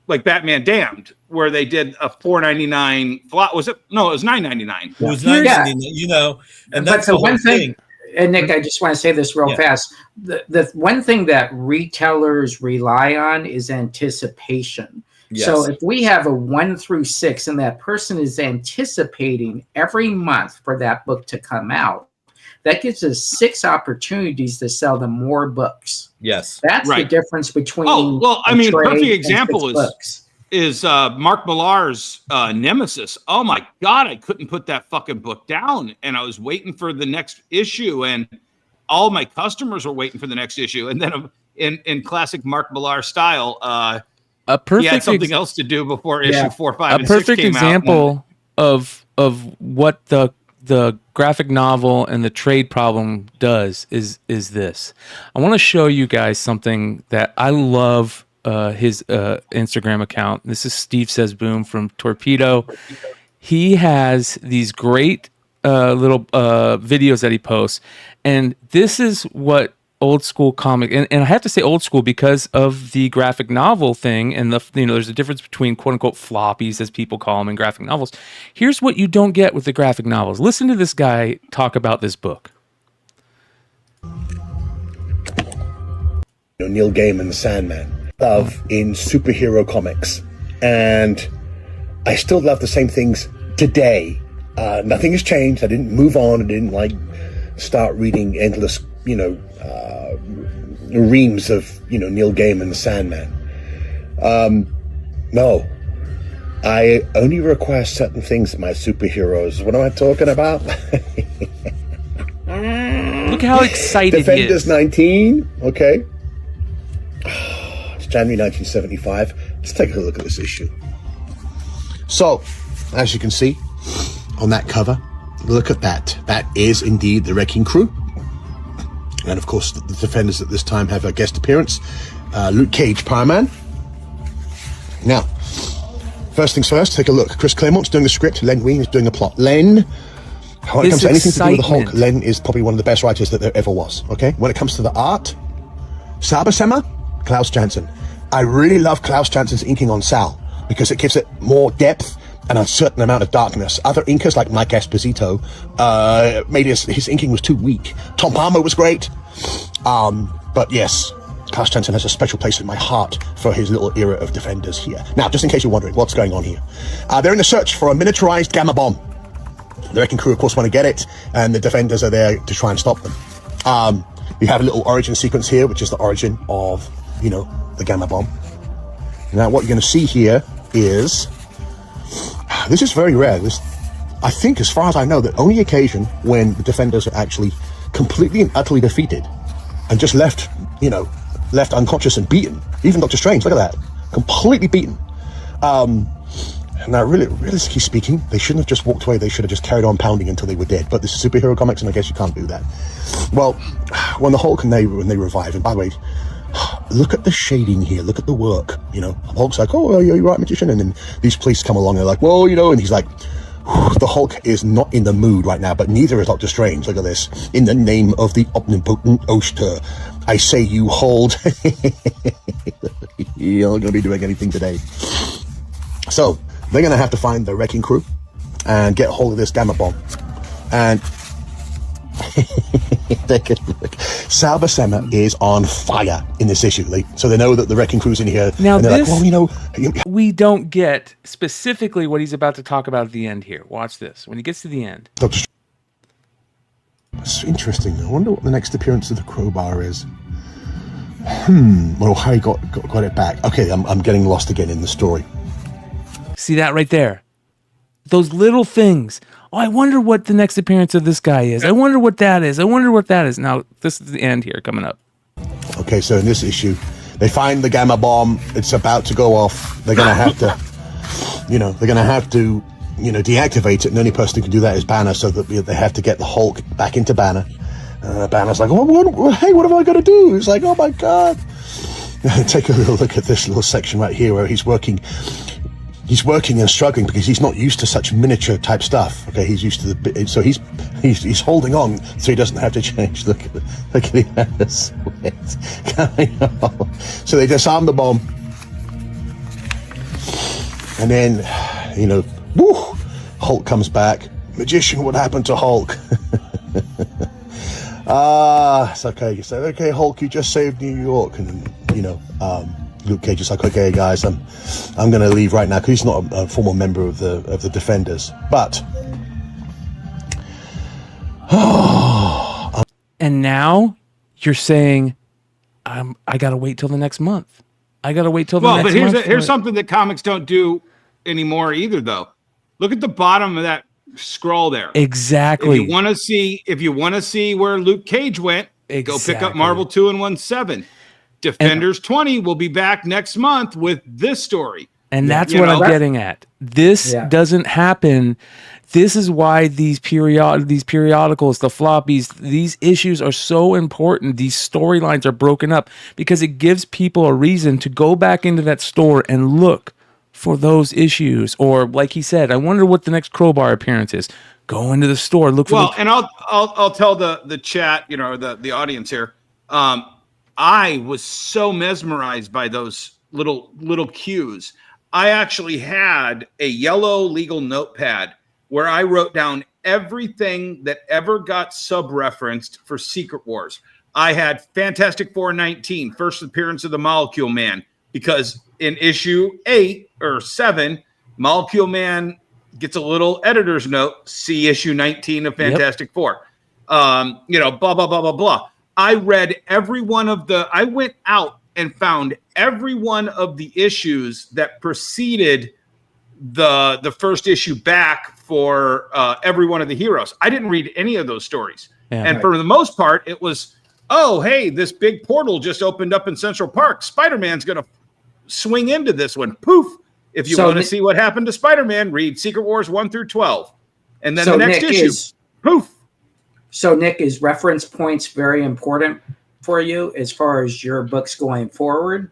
like Batman Damned, where they did a $4.99 flop. Was it? No, it was $9.99. It was $9.99. And that's the one thing. And Nick, I just want to say this real fast. The one thing that retailers rely on is anticipation. Yes. So if we have a 1 through 6 and that person is anticipating every month for that book to come out, that gives us 6 opportunities to sell them more books. Yes. That's the difference between perfect example is Mark Millar's Nemesis. Oh my God, I couldn't put that fucking book down, and I was waiting for the next issue, and all my customers were waiting for the next issue. And then in classic Mark Millar style, he had something else to do before issue 4, 5, and 6 came out. A perfect example of what the graphic novel and the trade problem does is this. I want to show you guys something that I love. His Instagram account. This is Steve Says Boom from Torpedo. He has these great little videos that he posts, and this is what old school comic, and I have to say old school because of the graphic novel thing, and there's a difference between quote unquote floppies, as people call them, and graphic novels. Here's what you don't get with the graphic novels. Listen to this guy talk about this book. Neil Gaiman's Sandman. Love in superhero comics, and I still love the same things today. Nothing has changed. I didn't move on. I didn't start reading endless reams of Neil Gaiman's Sandman. No, I only require certain things of my superheroes. What am I talking about? Look how excited Defenders he is. 19, okay. January 1975. Let's take a look at this issue. So, as you can see on that cover, look at that. That is indeed the Wrecking Crew. And of course, the Defenders at this time have a guest appearance. Luke Cage, Powerman. Now, first things first, take a look. Chris Claremont's doing the script. Len Wein is doing the plot. Len, when it comes to anything to do with the Hulk, Len is probably one of the best writers that there ever was, okay? When it comes to the art, Sal Buscema, Klaus Janson. I really love Klaus Janson's inking on Sal because it gives it more depth and a certain amount of darkness. Other inkers like Mike Esposito made his inking was too weak. Tom Palmer was great. But yes, Klaus Janson has a special place in my heart for his little era of Defenders here. Now, just in case you're wondering what's going on here. They're in the search for a miniaturized gamma bomb. The Wrecking Crew, of course, want to get it, and the Defenders are there to try and stop them. We have a little origin sequence here, which is the origin of, the gamma bomb. Now, what you're going to see here is, this is very rare. This, I think, as far as I know, the only occasion when the Defenders are actually completely and utterly defeated and just left unconscious and beaten. Even Doctor Strange, look at that. Completely beaten. Now, really, realistically speaking, they shouldn't have just walked away. They should have just carried on pounding until they were dead. But this is superhero comics, and I guess you can't do that. Well, when the Hulk when they revive, and by the way, look at the shading here. Look at the work. Hulk's like, "Oh, you're right, magician," and then these police come along. They're like, "Well, and he's like, the Hulk is not in the mood right now, but neither is Doctor Strange. Look at this. In the name of the omnipotent Oster, I say you hold. You're not going to be doing anything today." So they're going to have to find the Wrecking Crew and get a hold of this gamma bomb. And take a look. Sal Buscema is on fire in this issue. So they know that the Wrecking Crew's in here. Now, and they're this, like, well, we don't get specifically what he's about to talk about at the end here. Watch this. When he gets to the end. It's interesting. I wonder what the next appearance of the crowbar is. Well, Harry got it back. Okay, I'm getting lost again in the story. See that right there? Those little things. Oh, I wonder what the next appearance of this guy is. I wonder what that is. I wonder what that is. Now, this is the end here coming up. Okay, so in this issue, they find the gamma bomb. It's about to go off. They're going to have to they're going to have to, deactivate it, and the only person who can do that is Banner, so that they have to get the Hulk back into Banner. Banner's like, hey, what have I got to do? He's like, oh my God. Take a little look at this little section right here where he's working and struggling because he's not used to such miniature type stuff. Okay, he's used to so he's holding on so he doesn't have to change. Look at him has sweat coming off. So they disarm the bomb, and then Hulk comes back. Magician, what happened to Hulk? It's okay. You say, okay, Hulk, you just saved New York, and Luke Cage is like, okay, guys, I'm going to leave right now because he's not a former member of the Defenders. But and now you're saying, I got to wait till the next month. I got to wait till the next month. But here's something that comics don't do anymore either, though. Look at the bottom of that scroll there. Exactly. If you want to see where Luke Cage went, go pick up Marvel 2-1-7. Defenders 20 will be back next month with this story. And that's what I'm getting at. This doesn't happen. This is why these periodicals, the floppies, these issues are so important. These storylines are broken up because it gives people a reason to go back into that store and look for those issues. Or like he said, I wonder what the next Crowbar appearance is. Go into the store, look for and I'll tell the chat, the audience here. I was so mesmerized by those little cues. I actually had a yellow legal notepad where I wrote down everything that ever got sub-referenced for Secret Wars. I had Fantastic Four 19, first appearance of the Molecule Man, because in issue 8 or 7, Molecule Man gets a little editor's note, see issue 19 of Fantastic Four. Blah, blah, blah, blah, blah. I read every one of I went out and found every one of the issues that preceded the first issue back for every one of the heroes. I didn't read any of those stories. For the most part, it was, oh, hey, this big portal just opened up in Central Park. Spider-Man's going to swing into this one. Poof. If you want to see what happened to Spider-Man, read Secret Wars 1-12. And then the next issue, poof. So, Nick, is reference points very important for you as far as your books going forward?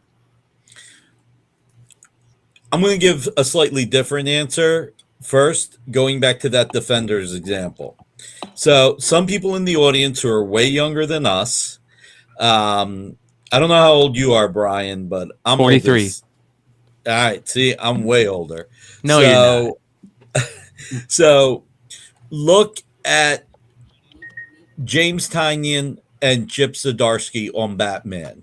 I'm going to give a slightly different answer first, going back to that Defenders example. So, some people in the audience who are way younger than us, I don't know how old you are, Brian, but I'm 43. All right, see, I'm way older. No, you're not. So, look at James Tynion and Chip Zdarsky on Batman.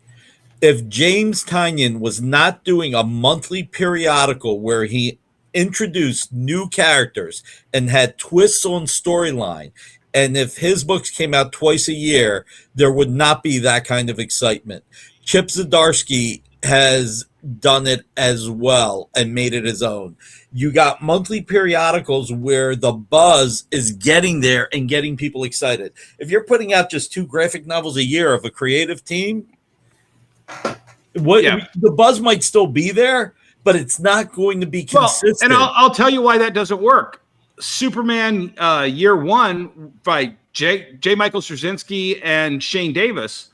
If James Tynion was not doing a monthly periodical where he introduced new characters and had twists on storyline, and if his books came out twice a year, there would not be that kind of excitement. Chip Zdarsky has done it as well and made it his own. You got monthly periodicals where the buzz is getting there and getting people excited. If you're putting out just 2 graphic novels a year of a creative team, the buzz might still be there, but it's not going to be consistent. And I'll tell you why that doesn't work. Superman Year One by J. Michael Straczynski and Shane Davis.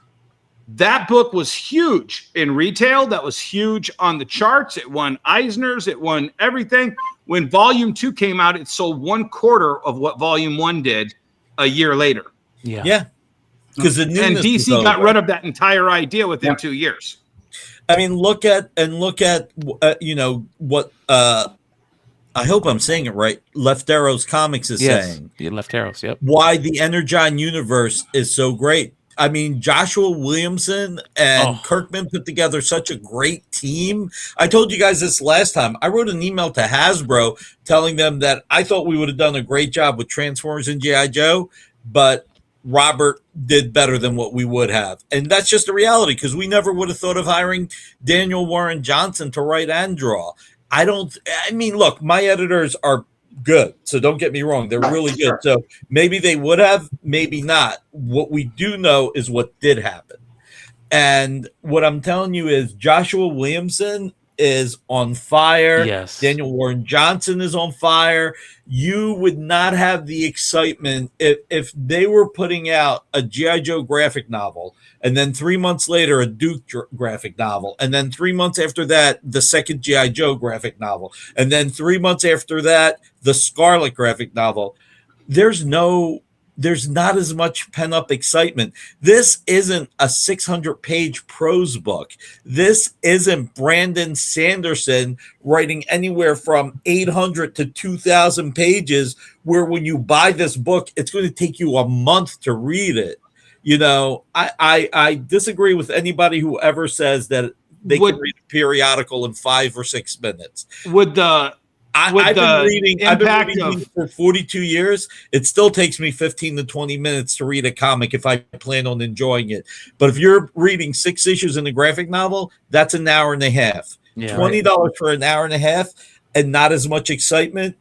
That book was huge in retail. That was huge on the charts. It won Eisner's. It won everything. When Volume 2 came out, it sold 1/4 of what Volume 1 did a year later. Yeah. Because DC got rid of that entire idea within 2 years. I mean, look at what I hope I'm saying it right. Left Arrows Comics is saying. Yeah, Left Arrows, yep. Why the Energon universe is so great. I mean, Joshua Williamson and Kirkman put together such a great team. I told you guys this last time. I wrote an email to Hasbro telling them that I thought we would have done a great job with Transformers and G.I. Joe, but Robert did better than what we would have. And that's just a reality because we never would have thought of hiring Daniel Warren Johnson to write and draw. Look, my editors are good, so don't get me wrong, they're really good. So maybe they would have, maybe not. What we do know is what did happen. And what I'm telling you is Joshua Williamson is on fire. Yes. Daniel Warren Johnson is on fire. You would not have the excitement if they were putting out a G.I. Joe graphic novel, and then 3 months later, a Duke graphic novel, and then 3 months after that, the second G.I. Joe graphic novel, and then 3 months after that, the Scarlet graphic novel. There's not as much pent-up excitement. This isn't a 600-page prose book. This isn't Brandon Sanderson writing anywhere from 800 to 2,000 pages, where when you buy this book, it's going to take you a month to read it. You know, I disagree with anybody who ever says that they can read a periodical in 5 or 6 minutes. I've been reading for 42 years. It still takes me 15 to 20 minutes to read a comic if I plan on enjoying it. But if you're reading 6 issues in a graphic novel, that's an hour and a half. Yeah, $20 for an hour and a half and not as much excitement.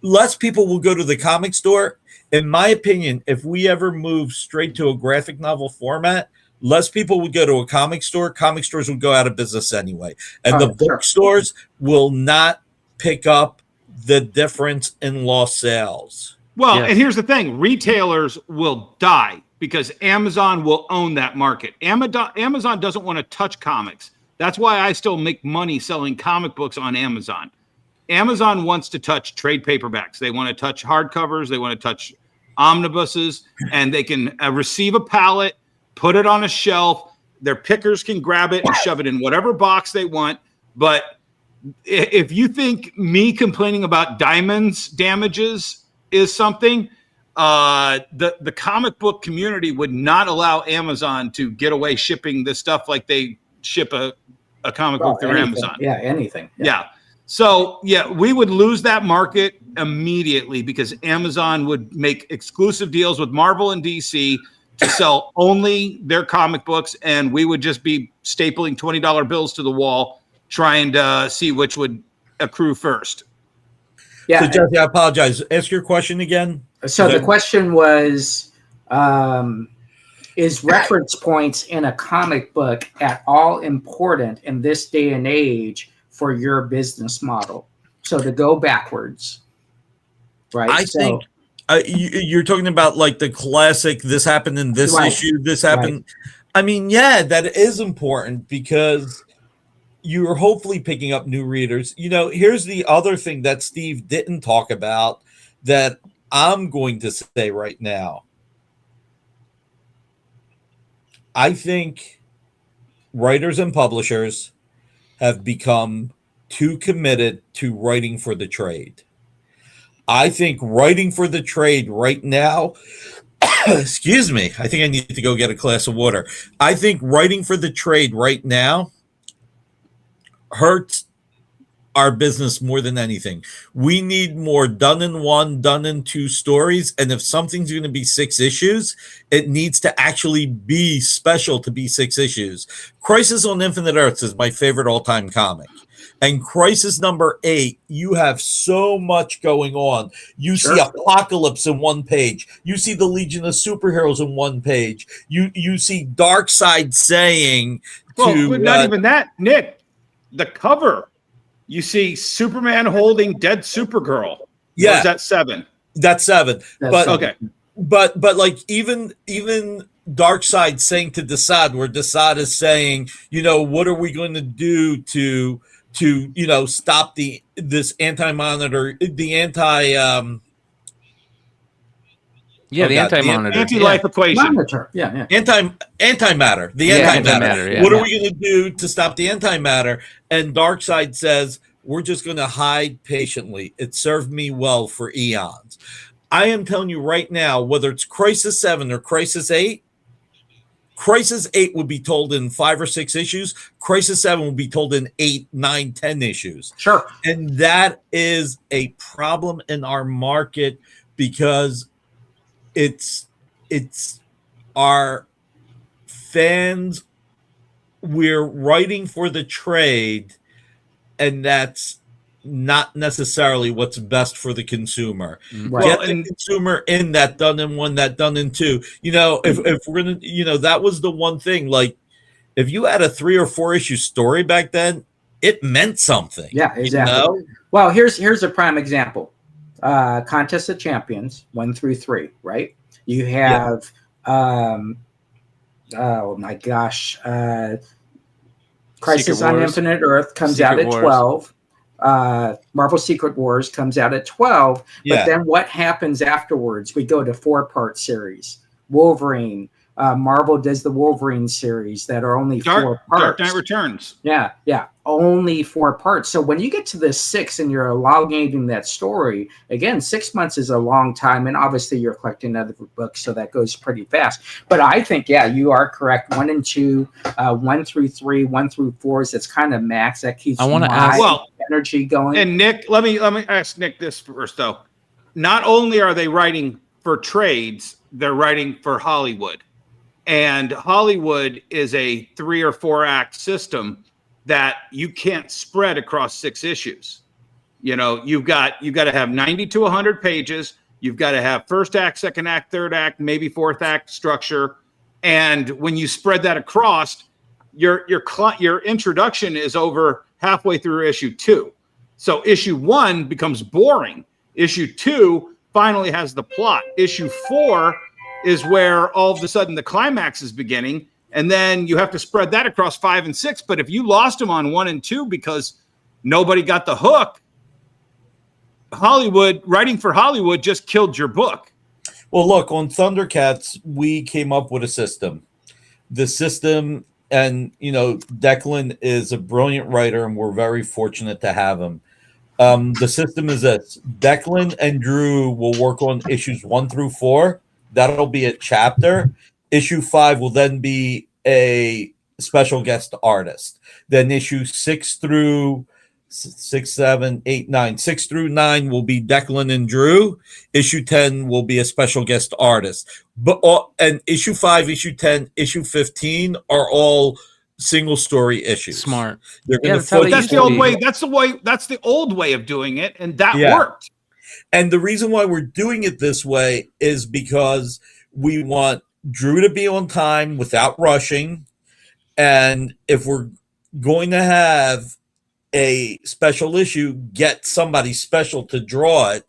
Less people will go to the comic store. In my opinion, if we ever move straight to a graphic novel format, less people would go to a comic store. Comic stores would go out of business anyway. And the bookstores will not pick up the difference in lost sales. Well, and here's the thing. Retailers will die because Amazon will own that market. Amazon doesn't want to touch comics. That's why I still make money selling comic books on Amazon. Amazon wants to touch trade paperbacks. They want to touch hardcovers. They want to touch omnibuses, and they can receive a pallet, put it on a shelf. Their pickers can grab it and shove it in whatever box they want. But if you think me complaining about diamonds damages is something, the comic book community would not allow Amazon to get away shipping this stuff like they ship a comic book through Amazon. Yeah, anything. Yeah. So, we would lose that market immediately because Amazon would make exclusive deals with Marvel and DC to sell only their comic books, and we would just be stapling $20 bills to the wall trying to see which would accrue first. Yeah. So, Jesse, I apologize. Ask your question again. So the question was, is reference points in a comic book at all important in this day and age for your business model? So to go backwards, right? I think you're talking about like the classic, this happened in this issue, this happened. Right. I mean, yeah, that is important because you're hopefully picking up new readers. You know, here's the other thing that Steve didn't talk about that I'm going to say right now. I think writers and publishers have become too committed to writing for the trade. I think writing for the trade right now, excuse me, I think I need to go get a glass of water. I think writing for the trade right now hurts our business more than anything. We need more done in 1, done in 2 stories. And if something's going to be 6 issues, it needs to actually be special to be 6 issues. Crisis on Infinite Earths is my favorite all-time comic. And Crisis number 8, you have so much going on. You see Apocalypse in 1 page. You see the Legion of Superheroes in 1 page. You see Darkseid saying not even that, Nick. The cover, you see Superman holding dead Supergirl. Yeah, or is that 7? That's 7. Okay, but like even Darkseid saying to Desaad, where Desaad is saying, you know, what are we going to do to stop this anti-monitor, the anti-monitor, anti-life equation. Monitor. Yeah. Antimatter. The antimatter. Yeah, what are we going to do to stop the antimatter? And Darkseid says, we're just going to hide patiently. It served me well for eons. I am telling you right now, whether it's Crisis 7 or Crisis 8, Crisis 8 would be told in 5 or 6 issues. Crisis 7 will be told in 8, 9, 10 issues. Sure. And that is a problem in our market because it's our fans. We're writing for the trade, and that's not necessarily what's best for the consumer. Right. Get the consumer in that done in 1, that done in 2. You know, if we're gonna, that was the one thing. Like, if you had a 3 or 4 issue story back then, it meant something. Yeah, exactly. You know? Well, here's a prime example. Contest of Champions 1 through 3, right? You have oh my gosh, Crisis on Infinite Earth comes out at 12. Marvel Secret Wars comes out at 12. But then what happens afterwards? We go to 4-part series. Wolverine. Marvel does the Wolverine series that are only 4 parts. Dark Knight Returns. Yeah, only 4 parts. So when you get to the 6 and you're elongating that story, again, 6 months is a long time, and obviously you're collecting other books, so that goes pretty fast. But I think, you are correct. 1 and 2, 1 through 3, 1 through 4 is that's kind of max. That keeps energy going. And Nick, let me ask Nick this first though. Not only are they writing for trades, they're writing for Hollywood. And Hollywood is a 3 or 4 act system that you can't spread across 6 issues. You know, you've got to have 90 to 100 pages. You've got to have first act, second act, third act, maybe fourth act structure. And when you spread that across, your introduction is over halfway through issue 2. So issue 1 becomes boring. Issue 2 finally has the plot. Issue 4 is where all of a sudden the climax is beginning, and then you have to spread that across 5 and 6. But if you lost them on 1 and 2 because nobody got the hook, writing for Hollywood just killed your book. Well, look, on Thundercats, we came up with a system. The system, and Declan is a brilliant writer, and we're very fortunate to have him. The system is this: Declan and Drew will work on issues 1 through 4. That'll be a chapter. Issue 5 will then be a special guest artist. Then issue 6 through 9 will be Declan and Drew. Issue 10 will be a special guest artist. And issue 5, issue 10, issue 15 are all single story issues. Smart. That's the old way. That's the old way of doing it, and that worked. And the reason why we're doing it this way is because we want Drew to be on time without rushing. And if we're going to have a special issue, get somebody special to draw it.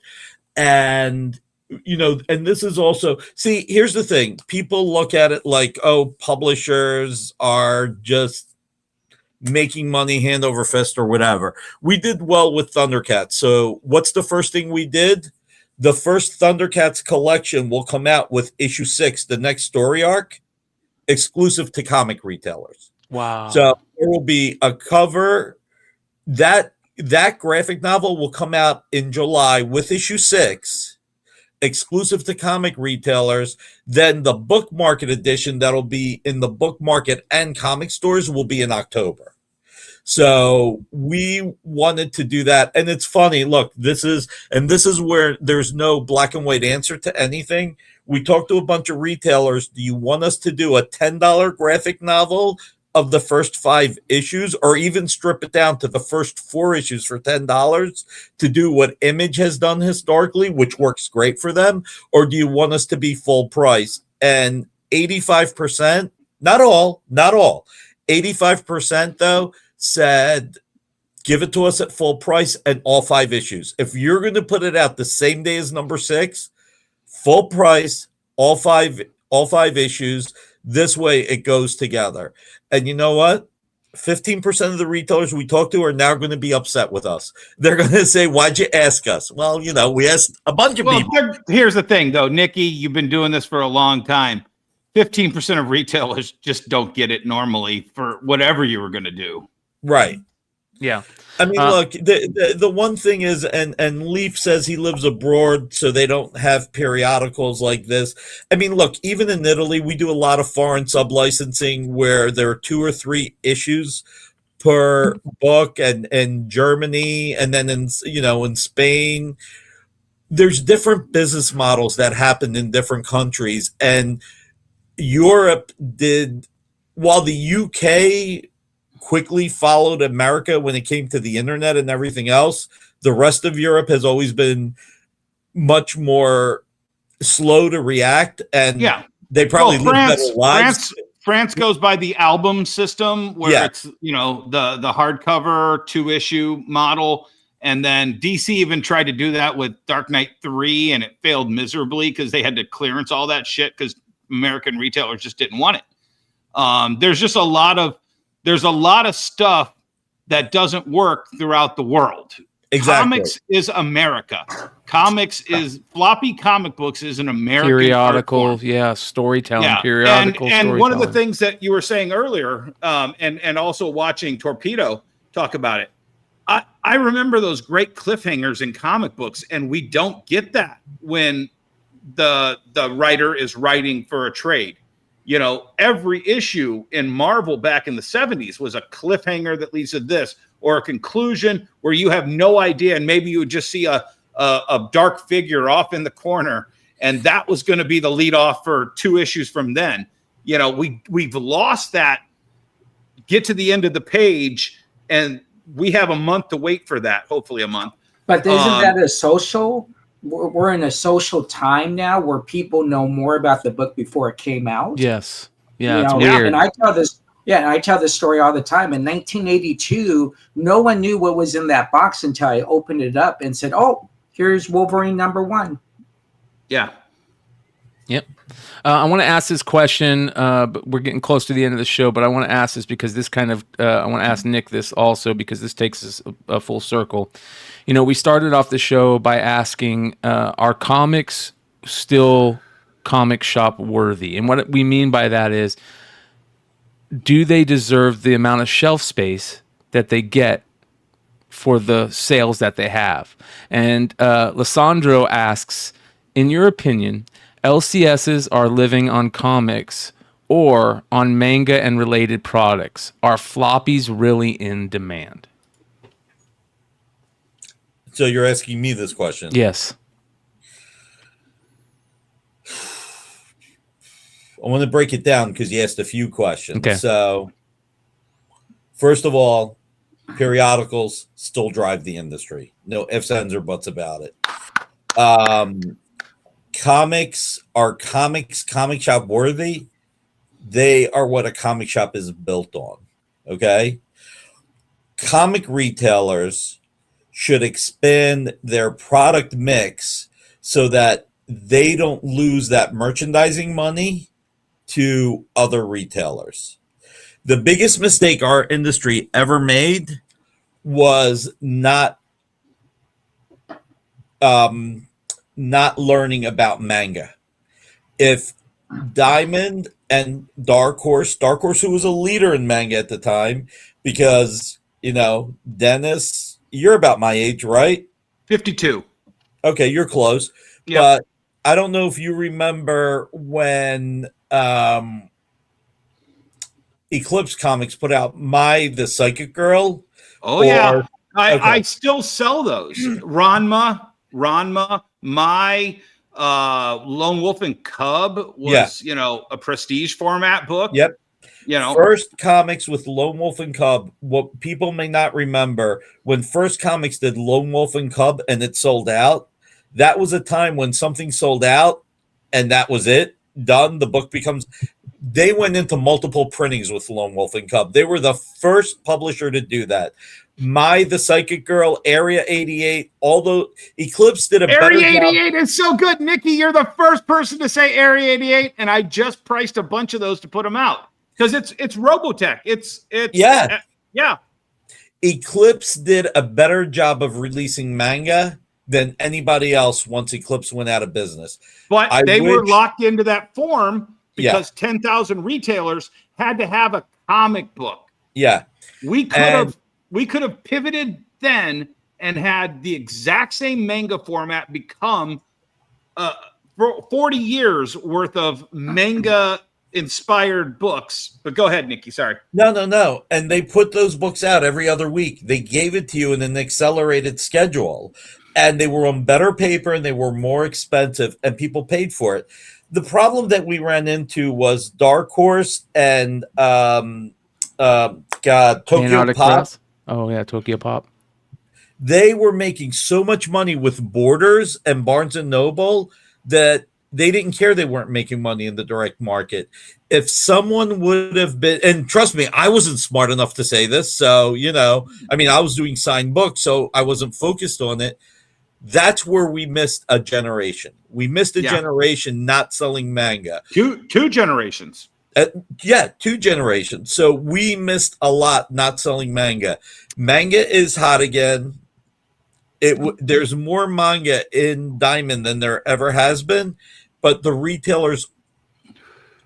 And, and this is also, see, here's the thing. People look at it like, publishers are just making money hand over fist or whatever. We did well with Thundercats. So what's the first thing we did? The first Thundercats collection will come out with issue 6, the next story arc, exclusive to comic retailers. Wow. So there will be a cover. That graphic novel will come out in July with issue 6, exclusive to comic retailers. Then the book market edition that'll be in the book market and comic stores will be in October. So we wanted to do that. And it's funny. Look, this is where there's no black and white answer to anything. We talked to a bunch of retailers. Do you want us to do a $10 graphic novel of the first 5 issues, or even strip it down to the first 4 issues for $10 to do what Image has done historically, which works great for them? Or do you want us to be full price? And 85%, not all, 85% though, said, give it to us at full price and all 5 issues. If you're going to put it out the same day as number 6, full price, all five issues. This way it goes together. And you know what? 15% of the retailers we talk to are now going to be upset with us. They're going to say, why'd you ask us? Well, we asked a bunch of people. Here's the thing, though. Nikki, you've been doing this for a long time. 15% of retailers just don't get it normally for whatever you were going to do. Right. Yeah. I mean, look, the one thing is, and Leaf says he lives abroad, so they don't have periodicals like this. I mean, look, even in Italy, we do a lot of foreign sub-licensing where there are 2 or 3 issues per book, and Germany, and then in Spain. There's different business models that happen in different countries, and Europe did, while the UK quickly followed America when it came to the internet and everything else, the rest of Europe has always been much more slow to react, and they probably live better lives. France goes by the album system, where Yeah. it's, you know, the hardcover 2-issue model. And then DC even tried to do that with Dark Knight 3, and it failed miserably because they had to clearance all that shit because American retailers just didn't want it. There's just a lot of stuff that doesn't work throughout the world. Exactly. Comics is America. Floppy comic books is an American Periodical, yeah, storytelling, periodical. And one of the things that you were saying earlier, and also watching Torpedo talk about it, I remember those great cliffhangers in comic books, and we don't get that when the writer is writing for a trade. You know, every issue in Marvel back in the 70s was a cliffhanger that leads to this, or a conclusion where you have no idea, and maybe you would just see a dark figure off in the corner, and that was going to be the lead off for 2 issues from then. You know, we've lost that. Get to the end of the page, and we have a month to wait for that. Hopefully, a month. But isn't that a social? We're in a social time now where people know more about the book before it came out. Yes. Yeah, You it's know, weird. And I tell this. Yeah, and I tell this story all the time. In 1982, no one knew what was in that box until I opened it up and said, "Oh, here's Wolverine #1." Yeah. Yep. I want to ask this question, but we're getting close to the end of the show, but I want to ask this because this kind of, I want to ask Nick this also because this takes us a full circle. You know, we started off the show by asking, are comics still comic shop worthy? And what we mean by that is, do they deserve the amount of shelf space that they get for the sales that they have? And Lissandro asks, in your opinion, LCSs are living on comics or on manga and related products? Are floppies really in demand? So you're asking me this question? Yes. I want to break it down because you asked a few questions. Okay. So, first of all, periodicals still drive the industry. No ifs, ands, or buts about it. Comics comic shop worthy. They are what a comic shop is built on. Okay. Comic retailers should expand their product mix so that they don't lose that merchandising money to other retailers. The biggest mistake our industry ever made was not learning about manga. If Diamond and Dark Horse, who was a leader in manga at the time, because, you know, Dennis, you're about my age, right? 52. Okay, you're close. Yep. But I don't know if you remember when Eclipse Comics put out the Psychic Girl. Oh, yeah. I still sell those. Ranma, my Lone Wolf and Cub was, you know, a prestige format book. Yep. You know, First Comics with Lone Wolf and Cub. What people may not remember, when First Comics did Lone Wolf and Cub and it sold out, that was a time when something sold out and that was it. Done. The book becomes. They went into multiple printings with Lone Wolf and Cub. They were the first publisher to do that. The Psychic Girl, Area 88, although Eclipse did a better job. Area 88 is so good. Nikki, you're the first person to say Area 88, and I just priced a bunch of those to put them out because it's Robotech. It's yeah. Eclipse did a better job of releasing manga than anybody else once Eclipse went out of business. But they were locked into that form because 10,000 retailers had to have a comic book. Yeah. We could have pivoted then and had the exact same manga format become 40 years worth of manga inspired books. But go ahead, Nikki. Sorry. No. And they put those books out every other week. They gave it to you in an accelerated schedule. And they were on better paper and they were more expensive and people paid for it. The problem that we ran into was Dark Horse and Tokyo Pop. Oh, yeah, Tokyo Pop. They were making so much money with Borders and Barnes & Noble that They didn't care they weren't making money in the direct market. If someone would have been, and trust me, I wasn't smart enough to say this. So, I was doing signed books, so I wasn't focused on it. That's where we missed a generation. We missed a generation not selling manga. Two generations. 2 generations. So we missed a lot not selling manga. Manga is hot again. There's more manga in Diamond than there ever has been, but the retailers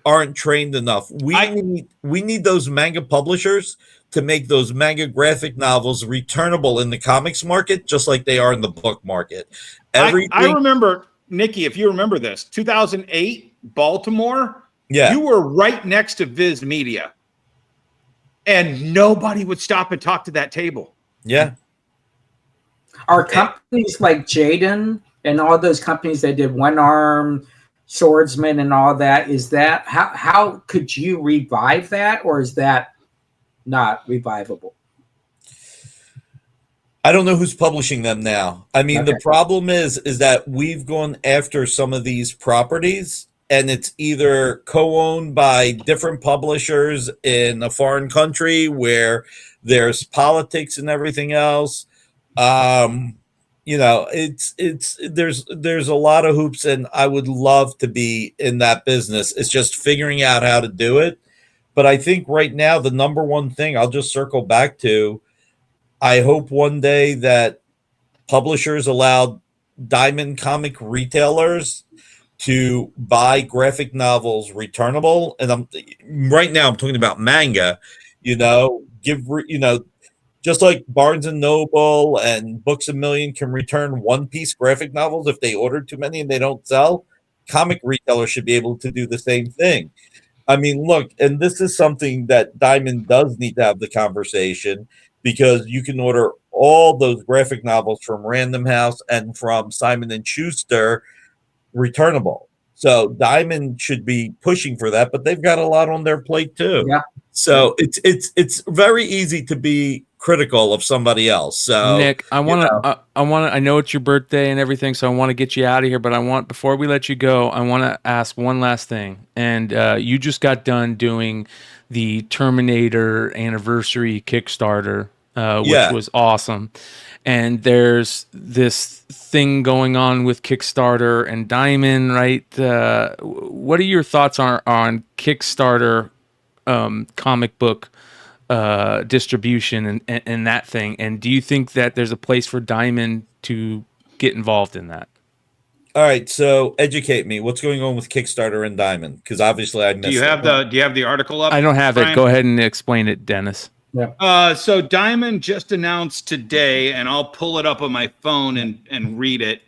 aren't trained enough. We need those manga publishers to make those manga graphic novels returnable in the comics market, just like they are in the book market. I remember, Nikki, if you remember this, 2008, Baltimore. Yeah, you were right next to Viz Media, and nobody would stop and talk to that table. Yeah. Are companies like Jaden and all those companies that did One Arm Swordsman and all that, is that how could you revive that, or is that not revivable? I don't know who's publishing them now. I mean, Okay. The problem is that we've gone after some of these properties, and it's either co-owned by different publishers in a foreign country where there's politics and everything else. There's a lot of hoops, and I would love to be in that business. It's just figuring out how to do it. But I think right now the number one thing, I'll just circle back to, I hope one day that publishers allow Diamond comic retailers to buy graphic novels returnable. And right now I'm talking about manga, just like Barnes and Noble and Books A Million can return one-piece graphic novels if they order too many and they don't sell, comic retailers should be able to do the same thing. I mean, look, and this is something that Diamond does need to have the conversation, because you can order all those graphic novels from Random House and from Simon & Schuster returnable. So Diamond should be pushing for that, but they've got a lot on their plate too. Yeah. So it's very easy to be critical of somebody else. So Nick, I know it's your birthday and everything, so I want to get you out of here, but before we let you go, I want to ask one last thing. And you just got done doing the Terminator anniversary Kickstarter, which was awesome. And there's this thing going on with Kickstarter and Diamond, right? What are your thoughts on Kickstarter comic book distribution and that thing? And do you think that there's a place for Diamond to get involved in that? All right, so educate me. What's going on with Kickstarter and Diamond? Because obviously I missed. Do you have the article up? I don't have Brian? it. Go ahead and explain it, Dennis. Yeah. So Diamond just announced today, and I'll pull it up on my phone and read it.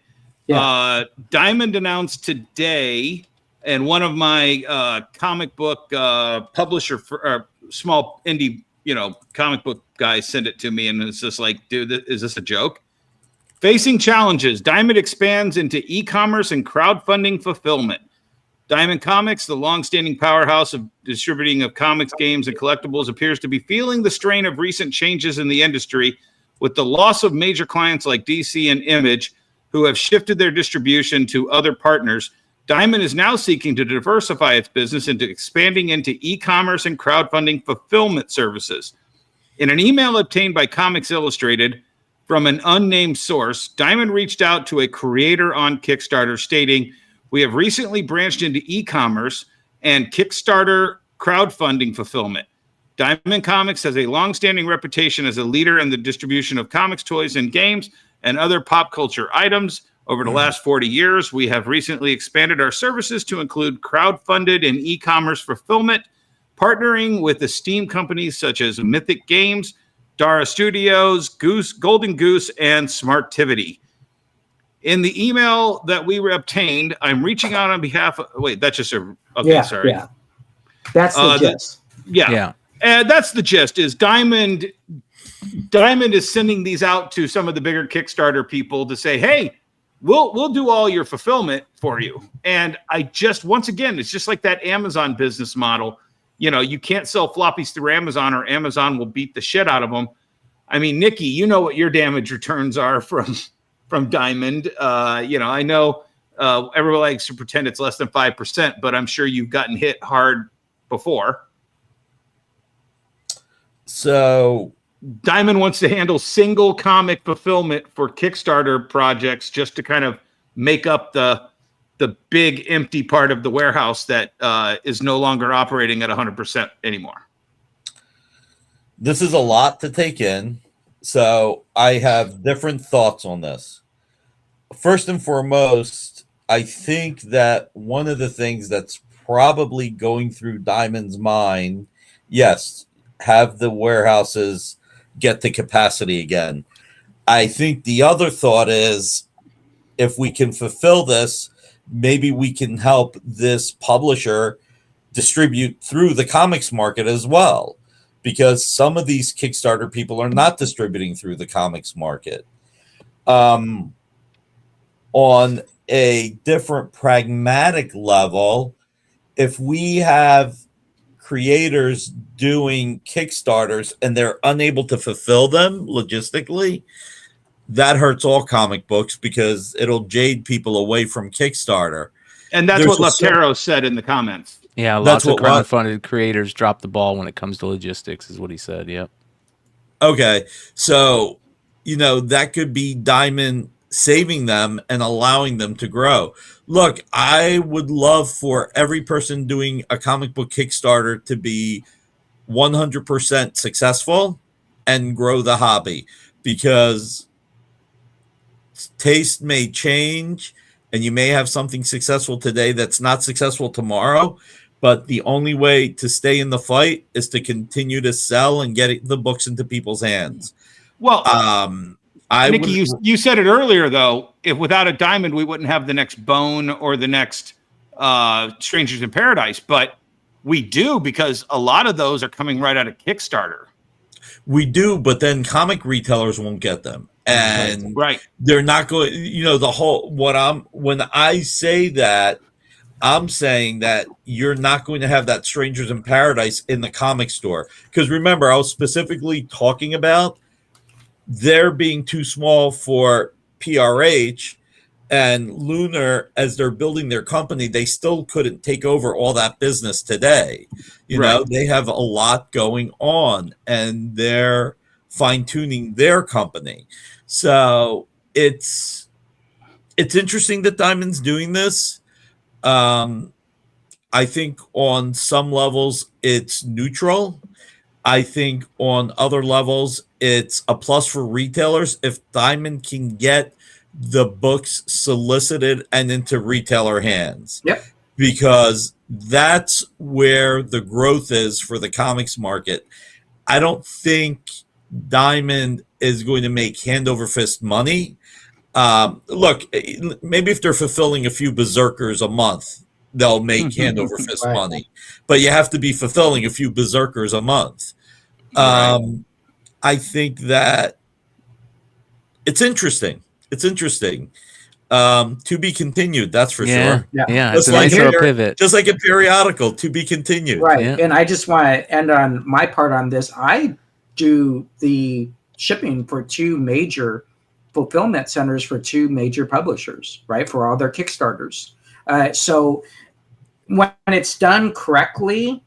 Yeah. Diamond announced today, and one of my comic book publisher for small indie, comic book guys sent it to me, and it's just like, dude, is this a joke? Facing challenges, Diamond expands into e-commerce and crowdfunding fulfillment. Diamond Comics, the long-standing powerhouse of distributing of comics, games, and collectibles, appears to be feeling the strain of recent changes in the industry, with the loss of major clients like DC and Image, who have shifted their distribution to other partners. Diamond is now seeking to diversify its business into expanding into e-commerce and crowdfunding fulfillment services. In an email obtained by Comics Illustrated from an unnamed source, Diamond reached out to a creator on Kickstarter stating, "We have recently branched into e-commerce and Kickstarter crowdfunding fulfillment. Diamond Comics has a long-standing reputation as a leader in the distribution of comics, toys, and games, and other pop culture items. Over the last 40 years, we have recently expanded our services to include crowdfunded and e-commerce fulfillment, partnering with esteemed companies such as Mythic Games, Dara Studios, Golden Goose, and Smartivity. In the email that we obtained, I'm reaching out on behalf of..." Wait, that's just a... Okay, sorry. Yeah. That's the gist. Yeah. And that's the gist, is Diamond is sending these out to some of the bigger Kickstarter people to say, hey, we'll do all your fulfillment for you. And once again, it's just like that Amazon business model. You can't sell floppies through Amazon, or Amazon will beat the shit out of them. I mean, Nikki, you know what your damage returns are from Diamond. I know Everyone likes to pretend it's less than 5%, but I'm sure you've gotten hit hard before. So Diamond wants to handle single comic fulfillment for Kickstarter projects just to kind of make up the big empty part of the warehouse that is no longer operating at 100% anymore. This is a lot to take in. So I have different thoughts on this. First and foremost, I think that one of the things that's probably going through Diamond's mind, yes, have the warehouses get the capacity again. I think the other thought is, if we can fulfill this, maybe we can help this publisher distribute through the comics market as well, because some of these Kickstarter people are not distributing through the comics market. On a different pragmatic level, if we have creators doing Kickstarters and they're unable to fulfill them logistically, that hurts all comic books because it'll jade people away from Kickstarter. And that's what Leftero said in the comments. Yeah, lots of crowdfunded creators drop the ball when it comes to logistics, is what he said. Yep. Okay, so that could be Diamond saving them and allowing them to grow. Look, I would love for every person doing a comic book Kickstarter to be 100% successful and grow the hobby, because taste may change and you may have something successful today that's not successful tomorrow, but the only way to stay in the fight is to continue to sell and get the books into people's hands. Well, Nikki, you said it earlier, though. If without a Diamond, we wouldn't have the next Bone or the next Strangers in Paradise. But we do, because a lot of those are coming right out of Kickstarter. We do, but then comic retailers won't get them. And they're not going, when I say that, I'm saying that you're not going to have that Strangers in Paradise in the comic store. Because remember, I was specifically talking about they're being too small for PRH, and Lunar, as they're building their company, they still couldn't take over all that business today. They have a lot going on and they're fine-tuning their company. So it's interesting that Diamond's doing this. I think on some levels it's neutral. I think on other levels it's a plus for retailers if Diamond can get the books solicited and into retailer hands. Yep. Because that's where the growth is for the comics market. I don't think Diamond is going to make hand over fist money. Look, maybe if they're fulfilling a few Berserkers a month, they'll make hand over fist money. But you have to be fulfilling a few Berserkers a month. I think that it's interesting. To be continued, that's for sure. Yeah, it's a nice little pivot. Just like a periodical, to be continued. Right. Yeah. And I just want to end on my part on this. I do the shipping for two major fulfillment centers for two major publishers, right, for all their Kickstarters. So when it's done correctly,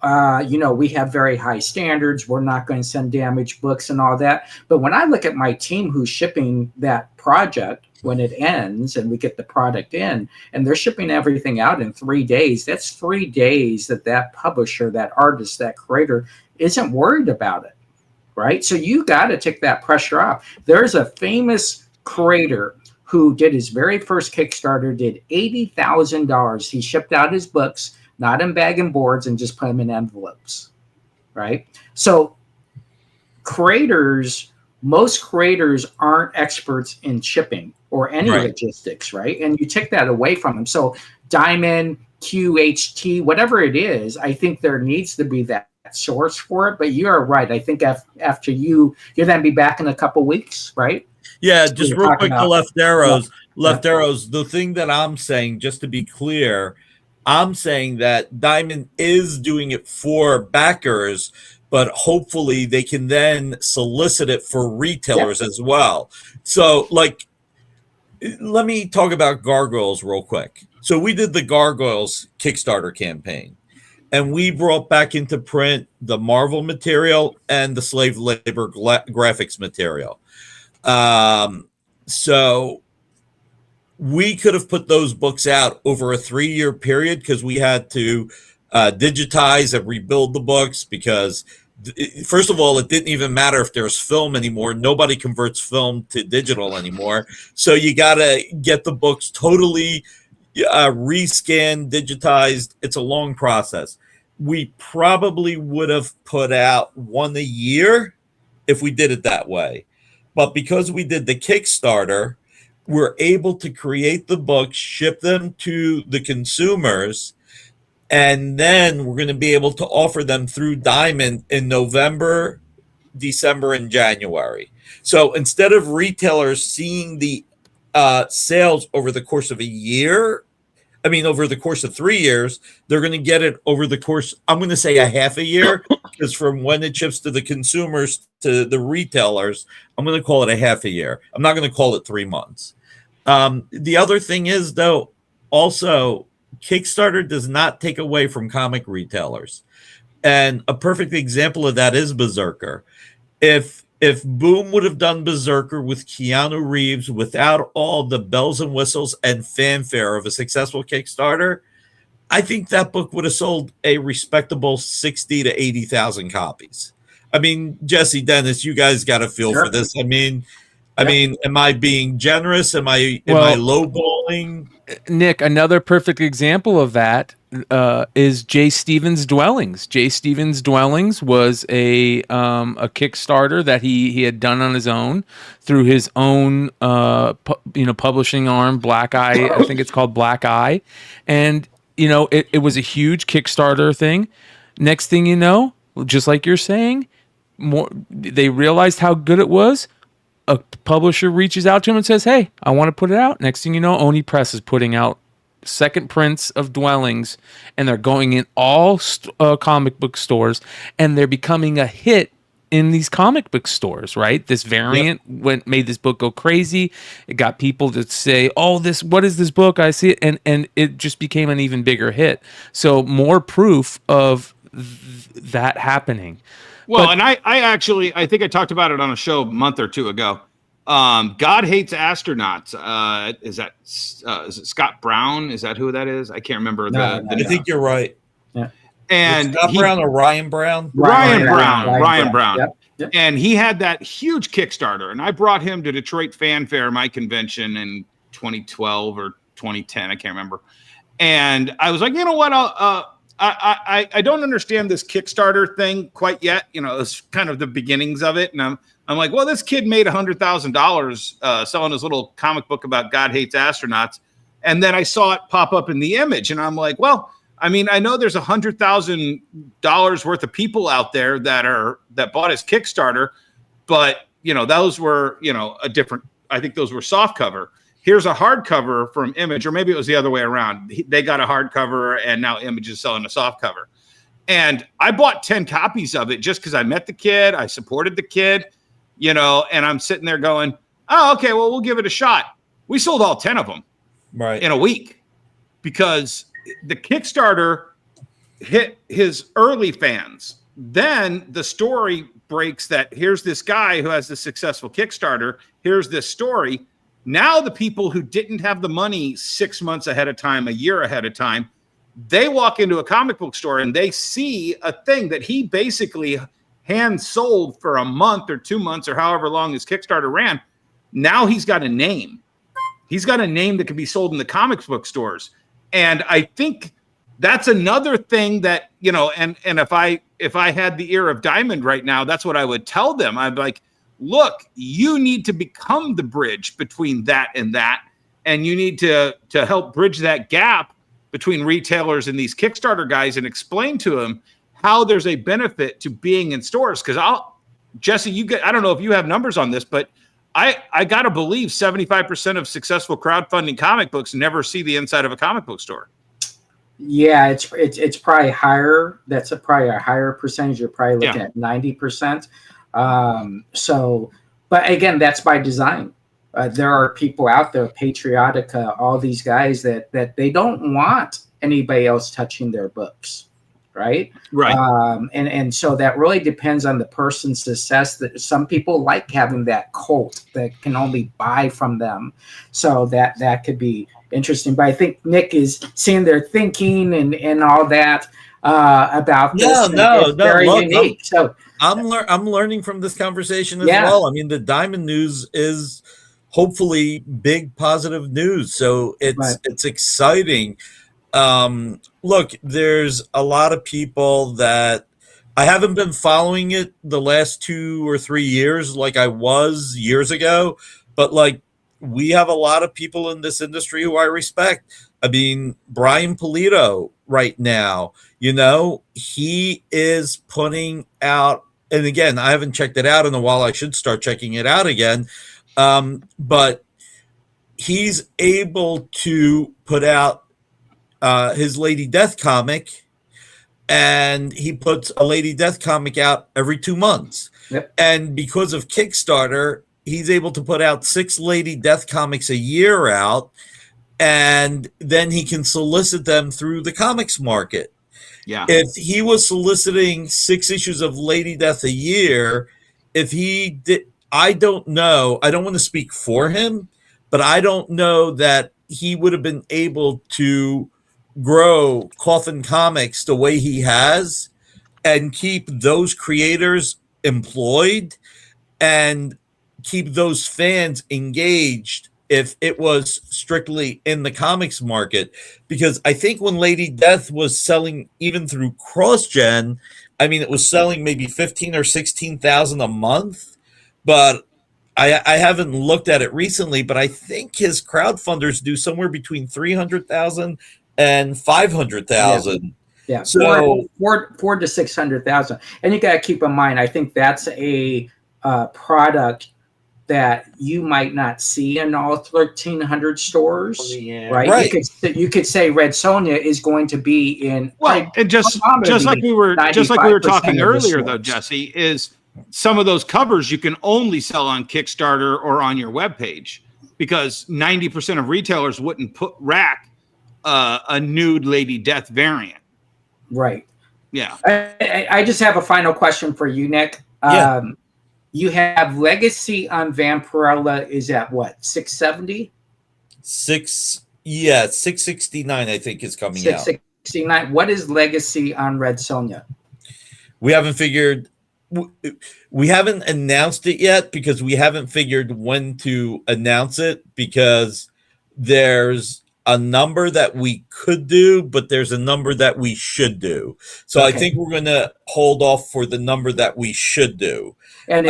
we have very high standards. We're not going to send damaged books and all that. But when I look at my team who's shipping that project, when it ends and we get the product in and they're shipping everything out in 3 days, that's 3 days that publisher, that artist, that creator isn't worried about it, right? So you got to take that pressure off. There's a famous creator who did his very first Kickstarter, did $80,000. He shipped out his books, not in bag and boards, and just put them in envelopes, right? So most creators aren't experts in shipping or any logistics, right? And you take that away from them. So Diamond, QHT, whatever it is, I think there needs to be that source for it. But you're right. I think after you'll then be back in a couple weeks, right? Yeah, just real quick to left arrows. The thing that I'm saying, just to be clear, I'm saying that Diamond is doing it for backers, but hopefully they can then solicit it for retailers as well. So, like, let me talk about Gargoyles real quick. So we did the Gargoyles Kickstarter campaign, and we brought back into print the Marvel material and the slave labor graphics material. So we could have put those books out over a 3-year period because we had to digitize and rebuild the books because first of all, it didn't even matter if there's film anymore. Nobody converts film to digital anymore. So you got to get the books totally rescanned, digitized. It's a long process. We probably would have put out one a year if we did it that way. But because we did the Kickstarter, we're able to create the books, ship them to the consumers, and then we're going to be able to offer them through Diamond in November, December, and January. So instead of retailers seeing the sales over the course of a year, over the course of 3 years, they're going to get it over the course, I'm going to say a half a year, because from when it ships to the consumers to the retailers, I'm going to call it a half a year. I'm not going to call it 3 months. The other thing is, though, also, Kickstarter does not take away from comic retailers. And a perfect example of that is Berserker. If Boom would have done Berserker with Keanu Reeves without all the bells and whistles and fanfare of a successful Kickstarter, I think that book would have sold a respectable 60 to 80,000 copies. Jesse, Dennis, you guys got a feel for this. Am I being generous? Am I lowballing? Nick, another perfect example of that is J. Stevens Dwellings. J. Stevens Dwellings was a Kickstarter that he had done on his own through his own publishing arm, Black Eye. I think it's called Black Eye, and it was a huge Kickstarter thing. Next thing you know, just like you're saying, they realized how good it was. A publisher reaches out to him and says, "Hey, I want to put it out." Next thing you know, Oni Press is putting out second prints of Dwellings, and they're going in all comic book stores, and they're becoming a hit in these comic book stores. Right? This variant made this book go crazy. It got people to say, "Oh, what is this book? I see it," and it just became an even bigger hit. So more proof of that happening. Well, and I think I talked about it on a show a month or two ago. God Hates Astronauts. Is it Scott Brown? Is that who that is? I can't remember. I think you're right. Yeah. And Scott Brown or Ryan Brown? Ryan Brown. Yep. And he had that huge Kickstarter, and I brought him to Detroit Fan Fair, my convention in 2012 or 2010. I can't remember. And I was like, you know what? I don't understand this Kickstarter thing quite yet. It's kind of the beginnings of it. And I'm like, well, this kid made $100,000 selling his little comic book about God Hates Astronauts. And then I saw it pop up in the image. And I'm like, well, I know there's $100,000 worth of people out there that bought his Kickstarter. But, those were, a different, I think those were soft cover. Here's a hardcover from Image, or maybe it was the other way around. They got a hardcover, and now Image is selling a soft cover. And I bought 10 copies of it just because I met the kid. I supported the kid, and I'm sitting there going, oh, okay, well, we'll give it a shot. We sold all 10 of them in a week because the Kickstarter hit his early fans. Then the story breaks that here's this guy who has this successful Kickstarter. Here's this story. Now the people who didn't have the money 6 months ahead of time, a year ahead of time, they walk into a comic book store and they see a thing that he basically hand sold for a month or 2 months or however long his Kickstarter ran. Now he's got a name. He's got a name that can be sold in the comic book stores. And I think that's another thing that, and if I had the ear of Diamond right now, that's what I would tell them. I'd be like, look, you need to become the bridge between that, and you need to help bridge that gap between retailers and these Kickstarter guys and explain to them how there's a benefit to being in stores. Because Jesse, I don't know if you have numbers on this, but I got to believe 75% of successful crowdfunding comic books never see the inside of a comic book store. Yeah, it's probably higher. That's probably a higher percentage. You're probably looking at 90%. But again, that's by design. there are people out there, Patriotica, all these guys that they don't want anybody else touching their books, right? Right. And so that really depends on the person's success. That some people like having that cult that can only buy from them, so that could be interesting. But I think Nick is seeing their thinking and all that about this. No, very look, unique. I'm learning from this conversation as well. I mean, the Diamond news is hopefully big positive news, so it's exciting. Look, there's a lot of people that I haven't been following it the last 2 or 3 years like I was years ago, but like we have a lot of people in this industry who I respect. I mean, Brian Polito right now, he is putting out, and again, I haven't checked it out in a while. I should start checking it out again. But he's able to put out his Lady Death comic, and he puts a Lady Death comic out every 2 months. Yep. And because of Kickstarter, he's able to put out 6 Lady Death comics a year out, and then he can solicit them through the comics market. Yeah. If he was soliciting 6 issues of Lady Death a year, if he did, I don't know. I don't want to speak for him, but I don't know that he would have been able to grow Coffin Comics the way he has and keep those creators employed and keep those fans engaged if it was strictly in the comics market. Because I think when Lady Death was selling even through cross-gen, I mean, it was selling maybe 15 or 16,000 a month, but I haven't looked at it recently, but I think his crowdfunders do somewhere between 300,000 and 500,000. Yeah, so four to 600,000. And you got to keep in mind, I think that's a product that you might not see in all 1,300 stores, right? You could say Red Sonja is going to be in. Well, and just like we were talking earlier, though, Jesse, is some of those covers you can only sell on Kickstarter or on your webpage because 90% of retailers wouldn't rack a nude Lady Death variant. Right. Yeah. I just have a final question for you, Nick. Yeah. You have Legacy on Vampirella is at what, 670? 669 I think is coming out. 669. What is Legacy on Red Sonja? We haven't announced it yet because we haven't figured when to announce it, because there's a number that we could do, but there's a number that we should do. So okay. I think we're going to hold off for the number that we should do. And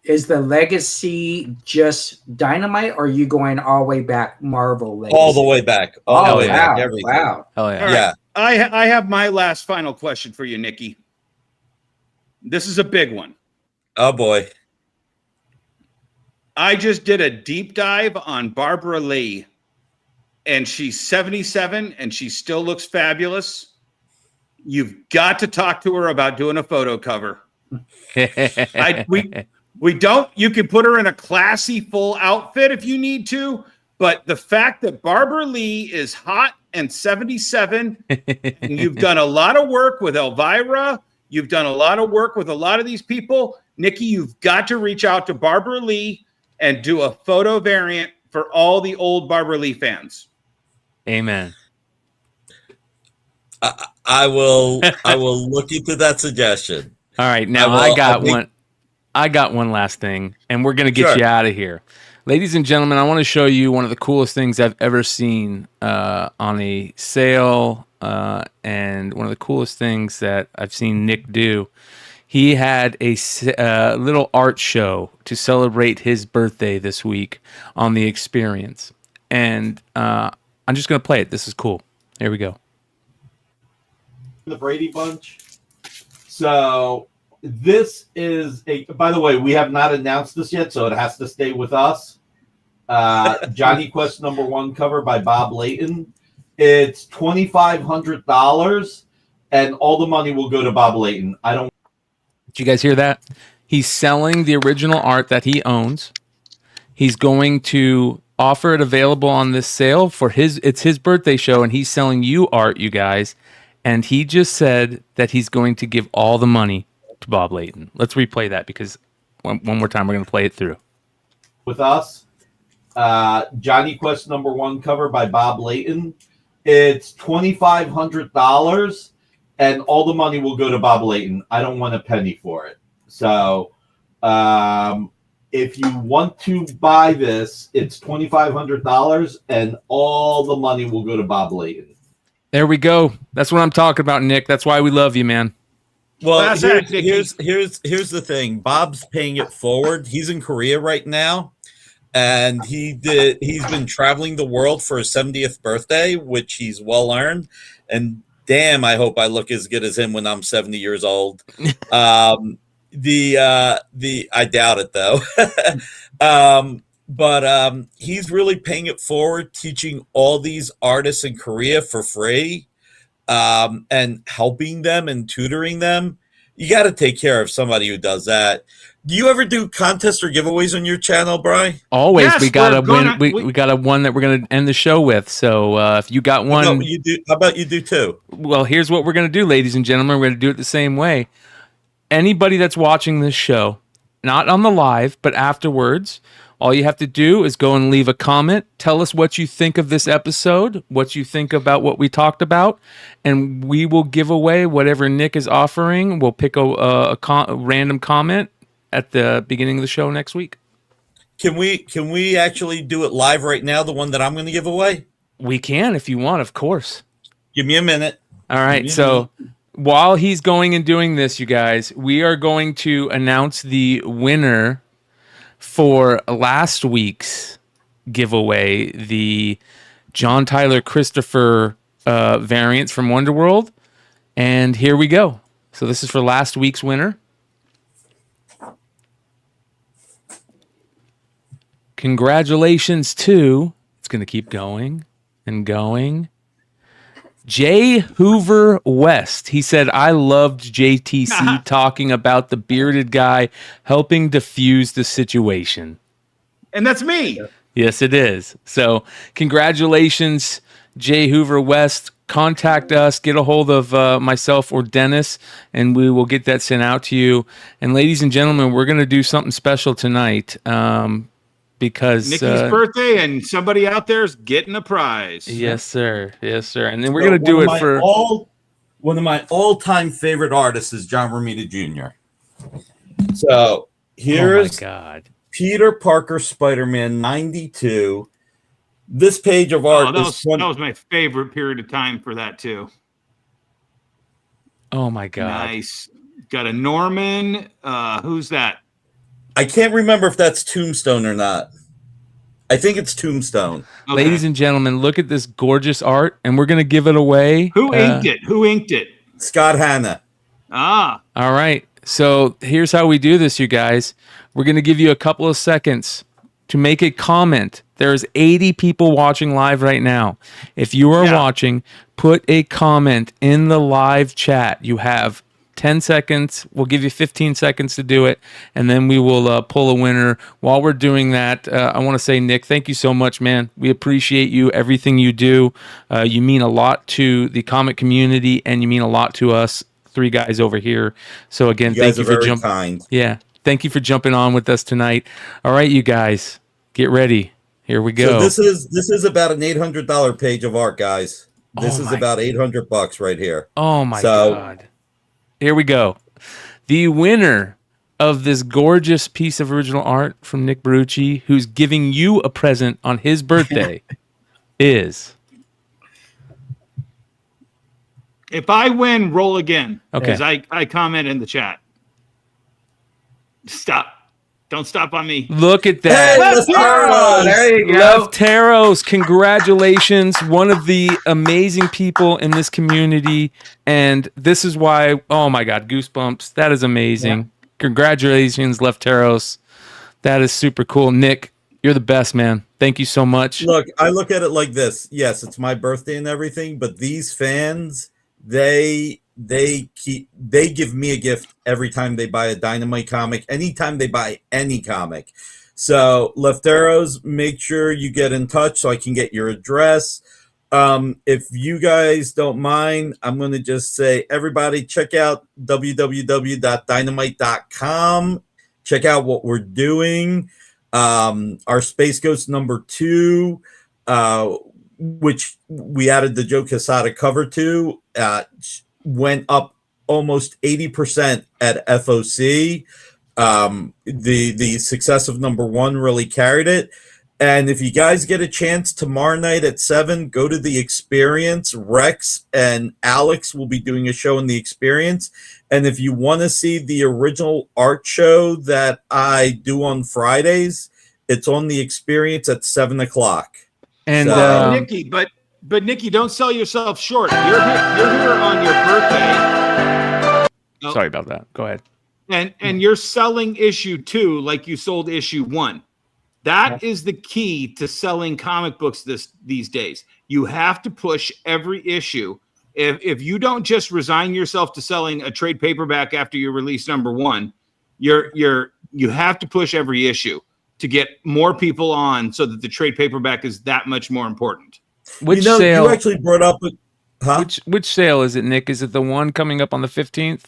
is the Legacy just Dynamite, or are you going all the way back Marvel Legacy? All the way back. All the way back. Everything. Wow. Oh, yeah. Right. Yeah. I have my last final question for you, Nikki. This is a big one. Oh, boy. I just did a deep dive on Barbara Lee, and she's 77, and she still looks fabulous. You've got to talk to her about doing a photo cover. We don't. You can put her in a classy full outfit if you need to, but the fact that Barbara Lee is hot and 77, and you've done a lot of work with Elvira, you've done a lot of work with a lot of these people, Nikki, you've got to reach out to Barbara Lee and do a photo variant for all the old Barbara Lee fans. Amen. I will look into that suggestion. All right, now I got one last thing, and we're gonna get you out of here, ladies and gentlemen. I want to show you one of the coolest things I've ever seen on a sale, and one of the coolest things that I've seen Nick do. He had a little art show to celebrate his birthday this week on the Experience, and I'm just gonna play it. This is cool. Here we go. The Brady Bunch. So this is by the way, we have not announced this yet, so it has to stay with us. Johnny Quest #1 cover by Bob Layton. It's $2,500, and all the money will go to Bob Layton. Did you guys hear that? He's selling the original art that he owns. He's going to offer it available on this sale for it's his birthday show, and he's selling you art, you guys. And he just said that he's going to give all the money to Bob Layton. Let's replay that because one more time we're going to play it through. With us, Johnny Quest #1 cover by Bob Layton. It's $2,500, and all the money will go to Bob Layton. I don't want a penny for it. So, if you want to buy this, it's $2,500, and all the money will go to Bob Layton. There we go. That's what I'm talking about, Nick. That's why we love you, man. Well, here's the thing. Bob's paying it forward. He's in Korea right now, and he's been traveling the world for his 70th birthday, which he's well earned. And damn, I hope I look as good as him when I'm 70 years old. I doubt it though. But he's really paying it forward, teaching all these artists in Korea for free, and helping them and tutoring them. You got to take care of somebody who does that. Do you ever do contests or giveaways on your channel, Brian? Always. Yes, we got we got a one that we're going to end the show with. So if you got one, How about you do two? Well, here's what we're going to do, ladies and gentlemen. We're going to do it the same way. Anybody that's watching this show, not on the live, but afterwards, all you have to do is go and leave a comment. Tell us what you think of this episode, what you think about what we talked about, and we will give away whatever Nick is offering. We'll pick a random comment at the beginning of the show next week. Can we actually do it live right now, the one that I'm going to give away? We can if you want, of course. Give me a minute. All right, so while he's going and doing this, you guys, we are going to announce the winner for last week's giveaway, the John Tyler Christopher variants from Wonderworld. And here we go. So this is for last week's winner. Congratulations to, it's going to keep going and going, Jay Hoover West. He said, I loved JTC talking about the bearded guy helping diffuse the situation. And that's me. Yes, it is. So congratulations, Jay Hoover West. Contact us, get a hold of myself or Dennis, and we will get that sent out to you. And ladies and gentlemen, we're going to do something special tonight. Because Nikki's birthday and somebody out there is getting a prize. Yes, sir. Yes, sir. And then we're going to do it for one of my all-time favorite artists is John Romita Jr. So here's Peter Parker Spider-Man 92. This page of art that was my favorite period of time for that too. Oh my God. Nice. Got a Norman. Who's that? I can't remember if that's Tombstone or not. I think it's Tombstone. Okay. Ladies and gentlemen, look at this gorgeous art, and we're going to give it away. Who inked it? Who inked it? Scott Hanna. Ah. All right. So here's how we do this, you guys. We're going to give you a couple of seconds to make a comment. There's 80 people watching live right now. If you are watching, put a comment in the live chat. You have 10 seconds. We'll give you 15 seconds to do it, and then we will pull a winner. While we're doing that, I want to say, Nick, thank you so much, man. We appreciate you, everything you do. You mean a lot to the comic community, and you mean a lot to us three guys over here. So again, thank you for jumping. Yeah, thank you for jumping on with us tonight. All right, you guys, get ready. Here we go. So this is about an $800 page of art, guys. This is about $800 right here. Oh my God. Here we go. The winner of this gorgeous piece of original art from Nick Barucci, who's giving you a present on his birthday, is... If I win, roll again. Okay. Because I comment in the chat. Stop. Don't stop on me. Look at that. Hey, there you go. Lefteros, congratulations. One of the amazing people in this community. And this is why, oh my God, goosebumps. That is amazing. Yeah. Congratulations, Lefteros. That is super cool. Nick, you're the best, man. Thank you so much. Look, I look at it like this. Yes, it's my birthday and everything, but these fans, they give me a gift every time they buy a Dynamite comic, anytime they buy any comic. So, Lefteros, make sure you get in touch so I can get your address. If you guys don't mind, I'm going to just say, everybody, check out www.dynamite.com. Check out what we're doing. Our Space Ghost #2, which we added the Joe Quesada cover to, went up almost 80% at FOC. The success of #1 really carried it. And if you guys get a chance tomorrow night at 7, go to the Experience. Rex and Alex will be doing a show in the Experience. And if you want to see the original art show that I do on Fridays, it's on the Experience at 7 o'clock. And Nikki, but Nikki, don't sell yourself short. You're here on your birthday. Sorry about that. Go ahead. And you're selling issue 2 like you sold issue 1. That is the key to selling comic books these days. You have to push every issue. If you don't just resign yourself to selling a trade paperback after you release #1, you have to push every issue to get more people on, so that the trade paperback is that much more important. Which sale? You actually brought up which sale is it, Nick? Is it the one coming up on the 15th?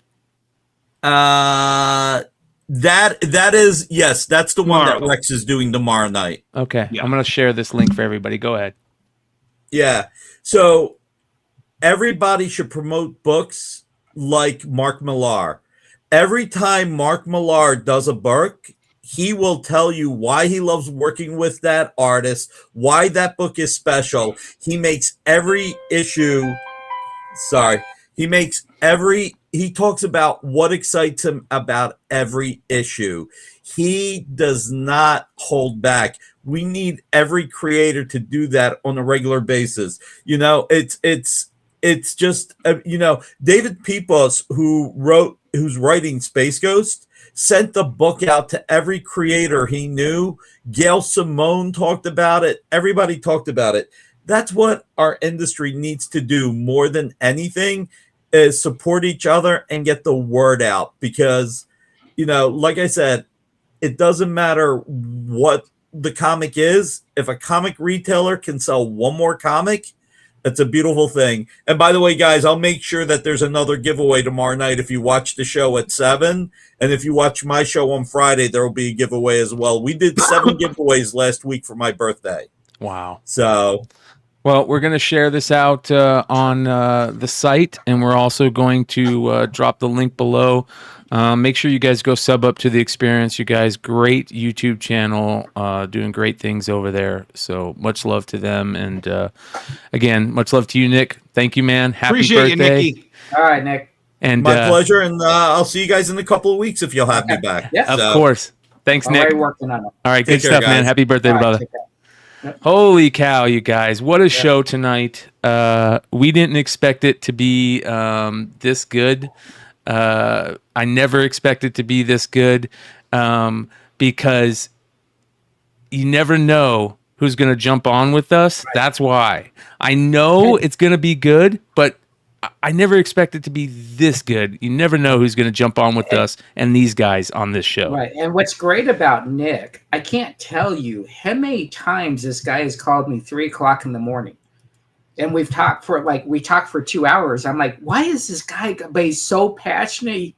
That is, yes, that's the one that Rex is doing tomorrow night. Okay. Yeah. I'm going to share this link for everybody. Go ahead. Yeah. So everybody should promote books like Mark Millar. Every time Mark Millar does a book, he will tell you why he loves working with that artist, why that book is special. He makes every issue. He talks about what excites him about every issue. He does not hold back. We need every creator to do that on a regular basis. It's just, David Pepos, who's writing Space Ghost, sent the book out to every creator he knew. Gail Simone talked about it. Everybody talked about it. That's what our industry needs to do more than anything, is support each other and get the word out. Because, like I said, it doesn't matter what the comic is. If a comic retailer can sell one more comic, it's a beautiful thing. And by the way, guys, I'll make sure that there's another giveaway tomorrow night if you watch the show at 7. And if you watch my show on Friday, there will be a giveaway as well. We did 7 giveaways last week for my birthday. Wow. So... Well, we're going to share this out on the site, and we're also going to drop the link below. Make sure you guys go sub up to the Experience. You guys, great YouTube channel, doing great things over there. So much love to them. And again, much love to you, Nick. Thank you, man. Happy Appreciate birthday. You, Nicky. All right, Nick. And my pleasure. And I'll see you guys in a couple of weeks if you'll have me back. Yeah, of course. Thanks, Nick. Already working on it. All right, good stuff, man. Happy birthday, brother. Yep. Holy cow, you guys. What a show tonight. We didn't expect it to be this good. I never expected to be this good because you never know who's going to jump on with us. Right. That's why. I know it's going to be good, but I never expect it to be this good. You never know who's going to jump on with us and these guys on this show. Right. And what's great about Nick, I can't tell you how many times this guy has called me 3 o'clock in the morning. And we talked for 2 hours. I'm like, why is this guy, but he's so passionate.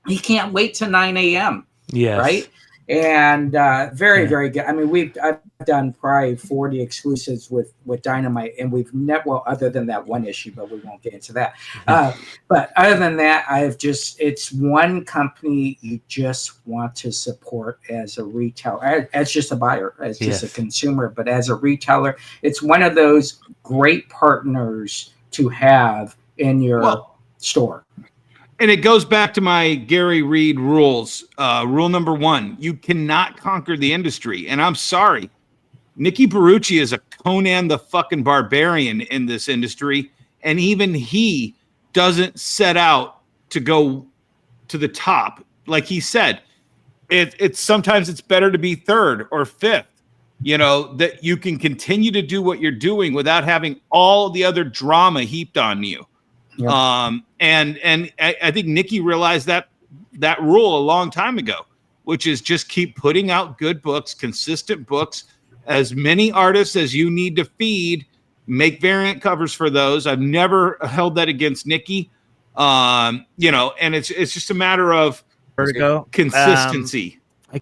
He can't wait till 9 a.m. Yes. Right. And very good. I mean, I've done probably 40 exclusives with Dynamite, and we've never, well, other than that one issue, but we won't get into that. But other than that, it's one company you just want to support as a retailer, as just a buyer, as just a consumer, but as a retailer, it's one of those great partners to have in your store. And it goes back to my Gary Reed rules. Rule number 1, you cannot conquer the industry. And I'm sorry, Nicky Barucci is a Conan the fucking Barbarian in this industry. And even he doesn't set out to go to the top. Like he said, it's sometimes it's better to be 3rd or 5th, that you can continue to do what you're doing without having all the other drama heaped on you. Yeah. And I think Nicky realized that rule a long time ago. which is just keep putting out good books, consistent books, as many artists as you need to feed, make variant covers for those. I've never held that against Nikki. And it's just a matter of Vertigo consistency. I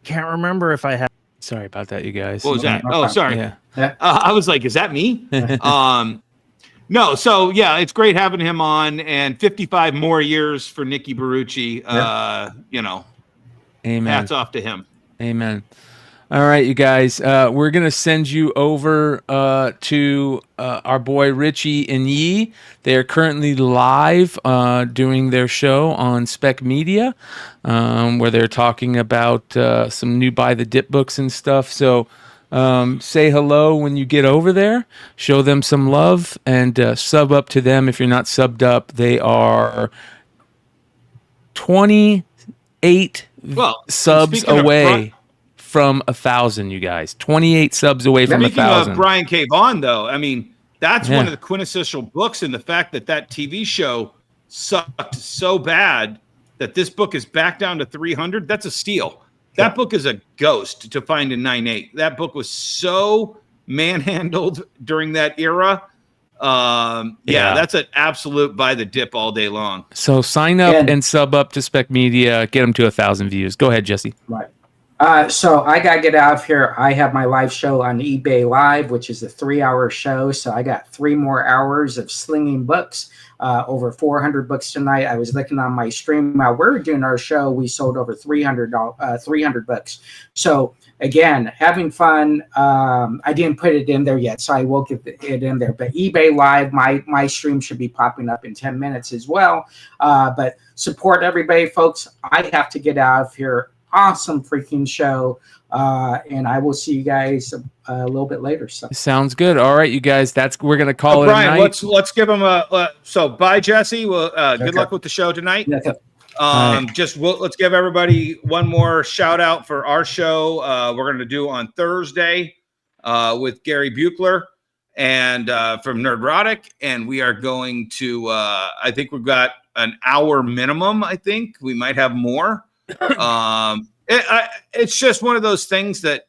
can't remember if I have. Sorry about that, you guys. What was that? Oh, sorry. Yeah. I was like, is that me? No. So yeah, it's great having him on, and 55 more years for Nikki Barucci. Amen. Hats off to him. Amen. All right, you guys. We're gonna send you over to our boy Richie and Yee. They are currently live doing their show on Spec Media, where they're talking about some new Buy the Dip books and stuff. So say hello when you get over there. Show them some love and sub up to them if you're not subbed up. They are 28 subs away from 1,000, you guys. 28 subs away from 1,000. Speaking of Brian K. Vaughan, though, I mean, that's one of the quintessential books, and the fact that TV show sucked so bad that this book is back down to 300, that's a steal. That book is a ghost to find in 9.8. That book was so manhandled during that era. That's an absolute buy the dip all day long. So sign up and sub up to Spec Media. Get them to 1,000 views. Go ahead, Jesse. Right. So I got to get out of here. I have my live show on eBay Live, which is a 3-hour show. So I got 3 more hours of slinging books, over 400 books tonight. I was looking on my stream while we were doing our show. We sold over 300 books. So again, having fun. I didn't put it in there yet, so I will get it in there. But eBay Live, my stream should be popping up in 10 minutes as well. But support everybody, folks. I have to get out of here. Awesome freaking show, and I will see you guys a little bit later. So sounds good. All right, you guys. We're gonna call it Brian, a night. let's give him a. So bye, Jesse. Well, good luck with the show tonight. Okay. Let's give everybody one more shout out for our show. We're going to do on Thursday with Gary Buechler and from Nerdrotic, and we are going to. I think we've got an hour minimum. I think we might have more. It's just one of those things that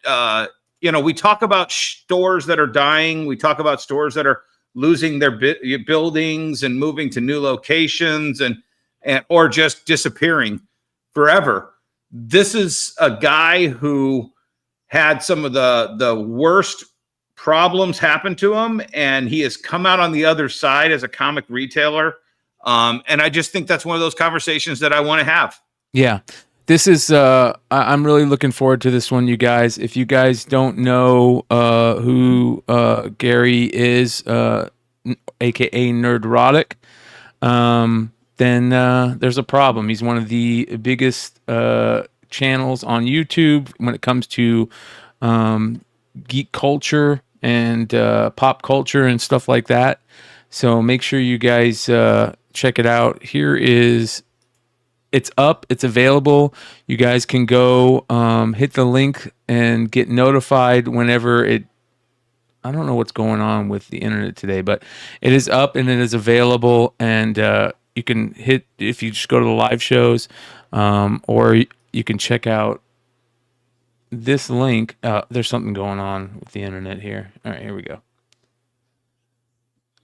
we talk about stores that are dying. We talk about stores that are losing their buildings and moving to new locations and or just disappearing forever. This is a guy who had some of the worst problems happen to him, and he has come out on the other side as a comic retailer. And I just think that's one of those conversations that I want to have. Yeah. This is, I'm really looking forward to this one, you guys. If you guys don't know who Gary is, aka Nerdrotic, then there's a problem. He's one of the biggest channels on YouTube when it comes to geek culture and pop culture and stuff like that. So make sure you guys check it out. It's up. It's available. You guys can go hit the link and get notified whenever it. I don't know what's going on with the internet today, but it is up and it is available. And you can hit if you just go to the live shows, or you can check out this link. There's something going on with the internet here. All right, here we go.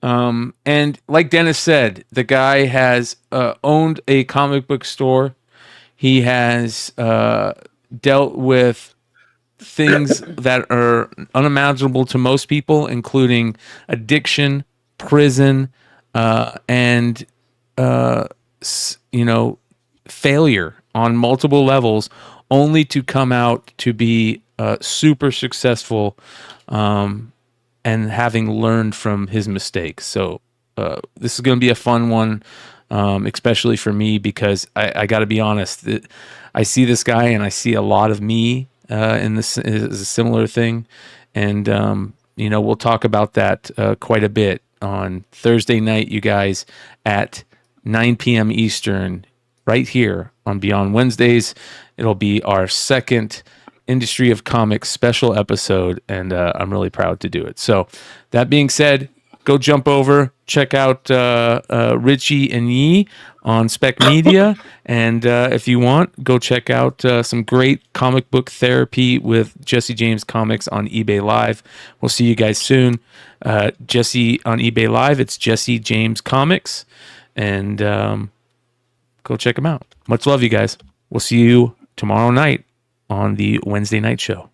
And like Dennis said, the guy has owned a comic book store. He has dealt with things that are unimaginable to most people, including addiction, prison, and failure on multiple levels, only to come out to be super successful. And having learned from his mistakes. So this is going to be a fun one, especially for me, because I got to be honest. I see this guy and I see a lot of me in this is a similar thing. And, we'll talk about that quite a bit on Thursday night, you guys, at 9 p.m. Eastern, right here on Beyond Wednesdays. It'll be our second Industry of Comics special episode, and I'm really proud to do it. So that being said, go jump over, check out Richie and Yee on Spec Media. And if you want, go check out some great comic book therapy with Jesse James Comics on eBay Live. We'll see you guys soon. Jesse on eBay Live, it's Jesse James Comics. And go check them out. Much love, you guys. We'll see you tomorrow night on the Wednesday night show.